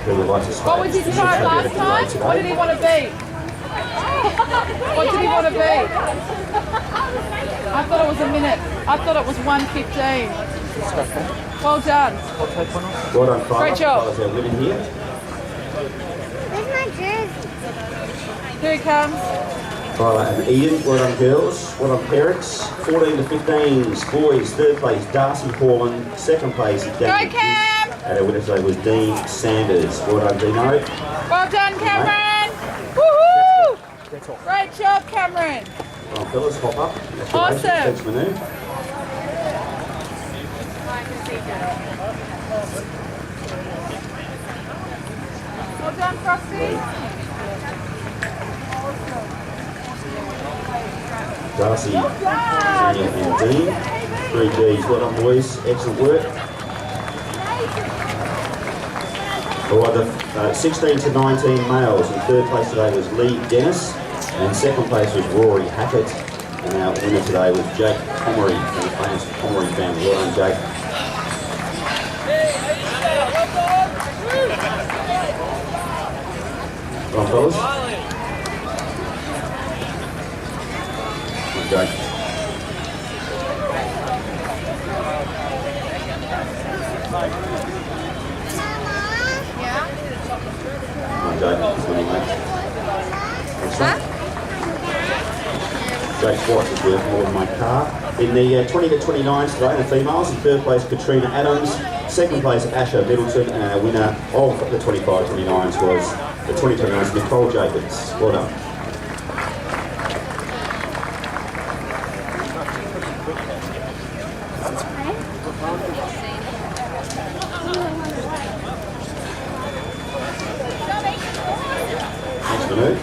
who would like to start. What was his time last time? What did he want to be? What did he want to be? I thought it was a minute. I thought it was 1:15. Well done. Well done, Tyler. Great job. Tyler's our winner here. Where's my jersey? Here he comes. Tyler and Ian, well done, girls. Well done, parents. 14 to 15s, boys. Third place, Darcy Horland. Second place, Daniel. Go, Cam! And our winner today was Dean Sanders. Well done, Dino. Well done, Cameron. Woohoo! Great job, Cameron. Well, fellas, hop up. Awesome. Thanks, Manu. Well done, Frosty. Darcy, Daniel and Dean. 3 Gs. Well done, boys. Excellent work. All right, the 16 to 19 males. In third place today was Lee Dennis. And second place was Rory Hackett. And our winner today was Jake Pomeroy from the famous Pomeroy family. Well done, Jake. Well done, fellas. Well done, Jake. Well done, Jake. That's winning, mate. Excellent. Jake Watts is worth more than my car. In the 20 to 29s today, the females, in third place Katrina Adams, second place Asha Middleton, and our winner of the 25-29s was the 2029s Nicole Jacobs. Well done. Thanks, Manu.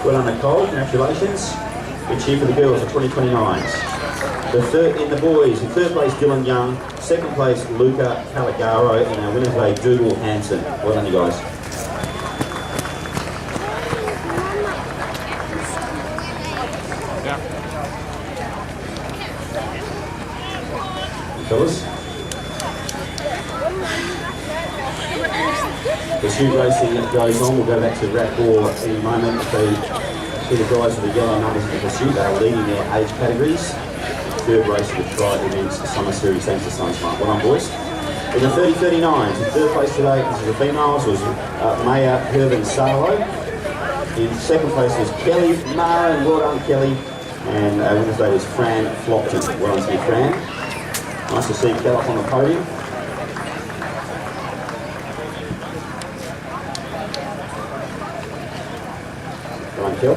Well done, Nicole. Congratulations. Good cheer for the girls, the 2029s. The third in the boys, in third place Dylan Young, second place Luca Caligaro, and our winner today Dougal Hansen. Well done, you guys. Fellas. The shoe racing that goes on, we'll go back to Ratball in a moment. See the guys with the yellow numbers in the pursuit, they are leading their age categories. Third race of the Tri Events Summer Series thanks to SunSmart. Well done, boys. In the 30-39s, in third place today, this is the females, was Maya Hervin Salo. In second place was Kelly Mara, and well done, Kelly. And our winner today was Fran Flopton. Well done to you, Fran. Nice to see Kel up on the podium. Well done, Kel.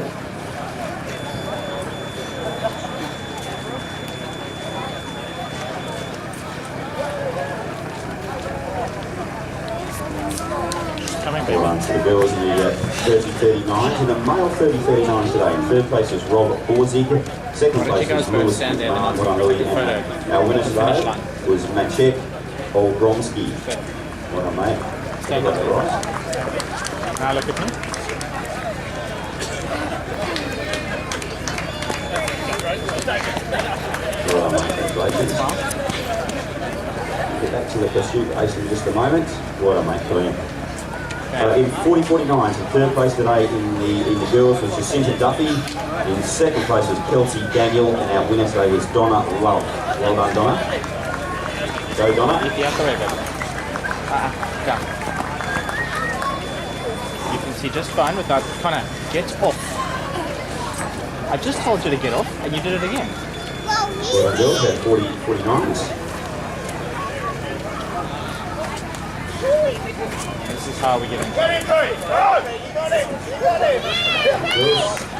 Everyone to the girls in the 30-39s. In the male 30-39s today, in third place is Robert Borzig. Second place is Lewis McMahon. Well done, Louis. And our winner today was Maciek Olbromski. Well done, mate. Stand up, right? Now look at me. Well done, mate. Congratulations. Get back to the pursuit race in just a moment. Well done, mate. Brilliant. In 40-49s, in third place today in the girls was Jacinta Duffy. In second place was Kelsey Daniel, and our winner today was Donna Love. Well done, Donna. Go, Donna. The other way, baby. Go. You can see just fine without Connor. Get off. I just told you to get off, and you did it again. Well done, girls, at 40-49s. This is how we get in. Girls,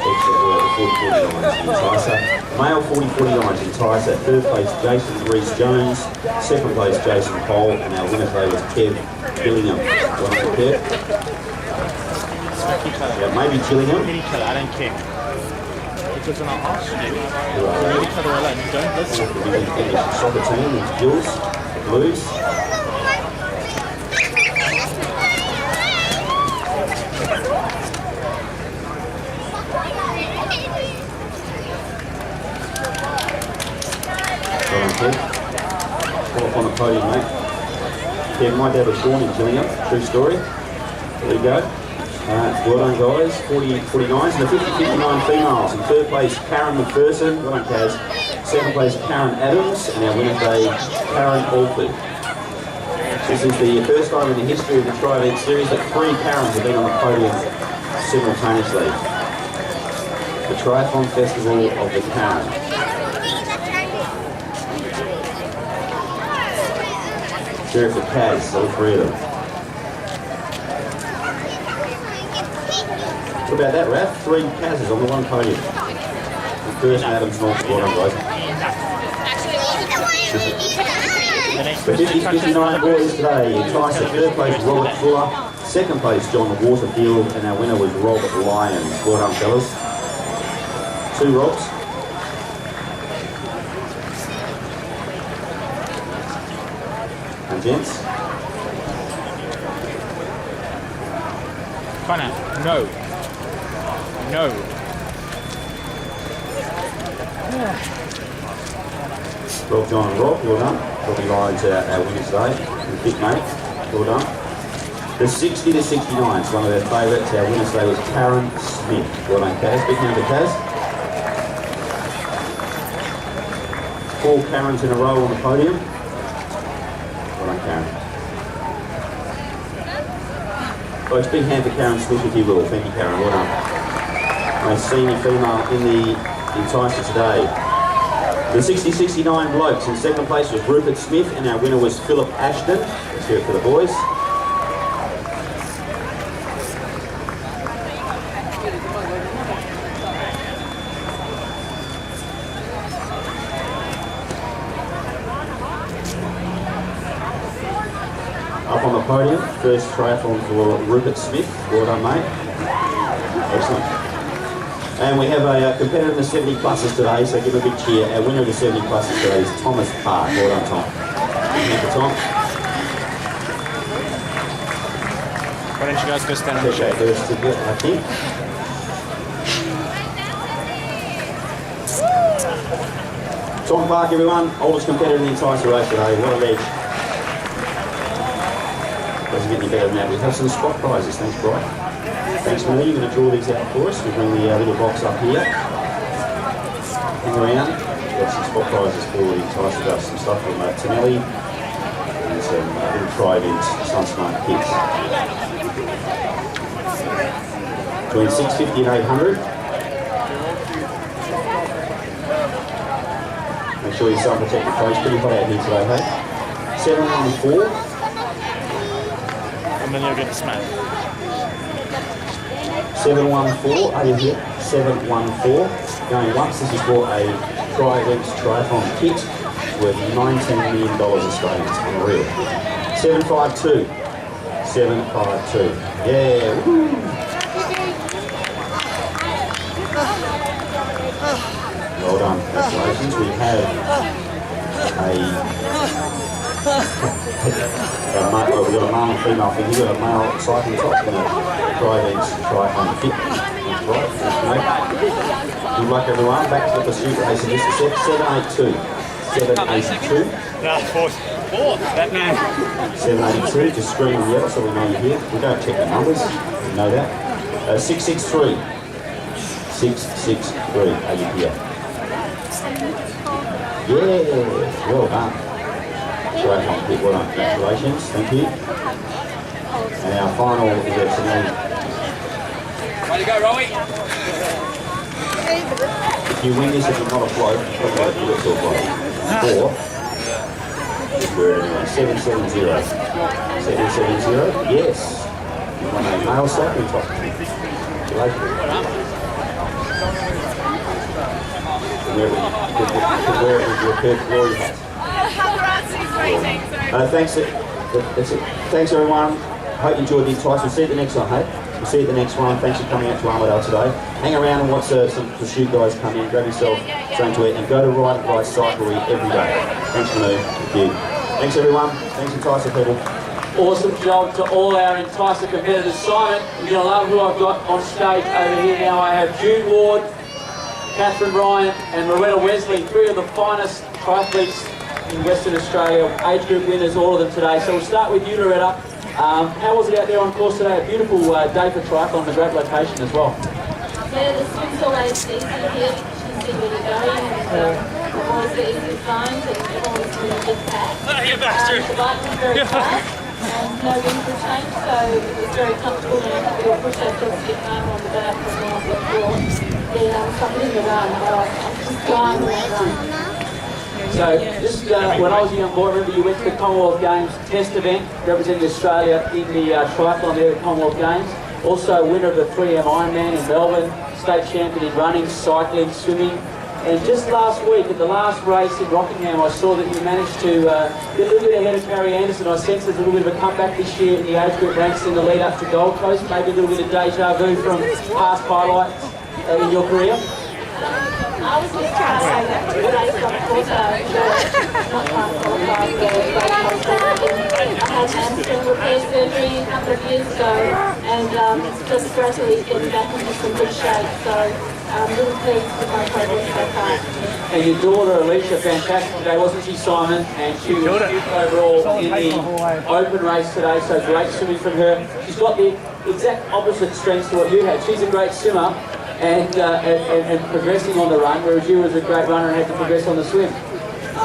extra work, 40-49s enticer. Male 40-49s enticer. Third place, Jason Reese-Jones. Second place, Jason Cole. And our winner today was Kev Gillingham. Well done, Kev. Smack each other. Yeah, maybe Gillingham. Hit each other, I don't care. Because when I ask you, you leave each other alone. You don't listen. The English soccer team is Gills, Blues. Well done, Kev. All up on the podium, mate. Kev, my dad was born in Gillingham. True story. There you go. Well done, guys. 40-49s and the 50-59 females. In third place, Karen McPherson. Well done, Kaz. Second place, Karen Adams. And our winner today, Karen Alford. This is the first time in the history of the Tri-Event Series that 3 Karens have been on the podium simultaneously. The Triathlon Festival of the Karen. Sheriff of Kaz, all 3 of them. What about that, Raph? 3 Kazs on the one podium. First Adams North, well done, guys. The 50-59 boys today, enticer. Third place, Robert Fuller. Second place, John Waterfield. And our winner was Robert Lyons. Well done, fellas. 2 Robs. And gents. Connor, no. No. Rob, John and Rob, well done. Robbie Lyons, our winner today. And big mate, well done. The 60-69s, one of their favourites. Our winner today was Karen Smith. Well done, Kaz. Big hand to Kaz. 4 Karens in a row on the podium. Well done, Karen. Folks, big hand for Karen Smith if you will. Thank you, Karen. Well done. Most senior female in the enticer today. The 60-69 blokes. In second place was Rupert Smith, and our winner was Philip Ashton. Let's hear it for the boys. Up on the podium, first triathlon for Rupert Smith. Well done, mate. Excellent. And we have a competitor in the 70 pluses today, so give him a big cheer. Our winner of the 70 pluses today is Thomas Park. Well done, Tom. Thank you, Tom. Why don't you guys go stand on the Okay, shade? first ticket, I think. Tom Park, everyone. Oldest competitor in the enticer race today. What a leg. Doesn't get any better than that. We have some spot prizes. Thanks, Brian. Thanks, Millie. You're going to draw these out for us. We'll bring the little box up here. Hang around. Got some spot prizes for the enticer. Got some stuff from Tonelli and some little Tri-Event SunSmart kits. Between 650 and 800. Make sure you sun protect your face. Pretty hot out here today, hey? 714. And then you'll get the smack. 714, are you here? 714. Going once, this is for a Tri-Event Triathlon kit worth $19 million Australian. It's unreal. 752. 752. Yeah, woo! Well done, congratulations. We have we've got a male and female thing. We've got a male cycling top and a Tri-Event Triathlon kit. That's right, that's great. Good luck, everyone. Back to the pursuit racing. This is 782. 782. No, fourth. That man. 782. Just scream and yell so we know you're here. We don't check the numbers. We know that. 663. 663. Are you here? Yeah. Well done. Triathlon kit. Well done. Congratulations. Thank you. And our final is actually. Way to go, Rowie. If you win this, if you're not a float, you've got to give it to a float. Or, just wear it anyway. 770. 770, yes. won a male cycling top. Wear it with your Perth Glory hat. Thanks everyone. Hope you enjoyed the entice. We'll see you at the next one, hey? We'll see you at the next one. Thanks for coming out to Armadale today. Hang around and watch some pursuit guys come in, grab yourself something to eat, and go to Ride and Ride Cyclery every day. Thanks for me. Thank you. Thanks everyone. Thanks Enticer people. Awesome job to all our Enticer competitors. Simon, you're going to love who I've got on stage over here now. I have June Ward, Catherine Ryan and Loretta Wesley, three of the finest triathletes in Western Australia, age group winners, all of them today. So we'll start with you, Loretta. How was it out there on course today? A beautiful day for triathlon, a great location as well. Yeah, the swim's always easy here. You see where you're going, and always the easiest zones, and everyone's really good pack. The bike was very fast, and no wind for change, so it was very comfortable, and we were pushed ourselves to get home on the back, and then I thought, something in the run, but I'm just flying on that run. So, just when I was a young boy, I remember you went to the Commonwealth Games test event representing Australia in the triathlon there at the Commonwealth Games. Also winner of the 3M Ironman in Melbourne, state champion in running, cycling, swimming. And just last week at the last race in Rockingham, I saw that you managed to get a little bit ahead of Carrie Anderson. I sense there's a little bit of a comeback this year in the age group ranks in the lead up to Gold Coast. Maybe a little bit of deja vu from past highlights in your career. I was just trying to say that to race on course, not past qualified, I had hamstring repair surgery a couple of years ago, and just gradually getting back into some good shape, so I'm really pleased with my progress so far. And your daughter Alicia, fantastic today, wasn't she, Simon? And she was fifth overall in the open race today, so great swimming from her. She's got the exact opposite strengths to what you had. She's a great swimmer and progressing on the run, whereas you was a great runner and had to progress on the swim.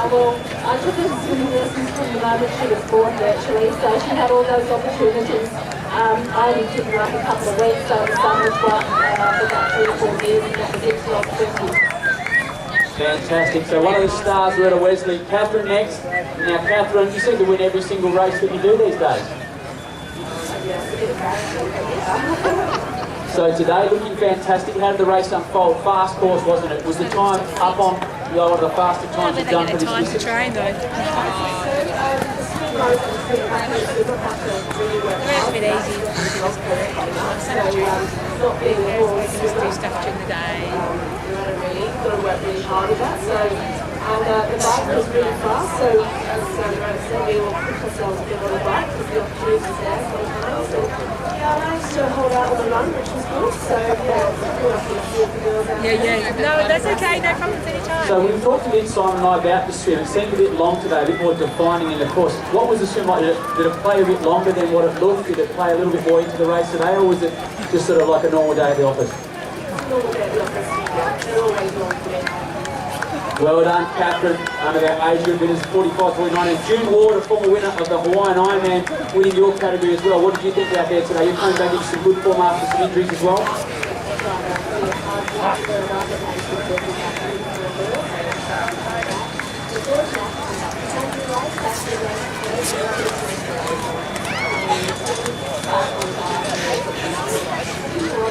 Well, I took her swimming lessons from the moment she was born virtually, so she had all those opportunities. I only took her up a couple of weeks over the summer, but for about 3 or 4 years, and that was it till I was 20. Fantastic. So one of the stars, Loretta Wesley. Catherine next. Now Catherine, you seem to win every single race that you do these days. So today, looking fantastic. How did the race unfold? Fast course, wasn't it? Was the time up on one of the fastest times you've done for this distance? To train though. It's a bit easy. We can just do stuff during the day. Got to work really hard with that. And the bike was really fast, so as Loretta said, we will push ourselves a bit on the bike because the opportunities there sometimes. So I managed to hold out on the run, which was good. So No, that's okay. No problems anytime. So we've talked a bit, Simon and I, about the swim. It seemed a bit long today, a bit more defining in the course. What was the swim like? Did it play a bit longer than what it looked? Did it play a little bit more into the race today, or was it just sort of like a normal day at the office? normal day at the office. They're always long for me. Well done, Catherine, under our age group winners, 45-49, and June Ward, a former winner of the Hawaiian Ironman, winning your category as well. What did you think out there today? You're coming back into some good form after some injuries as well?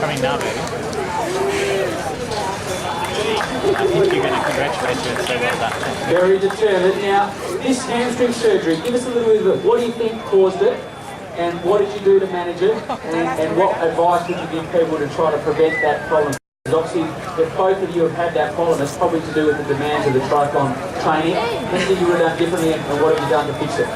Coming now, baby. I think you're going to congratulate you and say well done. Very determined. Now, this hamstring surgery, give us a little bit of it. What do you think caused it? And what did you do to manage it? And what advice would you give people to try to prevent that problem? Because obviously, if both of you have had that problem, it's probably to do with the demands of the triathlon training. Anything you would have done differently, and what have you done to fix it?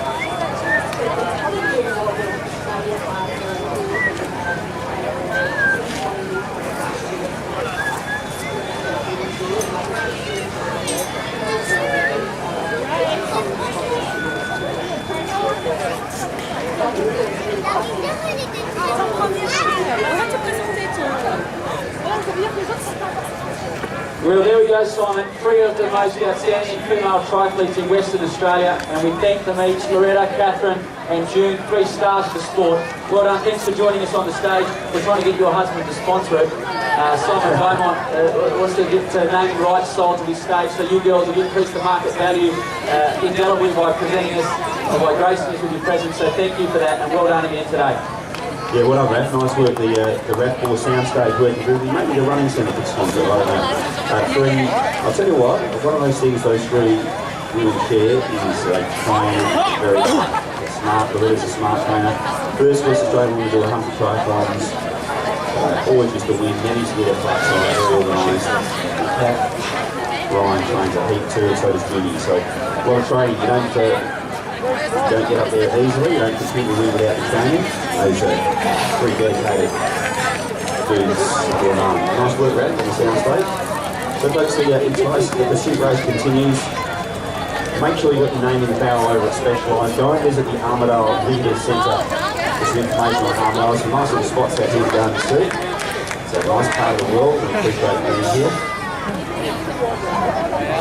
Well, there we go, Simon. 3 of the most outstanding female triathletes in Western Australia, and we thank them each, Loretta, Catherine and June, 3 stars of the sport. Well done, thanks for joining us on the stage. We're trying to get your husband to sponsor it. Simon Beaumont wants to get naming rights sold to this stage, so you girls have increased the market value indelibly by presenting us, or by gracing us with your presence, so thank you for that, and well done again today. Yeah, well done, Raph. Nice work. The Raph or soundstage working through. Maybe the running centre could sponsor it, I don't know. Three, I'll tell you what, one of those things those three women share is they train very smart. Loretta's a smart trainer. First West Australian women do 100 triathlons. Always used to win. Then used to get a flat side, very organised. Kat, Ryan trains a heap too, and so does Judy. So a lot of training. You don't get up there easily. You don't compete with win without the training. Those are pretty dedicated dudes. Nice work, Rad, on the sound stage. So folks, the pursuit race continues. Make sure you got your name in the barrel over at Specialised. Go and visit the Armadale Visitor Centre for some information on Armadale. Some nice little spots out here to go and see. It's a nice part of the world. We appreciate being here.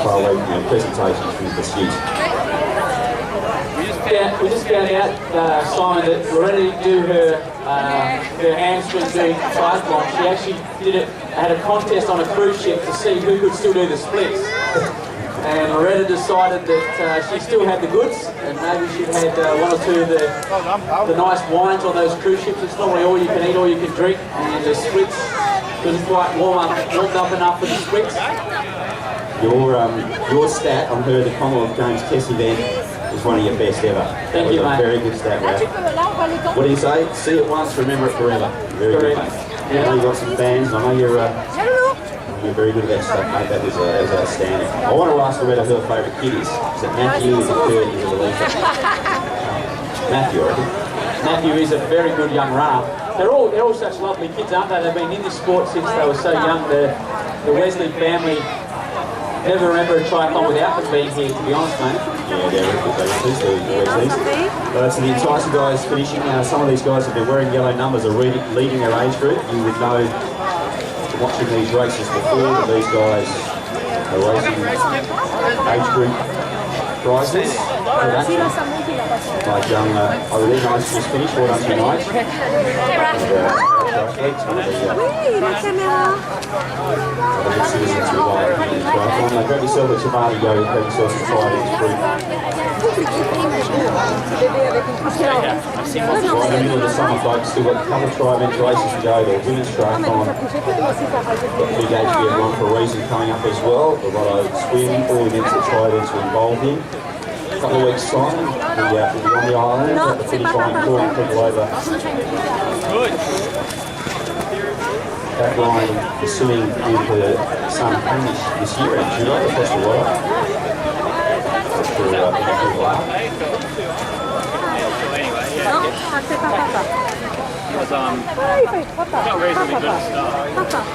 Far away from your presentations from the pursuit. We just found out, Simon, that Loretta didn't do her hamstring doing triathlon. She actually had a contest on a cruise ship to see who could still do the splits. And Loretta decided that she still had the goods, and maybe she'd had one or two of the nice wines on those cruise ships. It's normally all you can eat, all you can drink, and the splits couldn't quite warmed up enough for the splits. Your stat on her, the Commonwealth Games test event, is one of your best ever. Thank you, mate. Very good stat, Ralph. What do you say? See it once, remember it forever. Very good, mate. I know you've got some fans, and I know you're very good at that stuff, mate. That was outstanding. I want to ask Loretta who her favourite kid is. Is it Matthew? Is it Kurt? Is it Elisa? Matthew, I reckon. Matthew is a very good young runner. They're all such lovely kids, aren't they? They've been in this sport since they were so young. The Wesley family never remember a triathlon without them being here, to be honest, mate. Yeah, they're very good. The Wesleys. So the Enticing guys finishing. Some of these guys have been wearing yellow numbers, are leading their age group. You would know, watching these races before, that these guys are racing age group prizes. Like I really nice just finished, well done tonight. Grab yourself a tomato yo, grab yourself some triathletes fruit. Right in the middle of the summer, folks, still got a couple of tri-event races to go. The women's triathlon, got the big HBF run for a reason coming up as well. We've got a swim, all events that tri-events are involved in. A couple of weeks' time, we'll be on the island at the finish line, calling people over. That line is swimming with her son Hamish this year, actually, right across the water. Not reasonably good start.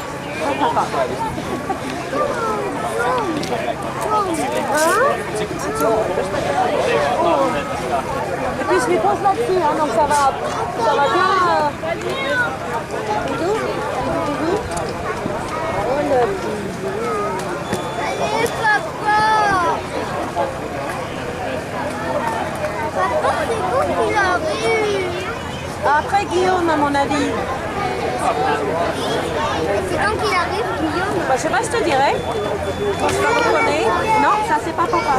Et puis je les pose là-dessus, hein, donc ça va bien. Oh le après Guillaume, à mon avis. C'est quand qu'il arrive, Guillaume? Bah, je sais pas, je te dirais. On se reconnaît. Non, ça c'est pas papa.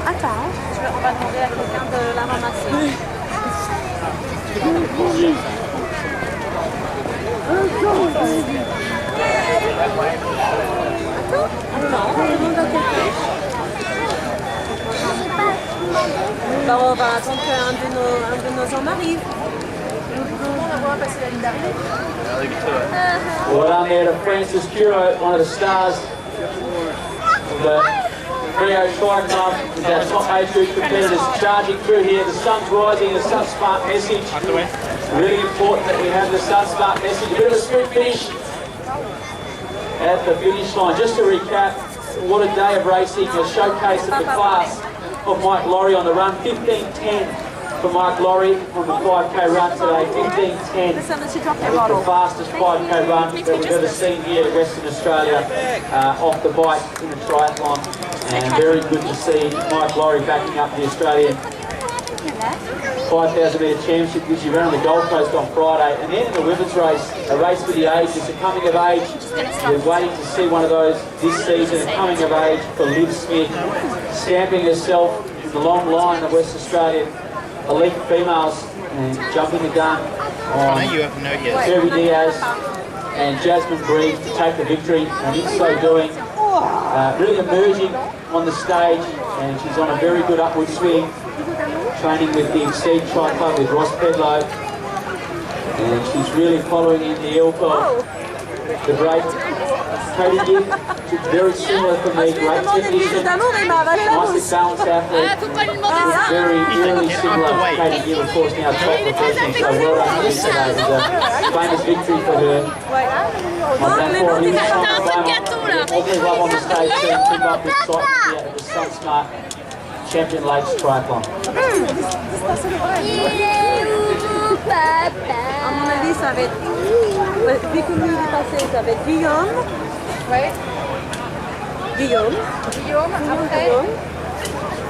Attends. On va demander à quelqu'un de la ramasser. Bah, on va attendre qu'un de nos hommes arrive. On va passer la ligne d'arrivée. Well done there to Francis Curo, one of the stars of the Rio Triathlon, with our top age group competitors charging through here. The sun's rising, the SunSmart message. Really important that we have the SunSmart message. A bit of a sprint finish at the finish line. Just to recap, what a day of racing, a showcase of the class of Mike Laurie on the run. 15:10 for Mike Laurie on the 5k run today. 15:10, the fastest 5k run that we've ever seen here in Western Australia off the bike in the triathlon. And very good to see Mike Laurie backing up the Australian 5,000 metre championship which you ran on the Gold Coast on Friday, and then in the women's race, a race for the ages, a coming of age. We're waiting to see one of those this season, a coming of age for Liv Smith, stamping herself in the long line of West Australian elite females and jumping the gun on Kirby Diaz and Jasmine Breed to take the victory, and in so doing, really emerging on the stage, and she's on a very good upward swing, training with the Exceed Tri Club with Ross Pedlow, and she's really following in the ilk of the great Katie Gibb. She's very similar for me, great technician, nicely balanced athlete, very similar to Katie Gibb, of course, now top professional, so well done to today. It was a famous victory for her. On that forum, he was trying to all the love on the stage, and keep up the excitement here at the SunSmart Champion Lakes Triathlon. À mon avis, ça va être, vu que lui il est passé, ça va être Guillaume. Ouais. Guillaume. Après.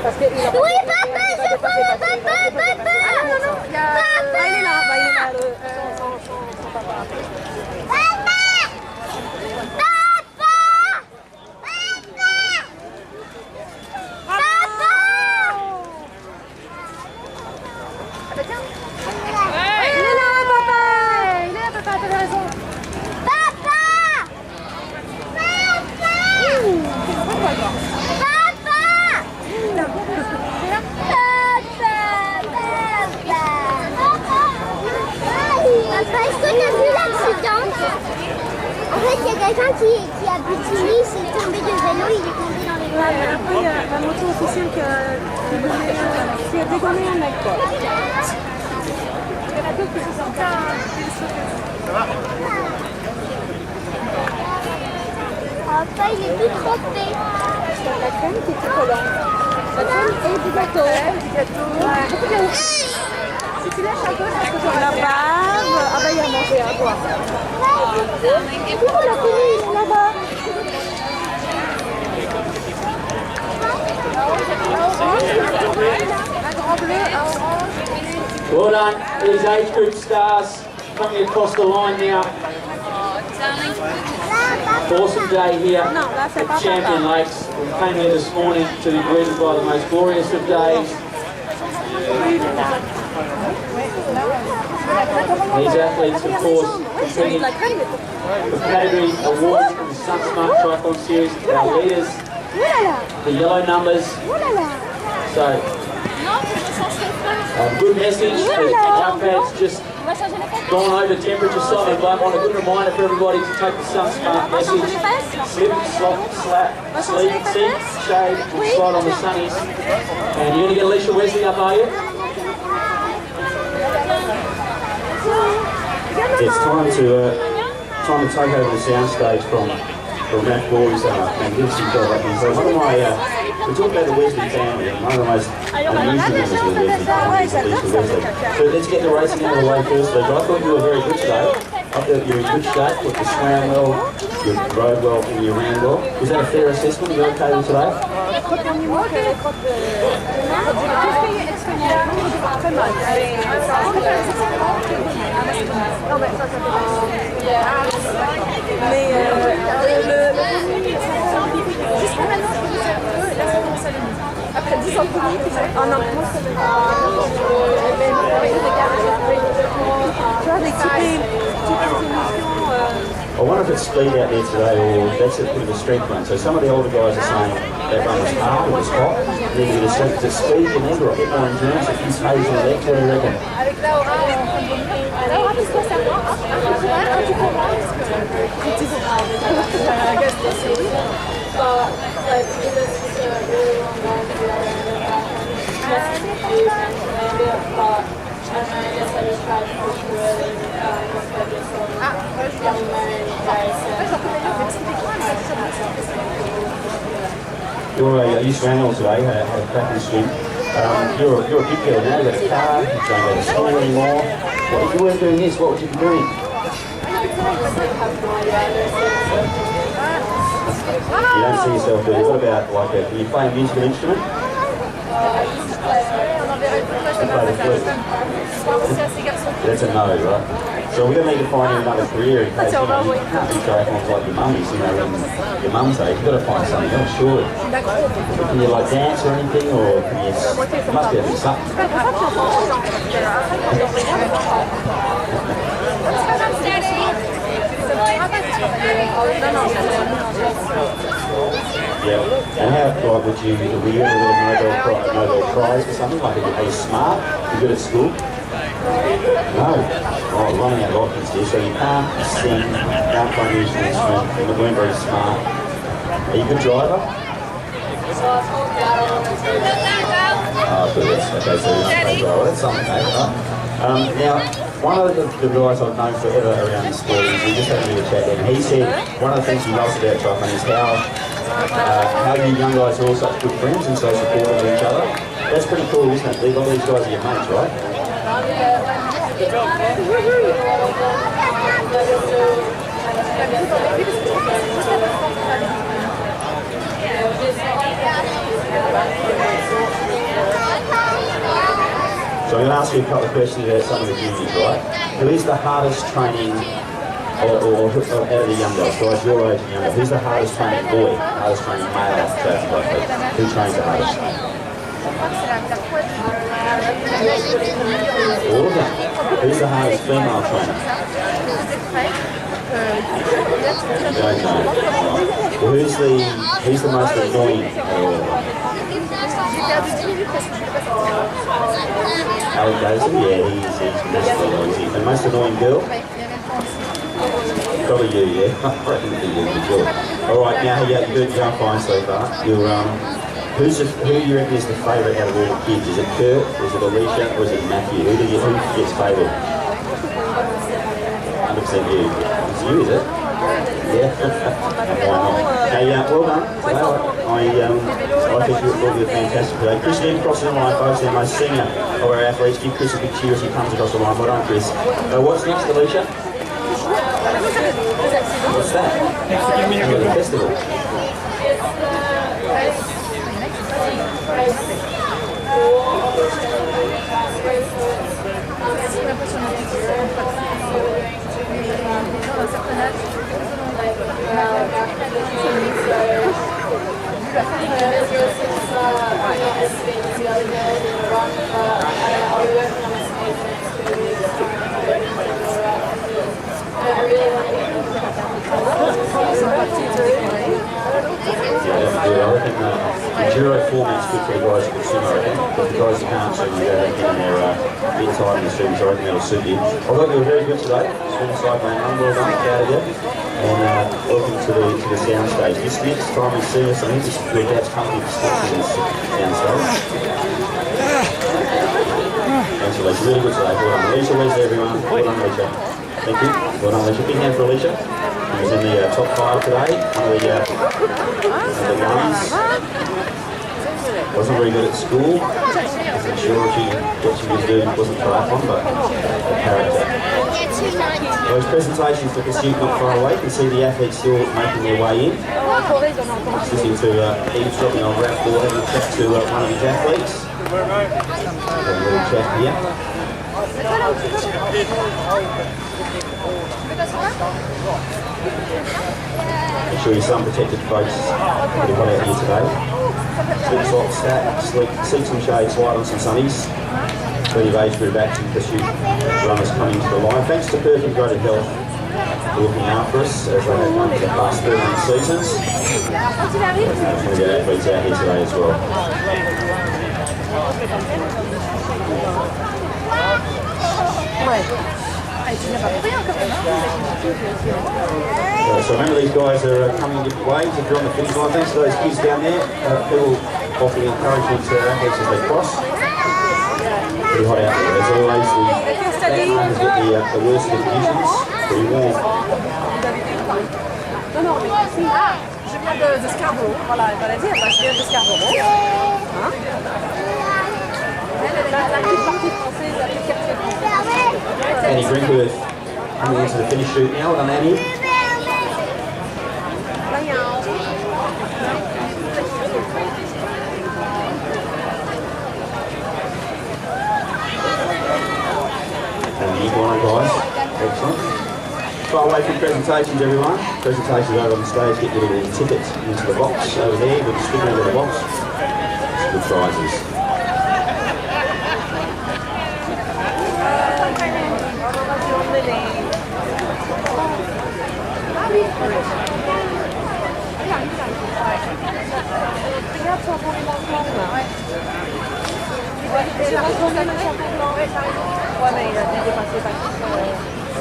Parce qu'il a Oui, papa, c'est pas mon papa, papa. Ah non, non, il y a... il est là, son papa. Est-ce que tu as vu l'accident? En fait, il y a quelqu'un qui a butiné, il s'est tombé de vélo, il est tombé dans les bras. Après, il y a la moto officielle qui a dégonné un mec, quoi. Papa, il est tout trempé. La crème qui était collante. La crème et du gâteau. Si tu lâches un peu, parce que la barbe, ah bah il a mangé à quoi. Où la télé là-bas? Well done, these age group stars coming across the line now. Awesome day here at Champion Lakes. We came here this morning to be greeted by the most glorious of days. These athletes, of course, competing for category awards from the SunSmart Triathlon Series. Our leaders, the yellow numbers. So, good message. The iPad's just gone over temperature slightly, but on a good reminder for everybody to take the SunSmart message. Slip, slop, slap, sleep, sink, shade, and slide on the sunnies. And you're going to get Alicia Wesley up, are you? It's time to take over the soundstage from Matt Gore's magnificent job up here. So one of my, we talked about the Wesley family, and one of the most unusual members of the Wesley family is Alicia Wesley. So let's get the racing out of the way first. So I thought you were very good today. I thought you were in good shape, you swam well, you rode well, and you ran well. Was that a fair assessment? You okay with today? Mais Jusqu'à maintenant, je faisais un peu, et là, ça commence à aller mieux. Après 10 ans de public, oh non, moi, ça va. tu vois, des petites émissions. I wonder if it's speed out there today or that's a bit of a strength run. So some of the older guys are saying that run was hard, it was hot, then you get a strength to speed and then got a bit more endurance, a few K's in the legs, what do you reckon? Avec Laura, Laura, qu'est-ce que ça prend? Un petit peu moins, parce que You swam all today, had a cracking swim. You're a big girl now, you've got a car, you don't go to school anymore. Well, if you weren't doing this, what would you be doing? You don't see yourself doing it. What about, like, are you playing a musical instrument? That's a no, right? So we're going to need to find you another career in case you can't do triathlons like your mummies, when your mum's age. You've got to find something else, surely. Can you like dance or anything, or can you, must be able to do something. Yeah. And how, like, would you earn a little Nobel Prize or something? Like, are you smart? You good at school? No. Oh, running out of options here. So you can't sing, can't play music instrument, you weren't very smart. Are you a good driver? Oh, good. Okay, so you're not a driver. That's something, mate, right? Now, one of the guys I've known forever around the sport is we just had a bit of a chat and he said one of the things he loves about triathlon is how you young guys are all such good friends and so supportive of each other. That's pretty cool, isn't it? A lot of these guys are your mates, right? So I'm going to ask you a couple of questions about some of the juniors, right? Who is the hardest training, or out of the young guys, guys your age and younger, who's the hardest training boy, hardest training male triathlon athlete? Who trains the hardest? All of them. Who's the hardest female trainer? You don't know. Well, who's the most annoying? Alexander, yeah, he's miserable, noisy. The most annoying girl? Probably you, yeah. I reckon it'd be you, sure. Alright, now you're doing fine so far. Who do you reckon is the favourite out of all the kids? Is it Kurt, is it Alicia, or is it Matthew? Who gets favourite? 100% you. It's you, is it? Yeah. Why not? Hey, well done. I think you'll be fantastic today. Chris Lim crossing the line, folks, the most senior of our athletes. Give Chris a big cheer as he comes across the line. Well done, Chris. What's next, Alicia? What's that? The festival. Enduro format's good for the guys who can swim, I reckon. But the guys who can't swim, they get in their inside in the swims, I reckon that'll suit you. I thought you were very good today. Swim side main run, well done, proud of you. And welcome to the sound stage. This next time we see us, I think your dad's company for steps in this sound stage. Thanks, Alicia. Really good today. Well done. Alicia, where's everyone? Well done, Alicia. Thank you. Well done, Alicia. Big hand for Alicia. He was in the top 5 today. One of the ones. Wasn't very good at school. Wasn't sure what she was doing. Wasn't triathlon, but character. Those presentations took a seat not far away. You can see the athletes still making their way in. Listening to eavesdropping on Ralph Board, having a chat to one of his athletes. A little chat here. Make sure your sun protected, folks. Pretty hot out here today. Sleep socks, seats and shades, light on some sunnies. Plenty of age group action for you runners coming to the line. Thanks to Perth and Greater Health for looking after us as they have done for the past 13 seasons. Some of our athletes out here today as well. So remember, these guys are coming in different ways. If you're on the finish line, thanks to those kids down there. People offering encouragement to our athletes as they cross. Pretty hot out there. As always, the background has got the worst of the conditions. Pretty warm. Je viens de Scarborough, voilà, elle va la dire, je viens de Scarborough. Hein? La petite partie française, la petite quartier français. Annie Brinkworth coming into the finish shoot now. Well done, Annie. Far away from presentations, everyone. Presentations over on the stage. Get your little tickets into the box over there. We'll stick over the box. Good prizes. Ouais, mais il a dû dépasser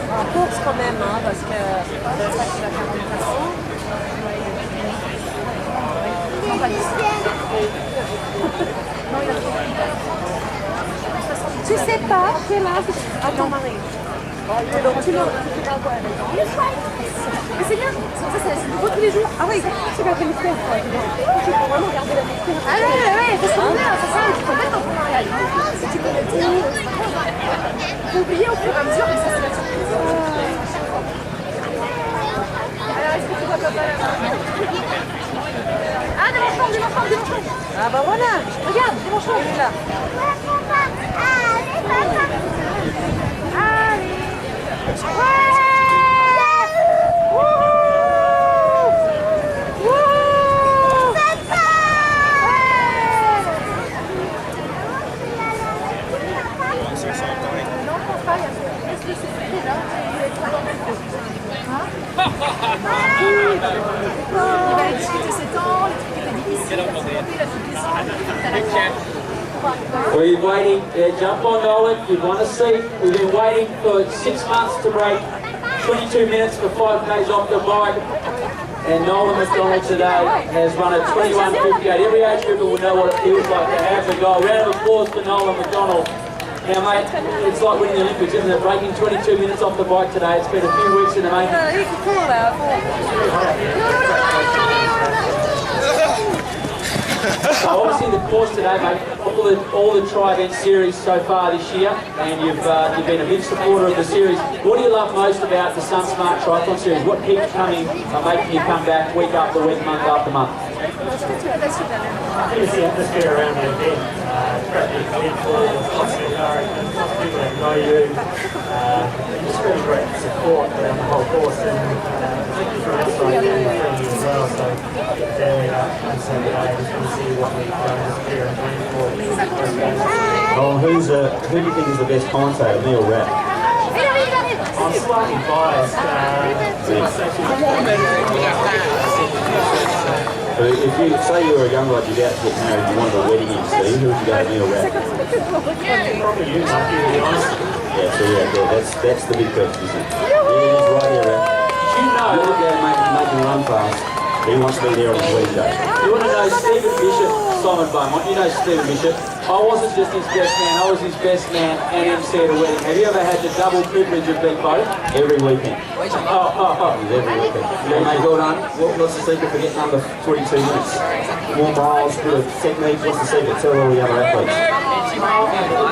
en course quand même, hein, parce que c'est ça qu'il va faire une façon. Tu sais pas quel âge. Attends, Marie. Donc tu l'as quoi avec? Mais c'est bien, c'est nouveau tous les jours. Ah oui, c'est pas comme faire. Tu peux vraiment garder la météo. Ah ouais, c'est ça, c'est ça, tu peux mettre en partenariat. Si tu peux le dire, il faut oublier au fur et à mesure, mais ça c'est la surprise. Alors est-ce que tu vois papa là-bas? Ah, des manchons. Ah bah voilà, regarde, des manchons, il est là. Allez. Il va discuter ses temps, les trucs qui étaient difficiles, il a tout descendu, Well, you're waiting, jump on Nolan, you've won a seat. We've been waiting for 6 months to break 22 minutes for 5Ks off the bike. And Nolan McDonald today has run a 21.58. Every age grouper will know what it feels like to have the goal. Round of applause for Nolan McDonald. Now mate, it's like winning the Olympics, isn't it? Breaking 22 minutes off the bike today. It's been a few weeks in the making. So obviously the course today, mate, all the tri-event series so far this year, and you've been a big supporter of the series. What do you love most about the SunSmart Triathlon series? What keeps coming and making you come back week after week, month after month? I think it's the atmosphere around the event. It's great big people, lots of encouragement, lots of people that know you. Just really great support around the whole course, and particularly from outside and friendly as well. So family on Saturday, just want to see what we've done this year and training for. Oh, who do you think is the best commentator, me or Rat? I'm slightly biased. So if you say you were a young lad, you're about to get married, you wanted a wedding MC, who would you go, me or Rat? Probably you, Mike, to be honest. Yeah, so that's the big question, isn't it? Yeah, he's right here, Rat. You know, you look at him making run fast. He wants to be there on his wedding day. You want to know Stephen Bishop, Simon Beaumont? You know Stephen Bishop. I wasn't just his best man, I was his best man and MC at a wedding. Have you ever had the double privilege of being both? Every weekend. Every weekend. Yeah, mate, well done. What's the secret for getting under 22 minutes? More miles, bit of technique, what's the secret? Tell all the other athletes. The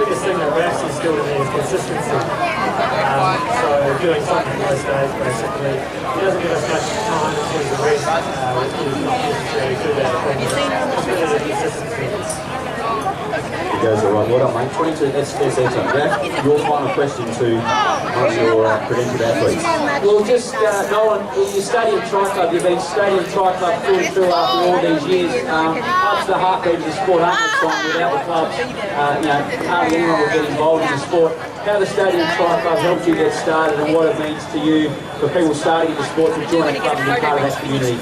biggest thing that Raf's instilled in me is consistency. So doing something most days, basically. He doesn't give us much time in terms of rest, which is not necessarily good at it. It's really the consistency. It goes all right. Well done, mate. 22, that's excellent. Raf, your final question to one of your credentialed athletes. Well, just, Nolan, you stadium tri-club, you've been stadium tri-club through and through after all these years. Club's the heartbeat of the sport, 100 times without the clubs, hardly anyone will get involved in the sport. How the stadium tri-club helped you get started and what it means to you for people starting in the sport to join a club and be part of that community.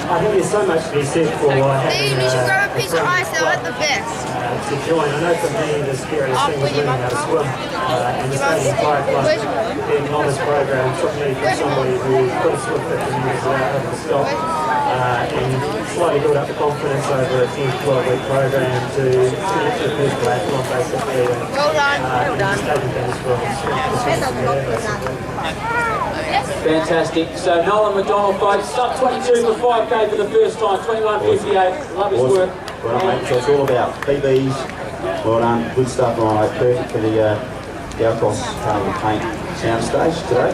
I think there's so much to be said for having you should grab a piece of ice, they're at the best. to join. I know for me the scariest thing was learning how to swim. And the Stadium Triathlon, being an honest program, took me from somebody who couldn't swim 50 metres without having to stop. And slowly built up the confidence over a 10 to 12 week program to get to the first triathlon basically. Well done. Stadium tennis Fantastic. So Nolan McDonald, folks, sub 22 for 5K for the first time, 21.58. Love his work. Well done, mate. So it's all about PBs. Well done. Good stuff on it. Perfect for the Outcross Paint soundstage today.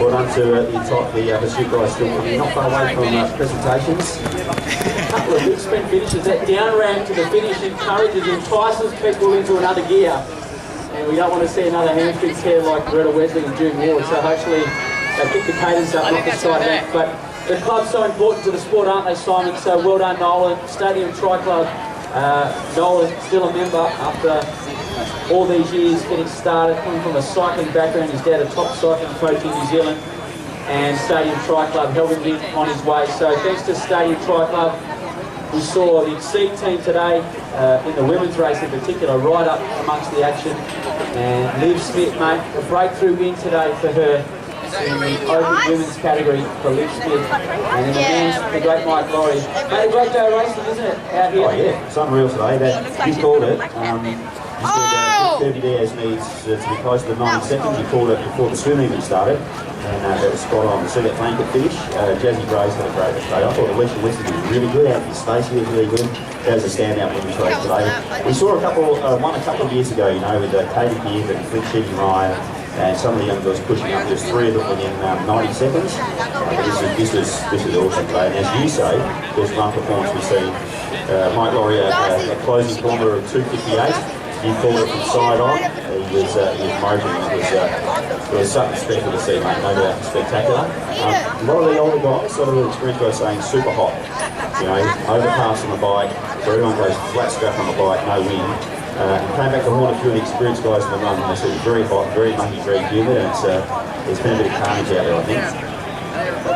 Well done to the pursuit guys still not far away from presentations. A couple of big sprint finishes. That down ramp to the finish encourages, entices people into another gear. and we don't want to see another hamstring tear like Greta Wesley and June Ward, so hopefully they pick the cadence up, not the side length. But the club's so important to the sport, aren't they, Simon? So well done, Nolan. Stadium Tri Club. Nolan still a member after all these years getting started, coming from a cycling background. His dad, a top cycling coach in New Zealand, and Stadium Tri Club helping him on his way. So thanks to Stadium Tri Club, we saw the Exceed team today in the women's race in particular, right up amongst the action. And Liv Smith, mate, a breakthrough win today for her in the open women's category for Liv Smith. And in the men's, the great Mike Laurie. Made a great day of racing, isn't it, out here? Oh yeah, it's unreal today. He's called it. He said 30 Diaz needs to be close to the 90 seconds. He called it before the swim even started, and that was spot on. To see that blanket finish, Jazzy Gray's had a great day. I thought Alicia Weston was really good out in Stacey was really good. That was a standout women's race today. We saw one a couple of years ago, you know, with Katie Beard and Flint Cheating Ryan and some of the young girls pushing up. There's 3 of them within 90 seconds. This was awesome today. And as you say, there's one performance we see. Mike Laurie, a closing kilometre of 2:58. He called it from side on. He was motoring. It was something special to see, mate. No doubt, spectacular. A lot of the older guys, a lot of the experienced guys saying super hot. You know, overpass on the bike, so everyone goes flat strap on the bike, no wind. Came back to Horn a few of the experienced guys in the run, and they said it's very hot, very muggy, very humid, and it's been a bit of carnage out there, I think.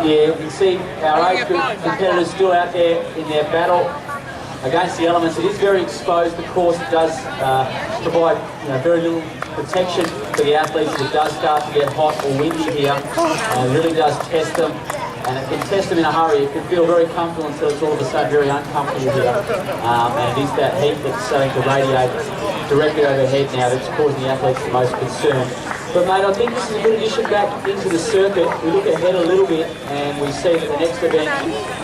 Yeah, we can see our age group competitors still out there in their battle against the elements. It is very exposed. The course does provide very little protection for the athletes. It does start to get hot or windy here. It really does test them, and it can test them in a hurry. It can feel very comfortable until it's all of a sudden very uncomfortable here. And it is that heat that's starting to radiate directly overhead now that's causing the athletes the most concern. But mate, I think this is a good addition back into the circuit. We look ahead a little bit and we see that the next event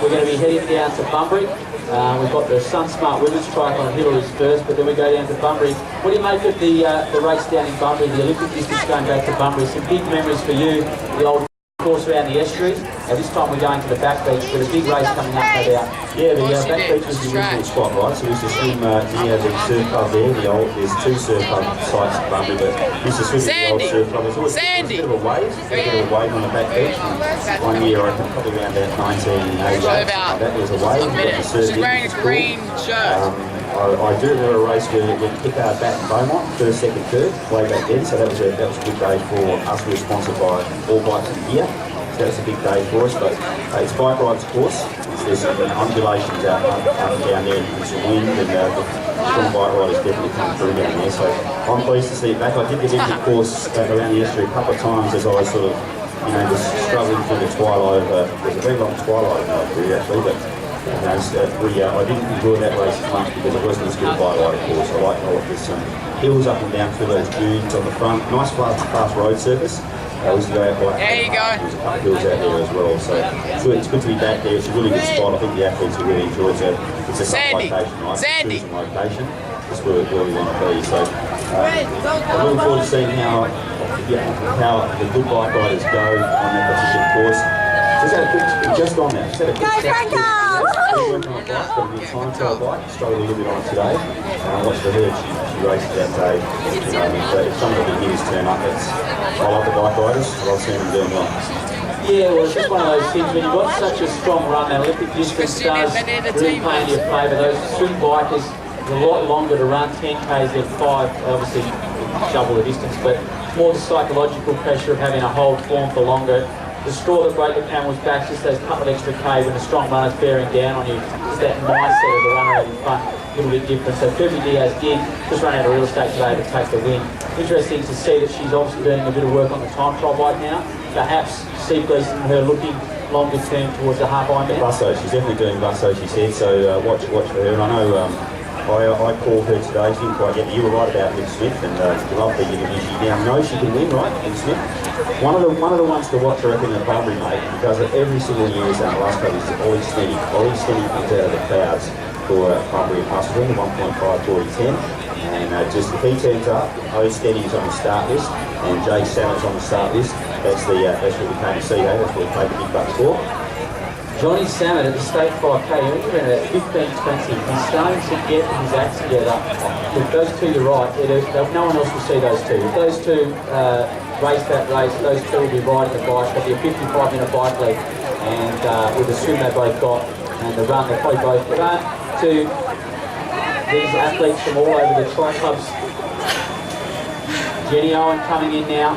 we're going to be heading down to Bunbury. We've got the SunSmart Women's Triathlon Hillary's first, but then we go down to Bunbury. What do you make of the race down in Bunbury, the Olympic distance going back to Bunbury? Some big memories for you, the old course around the estuaries. This time we're going to the back beach, but a big race coming up no doubt. Yeah, the back beach was the original spot, right? So we used to swim near the surf club there. There's 2 surf club sites at Bunbury, but we used to swim at the old surf club. There's always a bit of a wave. There's a bit of a wave on the back beach. And one year, I think probably around about 1988, that was a wave. She's wearing a green shirt. I do remember a race with Pickard, Bat and Beaumont, first, second, third, way back then. So that was a good day for us. We were sponsored by All Bikes of the Year. So that's a big day for us. But it's bike rides, of course. There's some undulations up and down there, and some wind, and the strong bike riders definitely come through down there. So I'm pleased to see it back. I did the Olympic course around the estuary a couple of times as I was sort of, was struggling through the twilight. It was a very long twilight in my career actually, but. I didn't enjoy that race as much because it wasn't as good a bike ride, of course. I like there's some hills up and down through those dunes on the front. Nice fast road surface. We used to go out bike. There you go. There's a couple of hills out there as well. So it's good to be back there. It's a really good spot. I think the athletes will really enjoy it. It's a sub location, right? Sandy. Tourism location. That's where we want to be. So I'm looking forward to seeing how the good bike riders go on that particular course. Just on that. Go Franco! Working on a bike, got a bit of time to a bike, struggled a little bit on it today. I watched her, she raced that day. If some of the beginners turn up, I like the bike riders, but I've seen them doing well. Yeah, well, it's just one of those things when you've got such a strong run, that Olympic distance does really play in your favour. Those swim bikers, it's a lot longer to run 10Ks than 5, obviously double the distance, but more the psychological pressure of having to hold form for longer. The straw that broke the camel's back, just those couple of extra K when the strong runner's bearing down on you. Just that mindset of the runner in front, a little bit different. So Kirby Diaz did just run out of real estate today to take the win. Interesting to see that she's obviously doing a bit of work on the time trial bike now. Perhaps Steve Gleason and her looking longer term towards the half Ironman. Busso, she's definitely doing Busso, she said. So watch for her. And I know I called her today. She didn't quite get you were right about Liv Smith, and you love the interview. She now knows she can win, right? Liv Smith. One of the ones to watch, I reckon, at Bunbury, mate. He does it every single year. He's done the last couple of years. Ollie Steady. Ollie Steady comes out of the clouds for Bunbury and Hustle, 1.5 40 10. And just if he turns up, O Steady is on the start list, and Jay Salmon's on the start list. That's what we came to see. That's what we paid the big bucks for. Johnny Salmon at the state 5K, he only ran at 15:20. He's starting to get his acts together. With those two, you're right. No one else will see those two. If those two race that race, those two will be riding the bike. There'll be a 55-minute bike lead. And with the swim they both got, and the run, they probably both run to these athletes from all over the tri clubs. Jenny Owen coming in now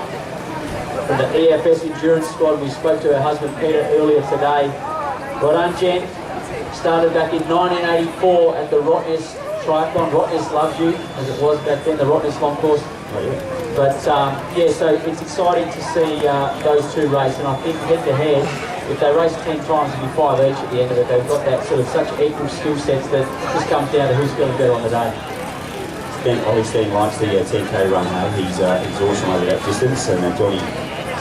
from the EFS Endurance Squad. We spoke to her husband Peter earlier today. Well done, Jen. Started back in 1984 at the Rottnest Triathlon. Rottnest loves you, as it was back then, the Rottnest long course. But yeah, so it's exciting to see those two race, and I think head to head, if they race 10 times, it'll be 5 each at the end of it. They've got that sort of such equal skill sets that it just comes down to who's feeling better on the day. Obviously, likes the 10K run. He's awesome over that distance, and Johnny's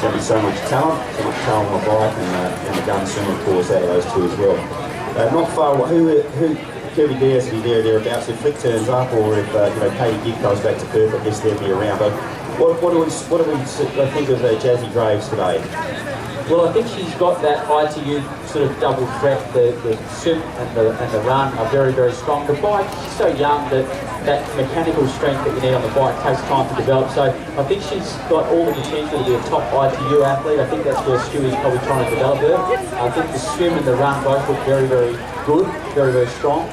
got so much talent on the bike, and the gun swim, of course, out of those two as well. Not far away. Who Kirby Diaz will be thereabouts if Flick turns up, or if Katie Gibb goes back to Perth. I guess they'll be around. But what do we think of Jazzy Graves today? Well, I think she's got that ITU sort of double threat. The swim and the run are very, very strong. The bike, she's so young that mechanical strength that you need on the bike takes time to develop. So I think she's got all the potential to be a top ITU athlete. I think that's where Stewie's probably trying to develop her. I think the swim and the run both look very, very good, very, very strong.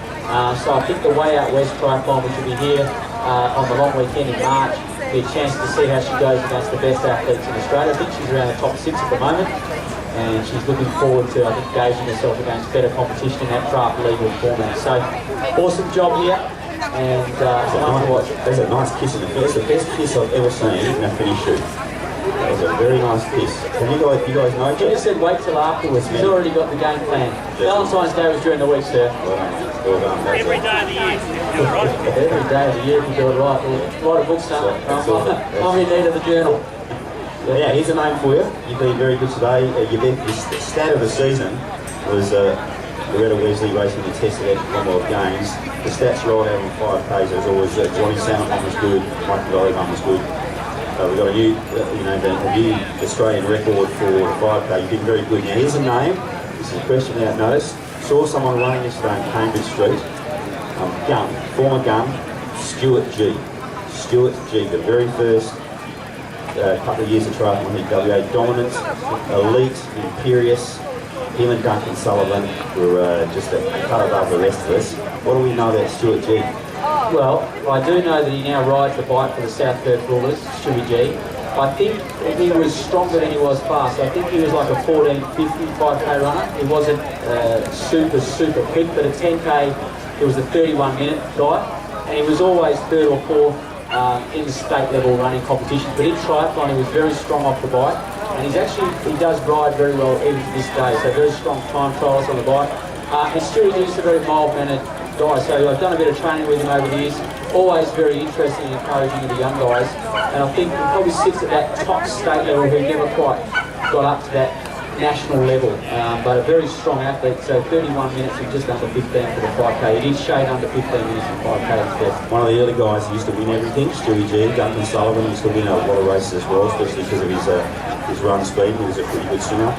So I think the Way Out West Triathlon, which will be here on the long weekend in March, be a chance to see how she goes against the best athletes in Australia. I think she's around the top 6 at the moment, and she's looking forward to, I think, gauging herself against better competition in that draft legal format. So, awesome job here, and it's fun to watch. There's a nice kiss in the face, the best kiss I've ever seen in a finish shoot. That was a very nice kiss. Can you guys know each She other? just said wait till afterwards. She's already got the game plan. Valentine's Day was during the week, sir. Well done. Every day of the year, you're right. Every day of the year if you do it right. Write a book, son. I'm in need of the journal. Yeah, here's a name for you. You've been very good today. The stat of the season was Loretta Wesley racing the test at the Commonwealth Games. The stats rolled out on 5Ks. There was always Johnny Salmon one was good, Mike Dolly one was good. We've got a new, a new Australian record for the 5K. You've been very good. Now here's a name. This is a question without notice. Saw someone running yesterday on Cambridge Street. Former gun, Stuart G. Stuart G. The very first couple of years of triathlon in WA, dominant, elite, imperious. Him and Duncan Sullivan were just a cut above the rest of us. What do we know about Stuart G? Well, I do know that he now rides the bike for the South Perth Rulers, Stewie G. I think he was stronger than he was fast. I think he was like a 14:50 5K runner. He wasn't super quick, but at 10K, he was a 31-minute guy, and he was always 3rd or 4th in the state level running competition. But in triathlon, he was very strong off the bike, and he does ride very well even to this day. So very strong time trials on the bike. And Stewie is a very mild-mannered guy, so I've done a bit of training with him over the years. Always very interesting and encouraging to the young guys, and I think he probably sits at that top state level. He never quite got up to that national level, but a very strong athlete. So 31 minutes and just under 15 for the 5K. He did shade under 15 minutes in 5K instead. One of the early guys used to win everything. Stewie G. Duncan Sullivan used to win a lot of races as well, especially because of his run speed. He was a pretty good swimmer.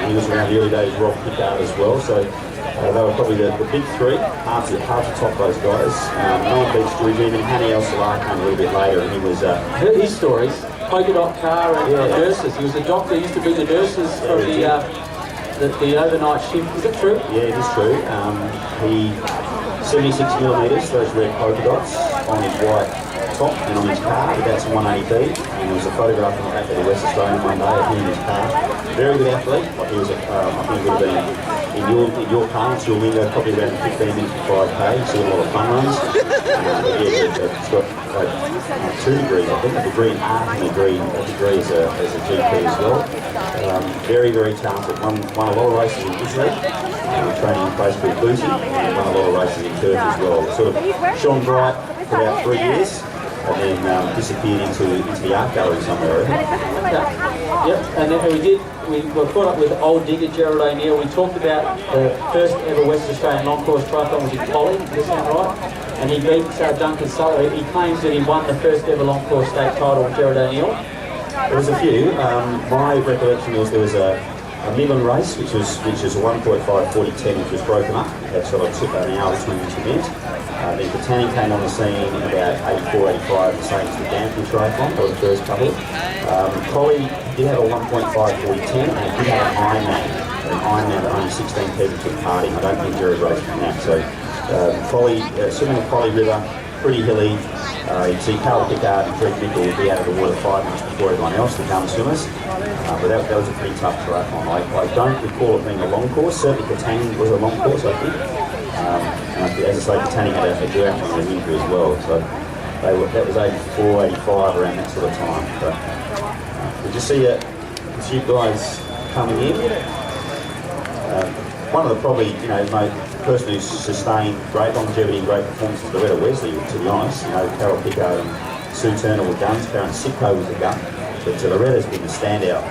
He was around the early days Rob Pickard as well. So. They were probably the big three. Hard to top those guys. No one beats Stewie G. Even Hanny El Salah came a little bit later, and he was. Heard his stories. Polka dot car and nurses. He was a doctor. He used to be the nurses for the overnight shift. Is it true? Yeah, it is true. He 76mm, those red polka dots on his white top and on his car. That's 180B. And there was a photograph on the back of the West Australian one day of him in his car. Very good athlete. Like he was I think he would have been. In your parts, you'll win probably around 15 minutes for 5K. You see a lot of fun runs. But yeah, it's got 2 degrees, I think, a degree in art and a degree as a GP as well. Very, very talented. Won a lot of races in Italy, training in a place called Booty, and won a lot of races in Perth as well. Sort of shone bright for about 3 years, and then disappeared into the art gallery somewhere. Yep, and then we were caught up with old digger Gerald O'Neill. We talked about the first ever West Australian long course triathlon was in Collie, does that sound right? And he beat Duncan Sullivan. He claims that he won the first ever long course state title with Gerald O'Neill. There was a few. My recollection was there was Midland race, which was a 1.5:40:10, which was broken up. Had sort of took an hour between each event. Then Katani came on the scene about 84:85, the same as the Danfield Triathlon, or the first couple. Collie did have a 1.5:40:10, and it did have an Ironman that only 16 people took part in. I don't think Jared raced from that. So swimming the Collie River, pretty hilly. You'd see Carl Pickard and Fred Mickle would be out of the water 5 minutes before everyone else, the young swimmers. But that was a pretty tough triathlon. I don't recall it being a long course. Certainly Katani was a long course, I think. And as I say, Katani had a duathlon in the winter as well. So that was 84, 85, around that sort of time. But we just see a few guys coming in. One of the probably, person who's sustained great longevity and great performance is Loretta Wesley, to be honest. Carol Pickard and Sue Turner were guns, Karen Sitko was a gun. But Loretta's been the standout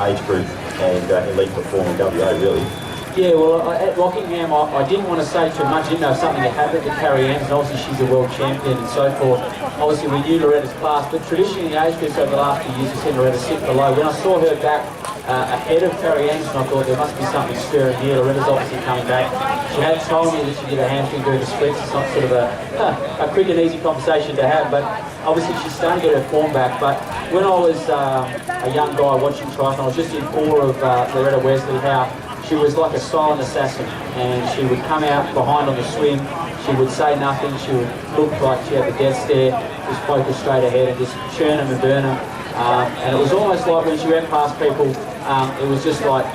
age group and elite performer in WA, really. Yeah, well, at Rockingham, I didn't want to say too much. I didn't know if something had happened to Carrie Ann, and obviously she's a world champion and so forth. Obviously, we knew Loretta's class, but traditionally in the age groups over the last few years, we've seen Loretta sit below. When I saw her back ahead of Carrie Ann's, I thought there must be something stirring here. Loretta's obviously coming back. She had told me that she did a hamstring during the splits. It's not sort of a quick and easy conversation to have, but obviously she's starting to get her form back. But when I was a young guy watching triathlon, I was just in awe of Loretta Wesley, how she was like a silent assassin, and she would come out behind on the swim, she would say nothing, she would look like she had the death stare, just focus straight ahead and just churn them and burn them. And it was almost like when she went past people, it was just like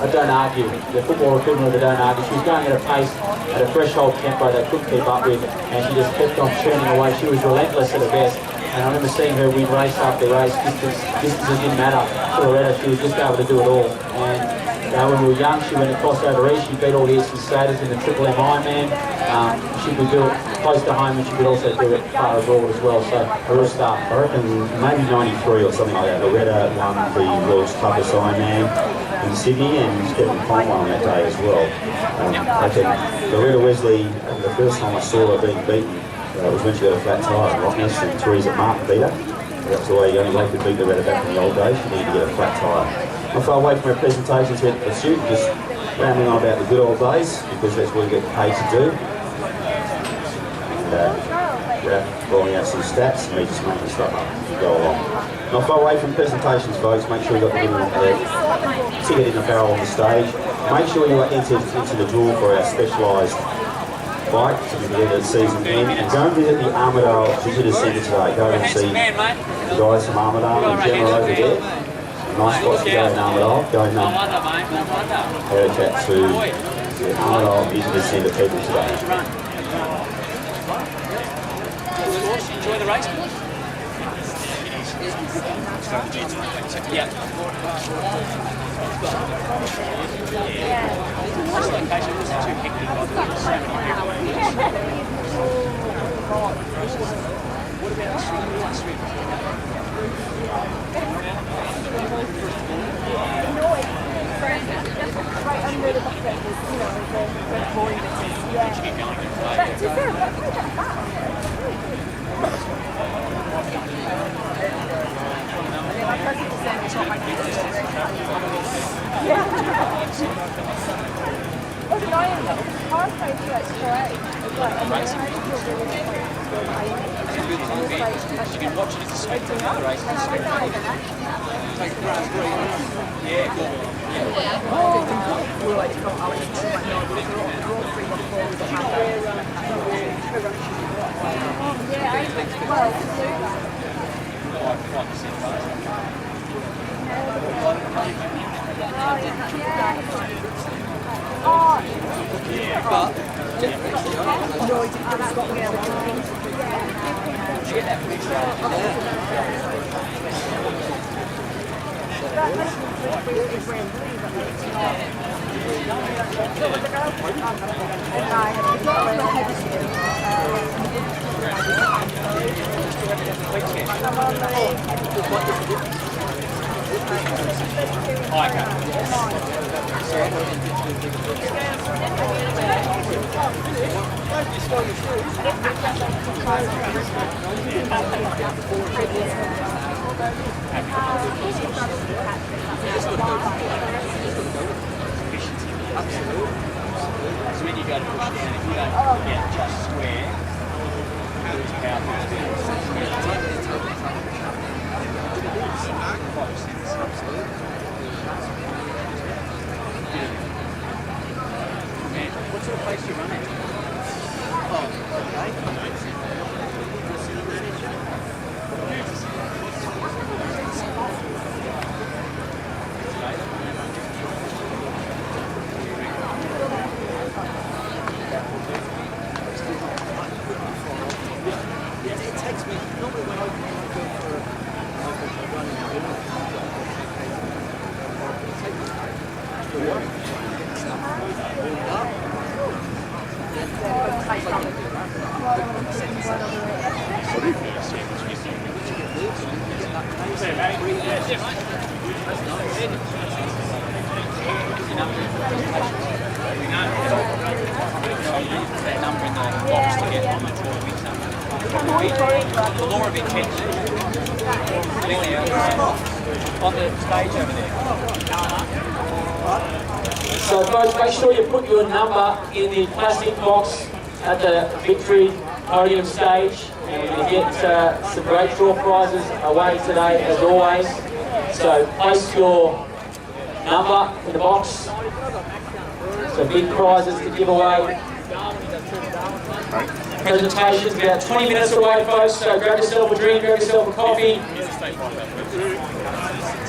a don't argue, the football equivalent of the don't argue. She was going at a pace, at a threshold tempo they couldn't keep up with, and she just kept on churning away. She was relentless at her best. And I remember seeing her win race after race, distances didn't matter to Loretta, she was just able to do it all. And when we were young, she went across over east, she beat all the eastern skaters in the Triple M Ironman. She could do it close to home, and she could also do it far abroad as well, so a real star. I reckon maybe 93 or something like that. Loretta won the world's toughest Ironman in Sydney, and Stephen Pine won on that day as well. I think Loretta Wesley, the first time I saw her being beaten, was when she got a flat tyre at Rottnest, and Teresa Martin beat her. That's the way you only like to beat Loretta back in the old days. You need to get a flat tyre. Not far away from our presentations here at the Pursuit, just rambling on about the good old days, because that's what we get paid to do. And Raph rolling out some stats, and me just making stuff up as we go along. Not far away from presentations, folks. Make sure you got the ticket in the barrel on the stage. Make sure you are entered into the draw for our specialised bike to be the end of the season end. And go and visit the Armadale Visitor Centre today. Go and see the guys from Armadale and Gemma over there. Nice spots to go in Armadale. Go and have a chat to the Armadale Visitor Centre people today. Enjoy the race. Yeah. This location was too hectic. What about the swim? Right under the bucket is, the boy that is, yeah. But to be fair, but I get that. My cousin was saying it's not my kids. Yeah. What's annoying though, our place is great. It's like, I mean, how do you feel really You can watch it as a spectator race. Take the Grand Prix. Yeah, cool. we're like, oh, Alex, no, they're all 3-1-4 with the hand. So when you go to push down, if you don't get just square, lose power. 5 cents. What sort of place do you run at? Oh, it takes me, normally when I go for a run in the middle, it takes me to work. That number in the box to get on the tour with something. The law of intention. On the stage over there. So folks, make sure you put your number in the plastic box at the victory podium stage, and we're going to get some great draw prizes away today as always. So place your number in the box. So big prizes to give away. Presentation's about 20 minutes away, folks, so grab yourself a drink, grab yourself a coffee.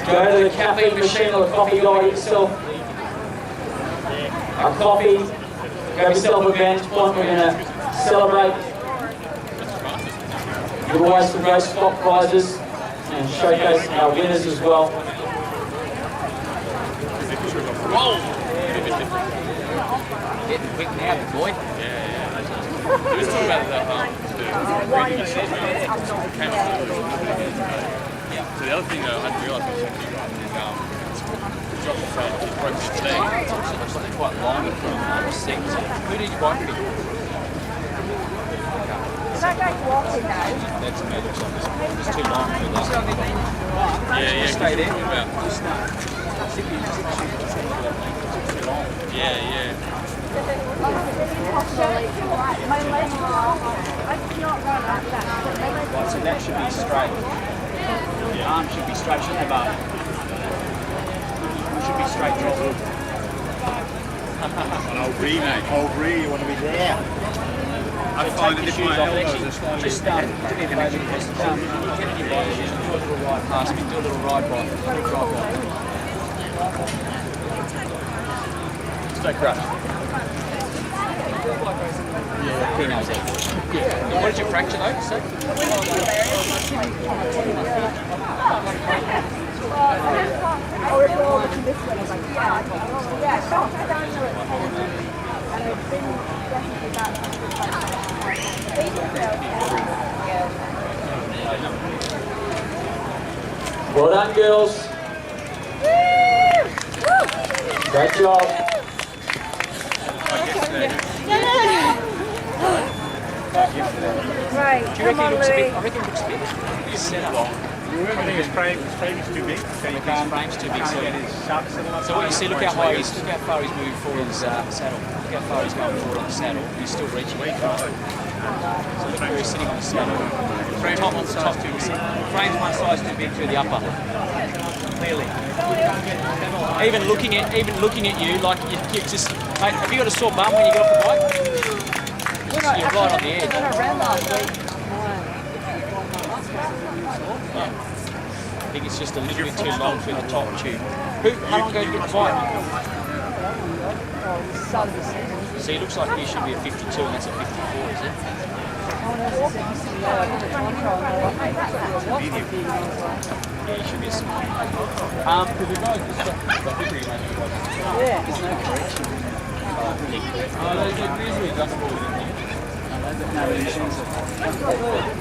Go to the caffeine machine or the coffee guy, get yourself a coffee, grab yourself a vantage point. We're going to celebrate, give away some great spot prizes and showcase our winners as well. Getting quick now, boy. He was talking about the So the other thing that I hadn't realised was actually drop the front, just broke his leg. It looks like quite long from six. Who did you bike with? That guy's walking now. That's me, looks like it's too long for that. Yeah, Stay there. Yeah. My legs are off. I cannot run like that. Right, so that should be straight. The arm should be straight, shouldn't have arm. Should be straight, Tristan. Old Ree, mate. Old Ree, you want to be there. I find it if my elbows are slightly... Just get in your bike shoes, do a little ride past me, do a little ride bike. Stay crushed. Yeah, he knows it. What did you fracture though? So? Well done, girls. Great job. Right, Do you reckon come on, it looks a bit? Louis. I reckon it looks a bit set up. Remember, his frame is too big. His frame's too big. So what you see, look how high he's, look how far he's moving forward on the saddle. Look how far he's going forward on the saddle. He's still reaching it. So look where he's sitting on the saddle. Frame's one size too big. Frame's one size too big through the upper. Clearly. Even looking at you, like you just, mate, have you got a sore bum when you get off the bike? You're right on the edge. I ran last week. I think it's just a little bit too long through the top tube. How long ago did you get the bike? See, it looks like you should be a 52 and that's a 54, is it? Yeah, you should be a small. Yeah, there's no correction.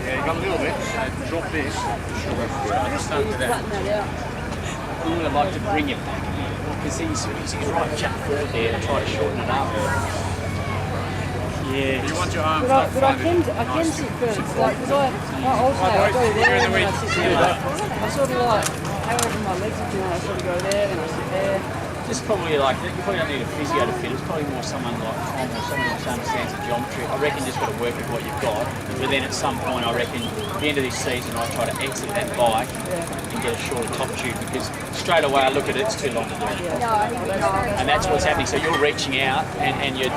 Yeah, you got a little bit. Drop this. I would like to bring him back because he's right jump forward there and try to shorten it up. Yeah. You want your arms But I can sit first, like, because I also I go there and then I sit there. I sort of like, however my legs are doing, I sort of go there and I sit there. So It's probably like, you probably don't need a physio to fit. It's probably more someone like Tom or someone who understands the geometry. I reckon you just got to work with what you've got. But then at some point, I reckon at the end of this season, I try to exit that bike and get a shorter top tube, because straight away I look at it, it's too long to do. And that's what's happening. So you're reaching out and you're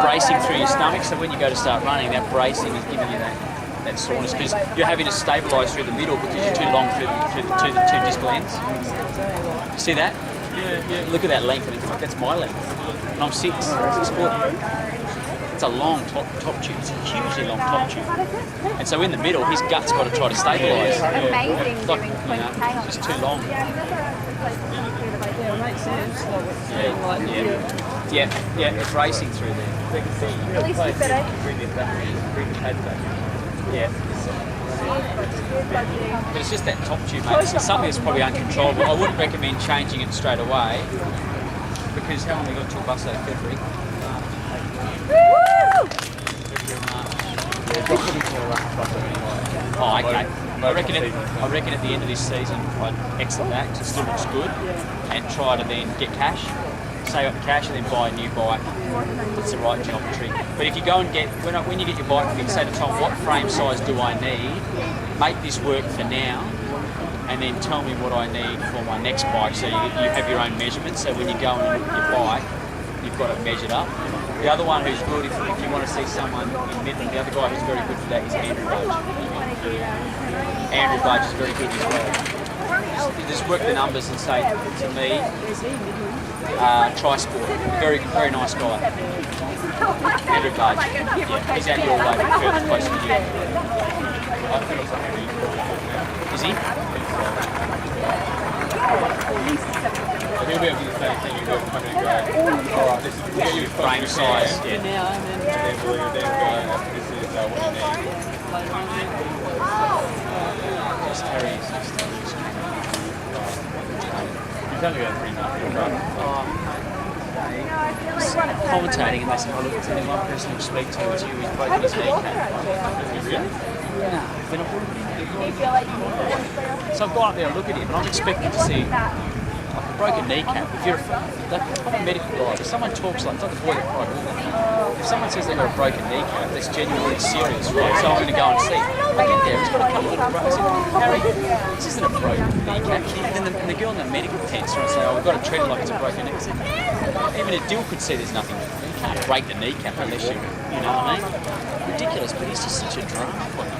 bracing through your stomach. So when you go to start running, that bracing is giving you that soreness, because you're having to stabilise through the middle because you're too long through the two distal ends. See that? Yeah. Look at that length. That's my length. And I'm 6'4". It's a long top tube. It's a hugely long top tube. And so in the middle, his gut's got to try to stabilise. Amazing It's like, doing 20k on it's too long. Yeah, it makes sense. Yeah, it's racing through there. At least you better. Bring the pad back. Yeah. But it's just that top tube, mate. It's something that's probably uncontrollable. I wouldn't recommend changing it straight away, because how long have we got to a bus out of February? Oh, okay. I reckon at the end of this season, I'd exit that because it still looks good, and try to then get cash, save up the cash, and then buy a new bike. That's the right geometry. But if you go and get, when you get your bike, you can say to Tom, what frame size do I need? Make this work for now, and then tell me what I need for my next bike. So you have your own measurements. So when you go and look at your bike, you've got it measured up. The other one who's good, if you want to see someone in Midland, the other guy who's very good for that is Andrew Budge. Andrew Budge is very good as well. Just work the numbers and say to me, Trisport, very, very nice guy. Andrew Budge. Yeah, he's out your way, further close to you. Is he? He'll be able to say, can you go come in and go, alright, this is get you Frame size, yeah. and then this is what you need. Just Terry's. He's only got 3 months, right? Commentating, and they said, oh look, it's only one person who speak to is you, he's broken his kneecap. So I've gone up there and looked at him, and I'm expecting to see like a broken kneecap. If you're I'm a medical guy, if someone talks like, it's like the boy that cried wolf. If someone says they've got a broken kneecap, that's genuinely serious, right? So I'm going to go and see. I get there, he's got a couple of little broken. I said, Harry, this isn't a broken kneecap. And the girl in the medical tent started saying, oh, we've got to treat it like it's a broken kneecap. I said, even a dill could see there's nothing. You can't break the kneecap unless you know what I mean? Ridiculous, but he's just such a drama queen.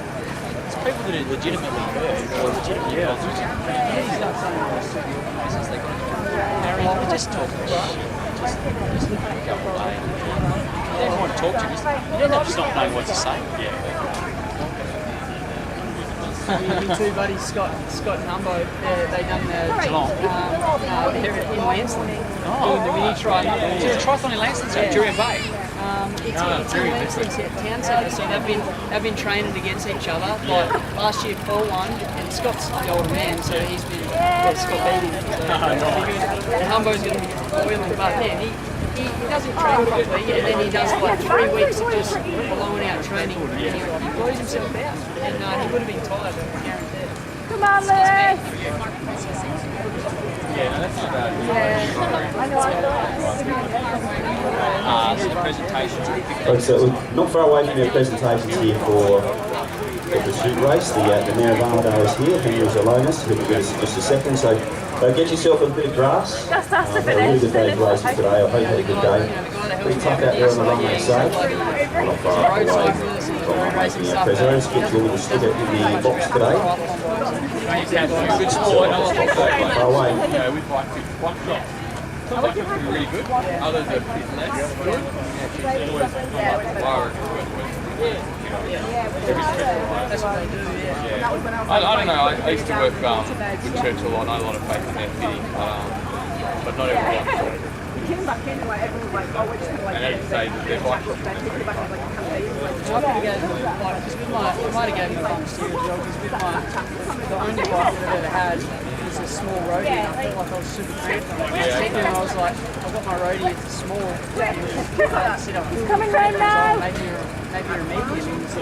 It's people that are legitimately hurt or legitimately Harry, you just talk shit. Just go away. You don't want to talk to him. You don't have to not know what to say. Yeah. Your two buddies, Scott and Humbo, they done the here in Lansing, doing the mini triathlon. So the triathlon in Lansing, so Julian Bay. It's in Lansing town centre, so they've been training against each other. Like last year, Paul won, and Scott's the older man, so he's been Scott beat him. So and Humbo's going to be boiling, but man, he doesn't train properly, and then he does like 3 weeks of just blowing out training, and he blows himself out. And he would have been tired, I guarantee. Come on, Liz! Yeah, no, that's not bad. So the presentations are Right, so we're not far away from your presentations here for the pursuit race. The mayor of Armadale is here, Henry Zalonis, who'll be with us in just a second. So get yourself a bit of grass. Just us to Had a really good day of racing today. I hope you had a good day. Pretty tough out there on the run, they say. Not far away from making our presenters. Get you all the sticker in the box today. good sport. Far away. Yeah, we bike one shot. Some bike are really good, others are a bit less. It's always I don't know, I used to work with church a lot, and I had a lot of faith in their fitting, but not everyone. And as you say, their bike I might have given him serious jobs with the only bike that I've ever had was a small roadie, and I felt like I was super cramped on it. And I was like, I I've got my roadie, it's small. It's coming right now. Maybe you're a medium. He's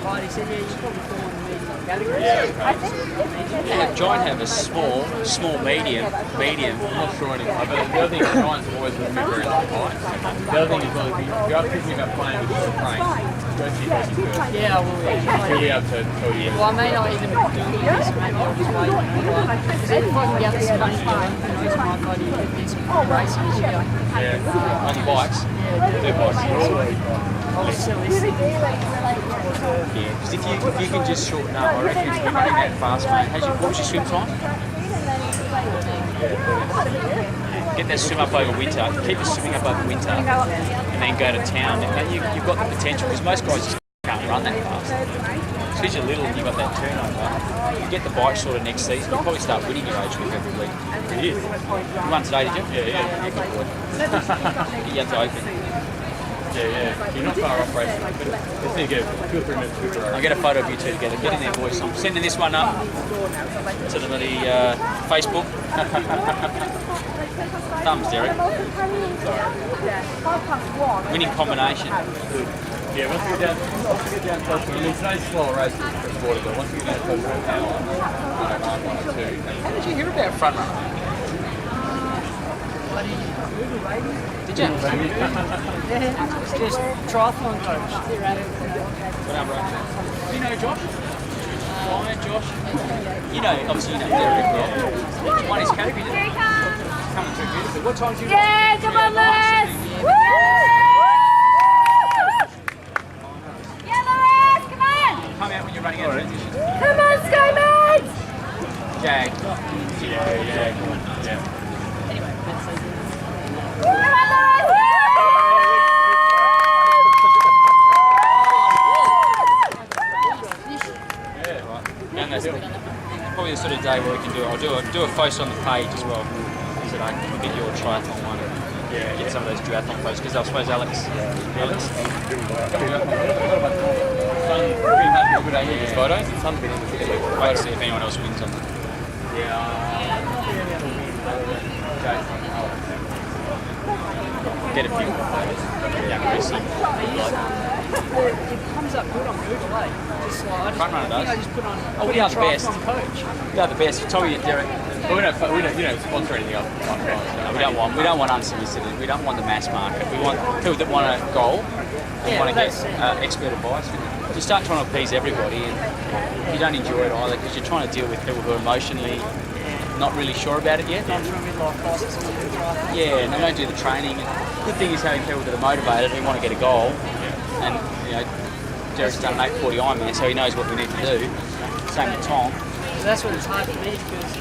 like, he said, yeah, you probably fall in the medium category. I think Yeah, Giant have a small, medium. I'm not sure anymore, but the other thing is Giants always with me very long height. The other thing is, well, if you are thinking about playing with different frames, go see Messi first. Yeah, well, yeah. He'll be able to tell you. Well, I may not even do this, maybe I'll just wait, because if I can gather some money for my buddy, do some racing this year. Yeah, on the bikes. Yeah, Their bikes are all I'll sell this. Yeah, because if you can just shorten up, I reckon if you're running that fast, mate. What was your swim time? Get that swim up over winter, keep the swimming up over winter, and then go to town. And you've got the potential, because most guys just can't run that fast. As soon as you're little and you've got that turnover, you get the bike sorted next season, you'll probably start winning your age group every week. It is. You won today, did you? Yeah, good boy. Get you up to open. Yeah. You're not far off racing, but just need to get 2 or 3 minutes quicker. I'll get a photo of you two together. Get in there, boys. I'm sending this one up to the Facebook. Thumbs, Derek. Winning combination. Yeah, once we get down close to it, today's slower race for the border, but once we get down close to an hour, round 1 or 2. How did you hear about front runner? Did you? It's just triathlon coach. What up, bro? Do you know Josh? Ryan, Josh? You know, obviously you know Derek well. He won his category, didn't he? Coming through beautifully. What time did you Yeah, come on, Lewis! Woo! Yeah, Lewis, come on! come out when you're running out of transition? Come on, Skymates! Jag. Yeah. Come on, Lewis! And that's probably the sort of day where we can do it. I'll do a post on the page as well, so that I can get your triathlon one and get some of those duathlon posts, because I suppose Alex. Good photos. It's something in the Wait to see if anyone else wins on them. Get a few more photos. Yeah, Chrissy. It comes up good on Google, eh? Just like, Front runner does. I just put on. Oh, we are the best. Coach. We are the best. Tell you, Derek. But we don't sponsor anything else. No, we don't want unsolicited. We don't want the mass market. We want people that want a goal and want to get expert advice. You start trying to appease everybody, and you don't enjoy it either, because you're trying to deal with people who are emotionally not really sure about it yet. Yeah, and they don't do the training. The good thing is having people that are motivated who want to get a goal, and Derek's done an 840 Ironman, so he knows what we need to do. Same with Tom. So that's what it's hard for me, because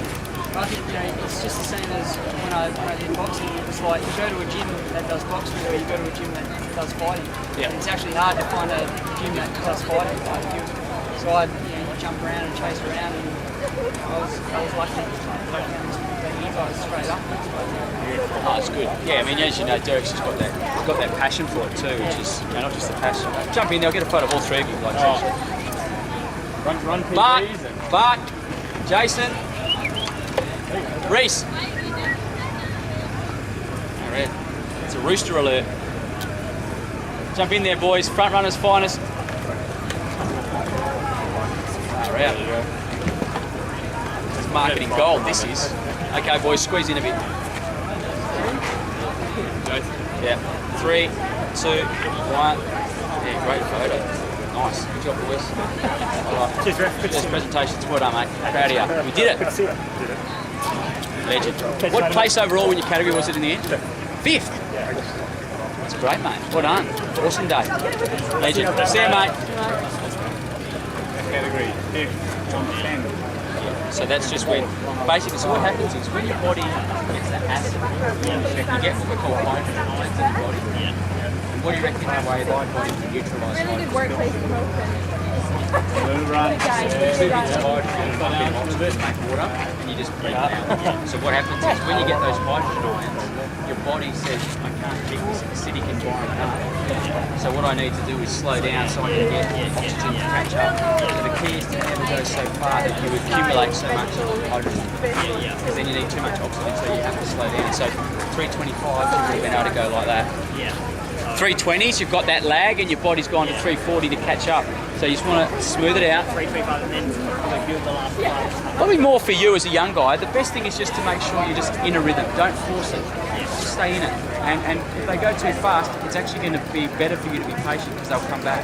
I think it's just the same as when I did boxing. It's like you go to a gym that does boxing, or you go to a gym that does fighting. Yeah. And it's actually hard to find a gym that does fighting. So I jump around and chase around, and I was lucky to take down you guys straight up. Oh, it's good. Yeah, I mean, as you know, Derek's just got that passion for it too, which is not just the passion. Jump in there, I'll get a photo of all three of you. Like Run PBs Bart, Jason, Reese. All right, it's a rooster alert. Jump in there, boys. Front runners finest. All right. It's marketing gold. This is. Okay, boys, squeeze in a bit. Yeah. 3, 2, 1. Yeah, great photo. Nice. Good job, boys. All right. Cheers, Ref. Cheers, presentations. Well done, mate. Proud of you. We did it. Good to see you. Legend. What place overall in your category was it in the end? 5th. That's great, mate. Well done. Awesome day. Legend. See you, mate. Category 5th. John Sanders. So that's just when, basically, so what happens is when your body gets that acid, you get what we call hydrogen ions in the body. And what do you reckon the way the body can neutralise hydrogen? Run. 2 bits of hydrogen, 1 bit of oxygen, make water, and you just breathe it out. So what happens is when you get those hydrogen ions, your body says, I can't keep this acidic environment up. So what I need to do is slow down so I can get oxygen to catch up. So the key is to never go so far that you accumulate so much hydrogen. Because then you need too much oxygen, so you have to slow down. So 325, you would have been able to go like that. Yeah. 320s, you've got that lag and your body's gone to 340 to catch up. So you just want to smooth it out. 325 and then probably build the last five. Probably more for you as a young guy. The best thing is just to make sure you're just in a rhythm. Don't force it. Just stay in it. And if they go too fast, it's actually going to be better for you to be patient because they'll come back.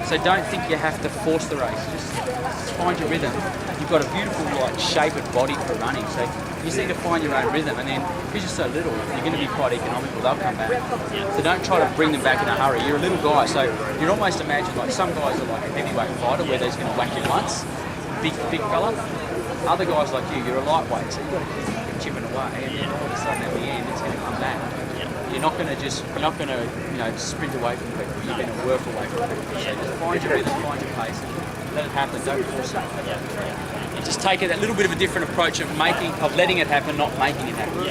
So don't think you have to force the race. Just find your rhythm. You've got a beautiful, like, shape and body for running. So you just need to find your own rhythm. And then because you're so little, you're going to be quite economical. They'll come back. So don't try to bring them back in a hurry. You're a little guy, so you'd almost imagine like some guys are like a heavyweight fighter where they're just going to whack you once, big fella. Other guys like you're a lightweight, so you've got to keep chipping away, and then all of a sudden at the end it's going to come back. You're not going to sprint away from people. You're going to work away from people. So just find your rhythm, find your pace, and let it happen. Don't force it. And just take a little bit of a different approach of letting it happen, not making it happen.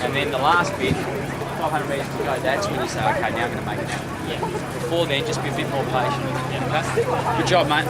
And then the last bit, 500 metres to go, that's when you say, okay, now I'm going to make it happen. Before then, just be a bit more patient. Okay? Good job, mate.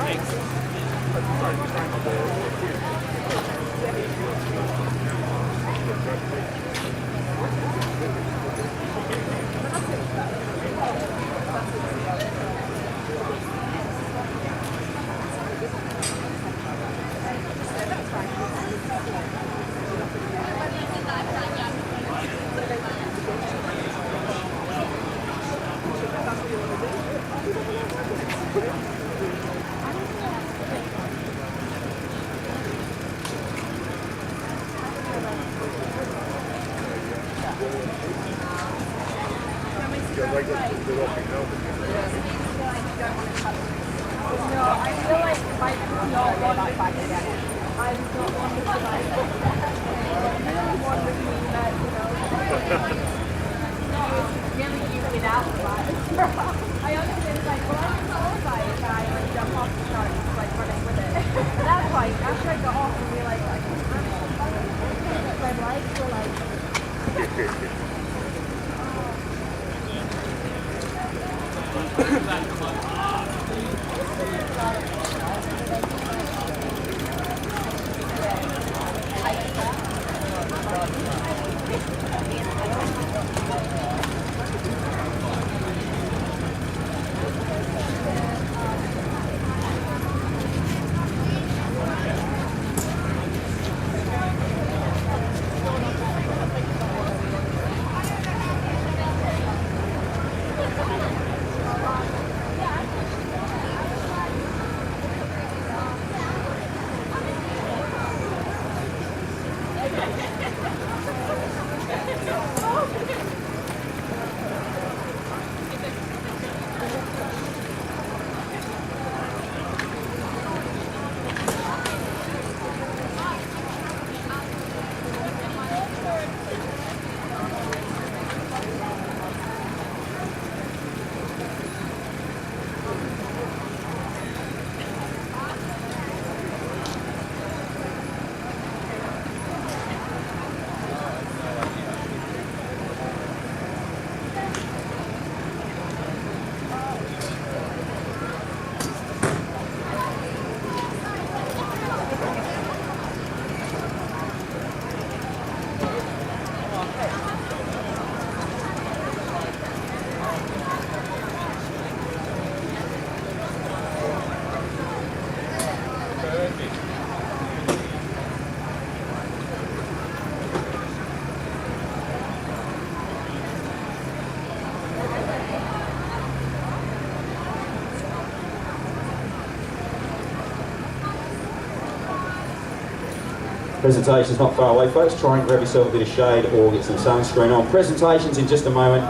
Presentation's not far away, folks. Try and grab yourself a bit of shade or get some sunscreen on. Presentations in just a moment.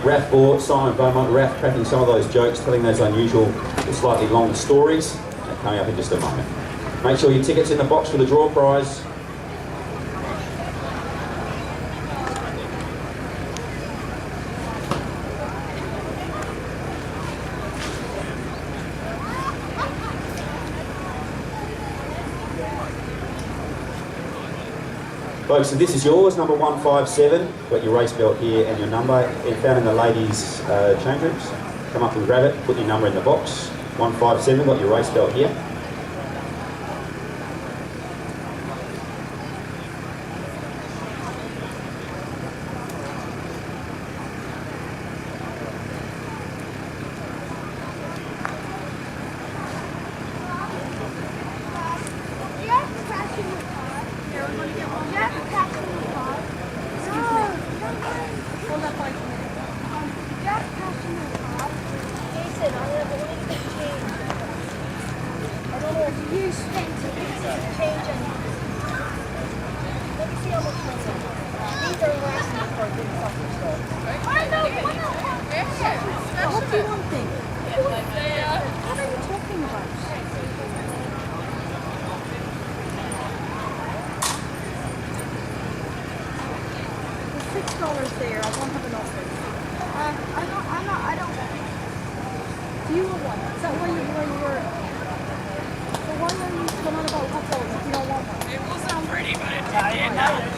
Raf Bort, Simon Beaumont, Raf cracking some of those jokes, telling those unusual, slightly longer stories. They're coming up in just a moment. Make sure your ticket's in the box for the draw prize. Folks, so this is yours, number 157. Got your race belt here and your number. It's found in the ladies' change rooms. Come up and grab it, put your number in the box. 157, got your race belt here. What do you want thing? What are you talking about? There's $6 there. I don't have an offer. I don't. Do you want one? Is that why you were? So why are you going on about hot dogs if you don't want one? It will sound pretty, but it's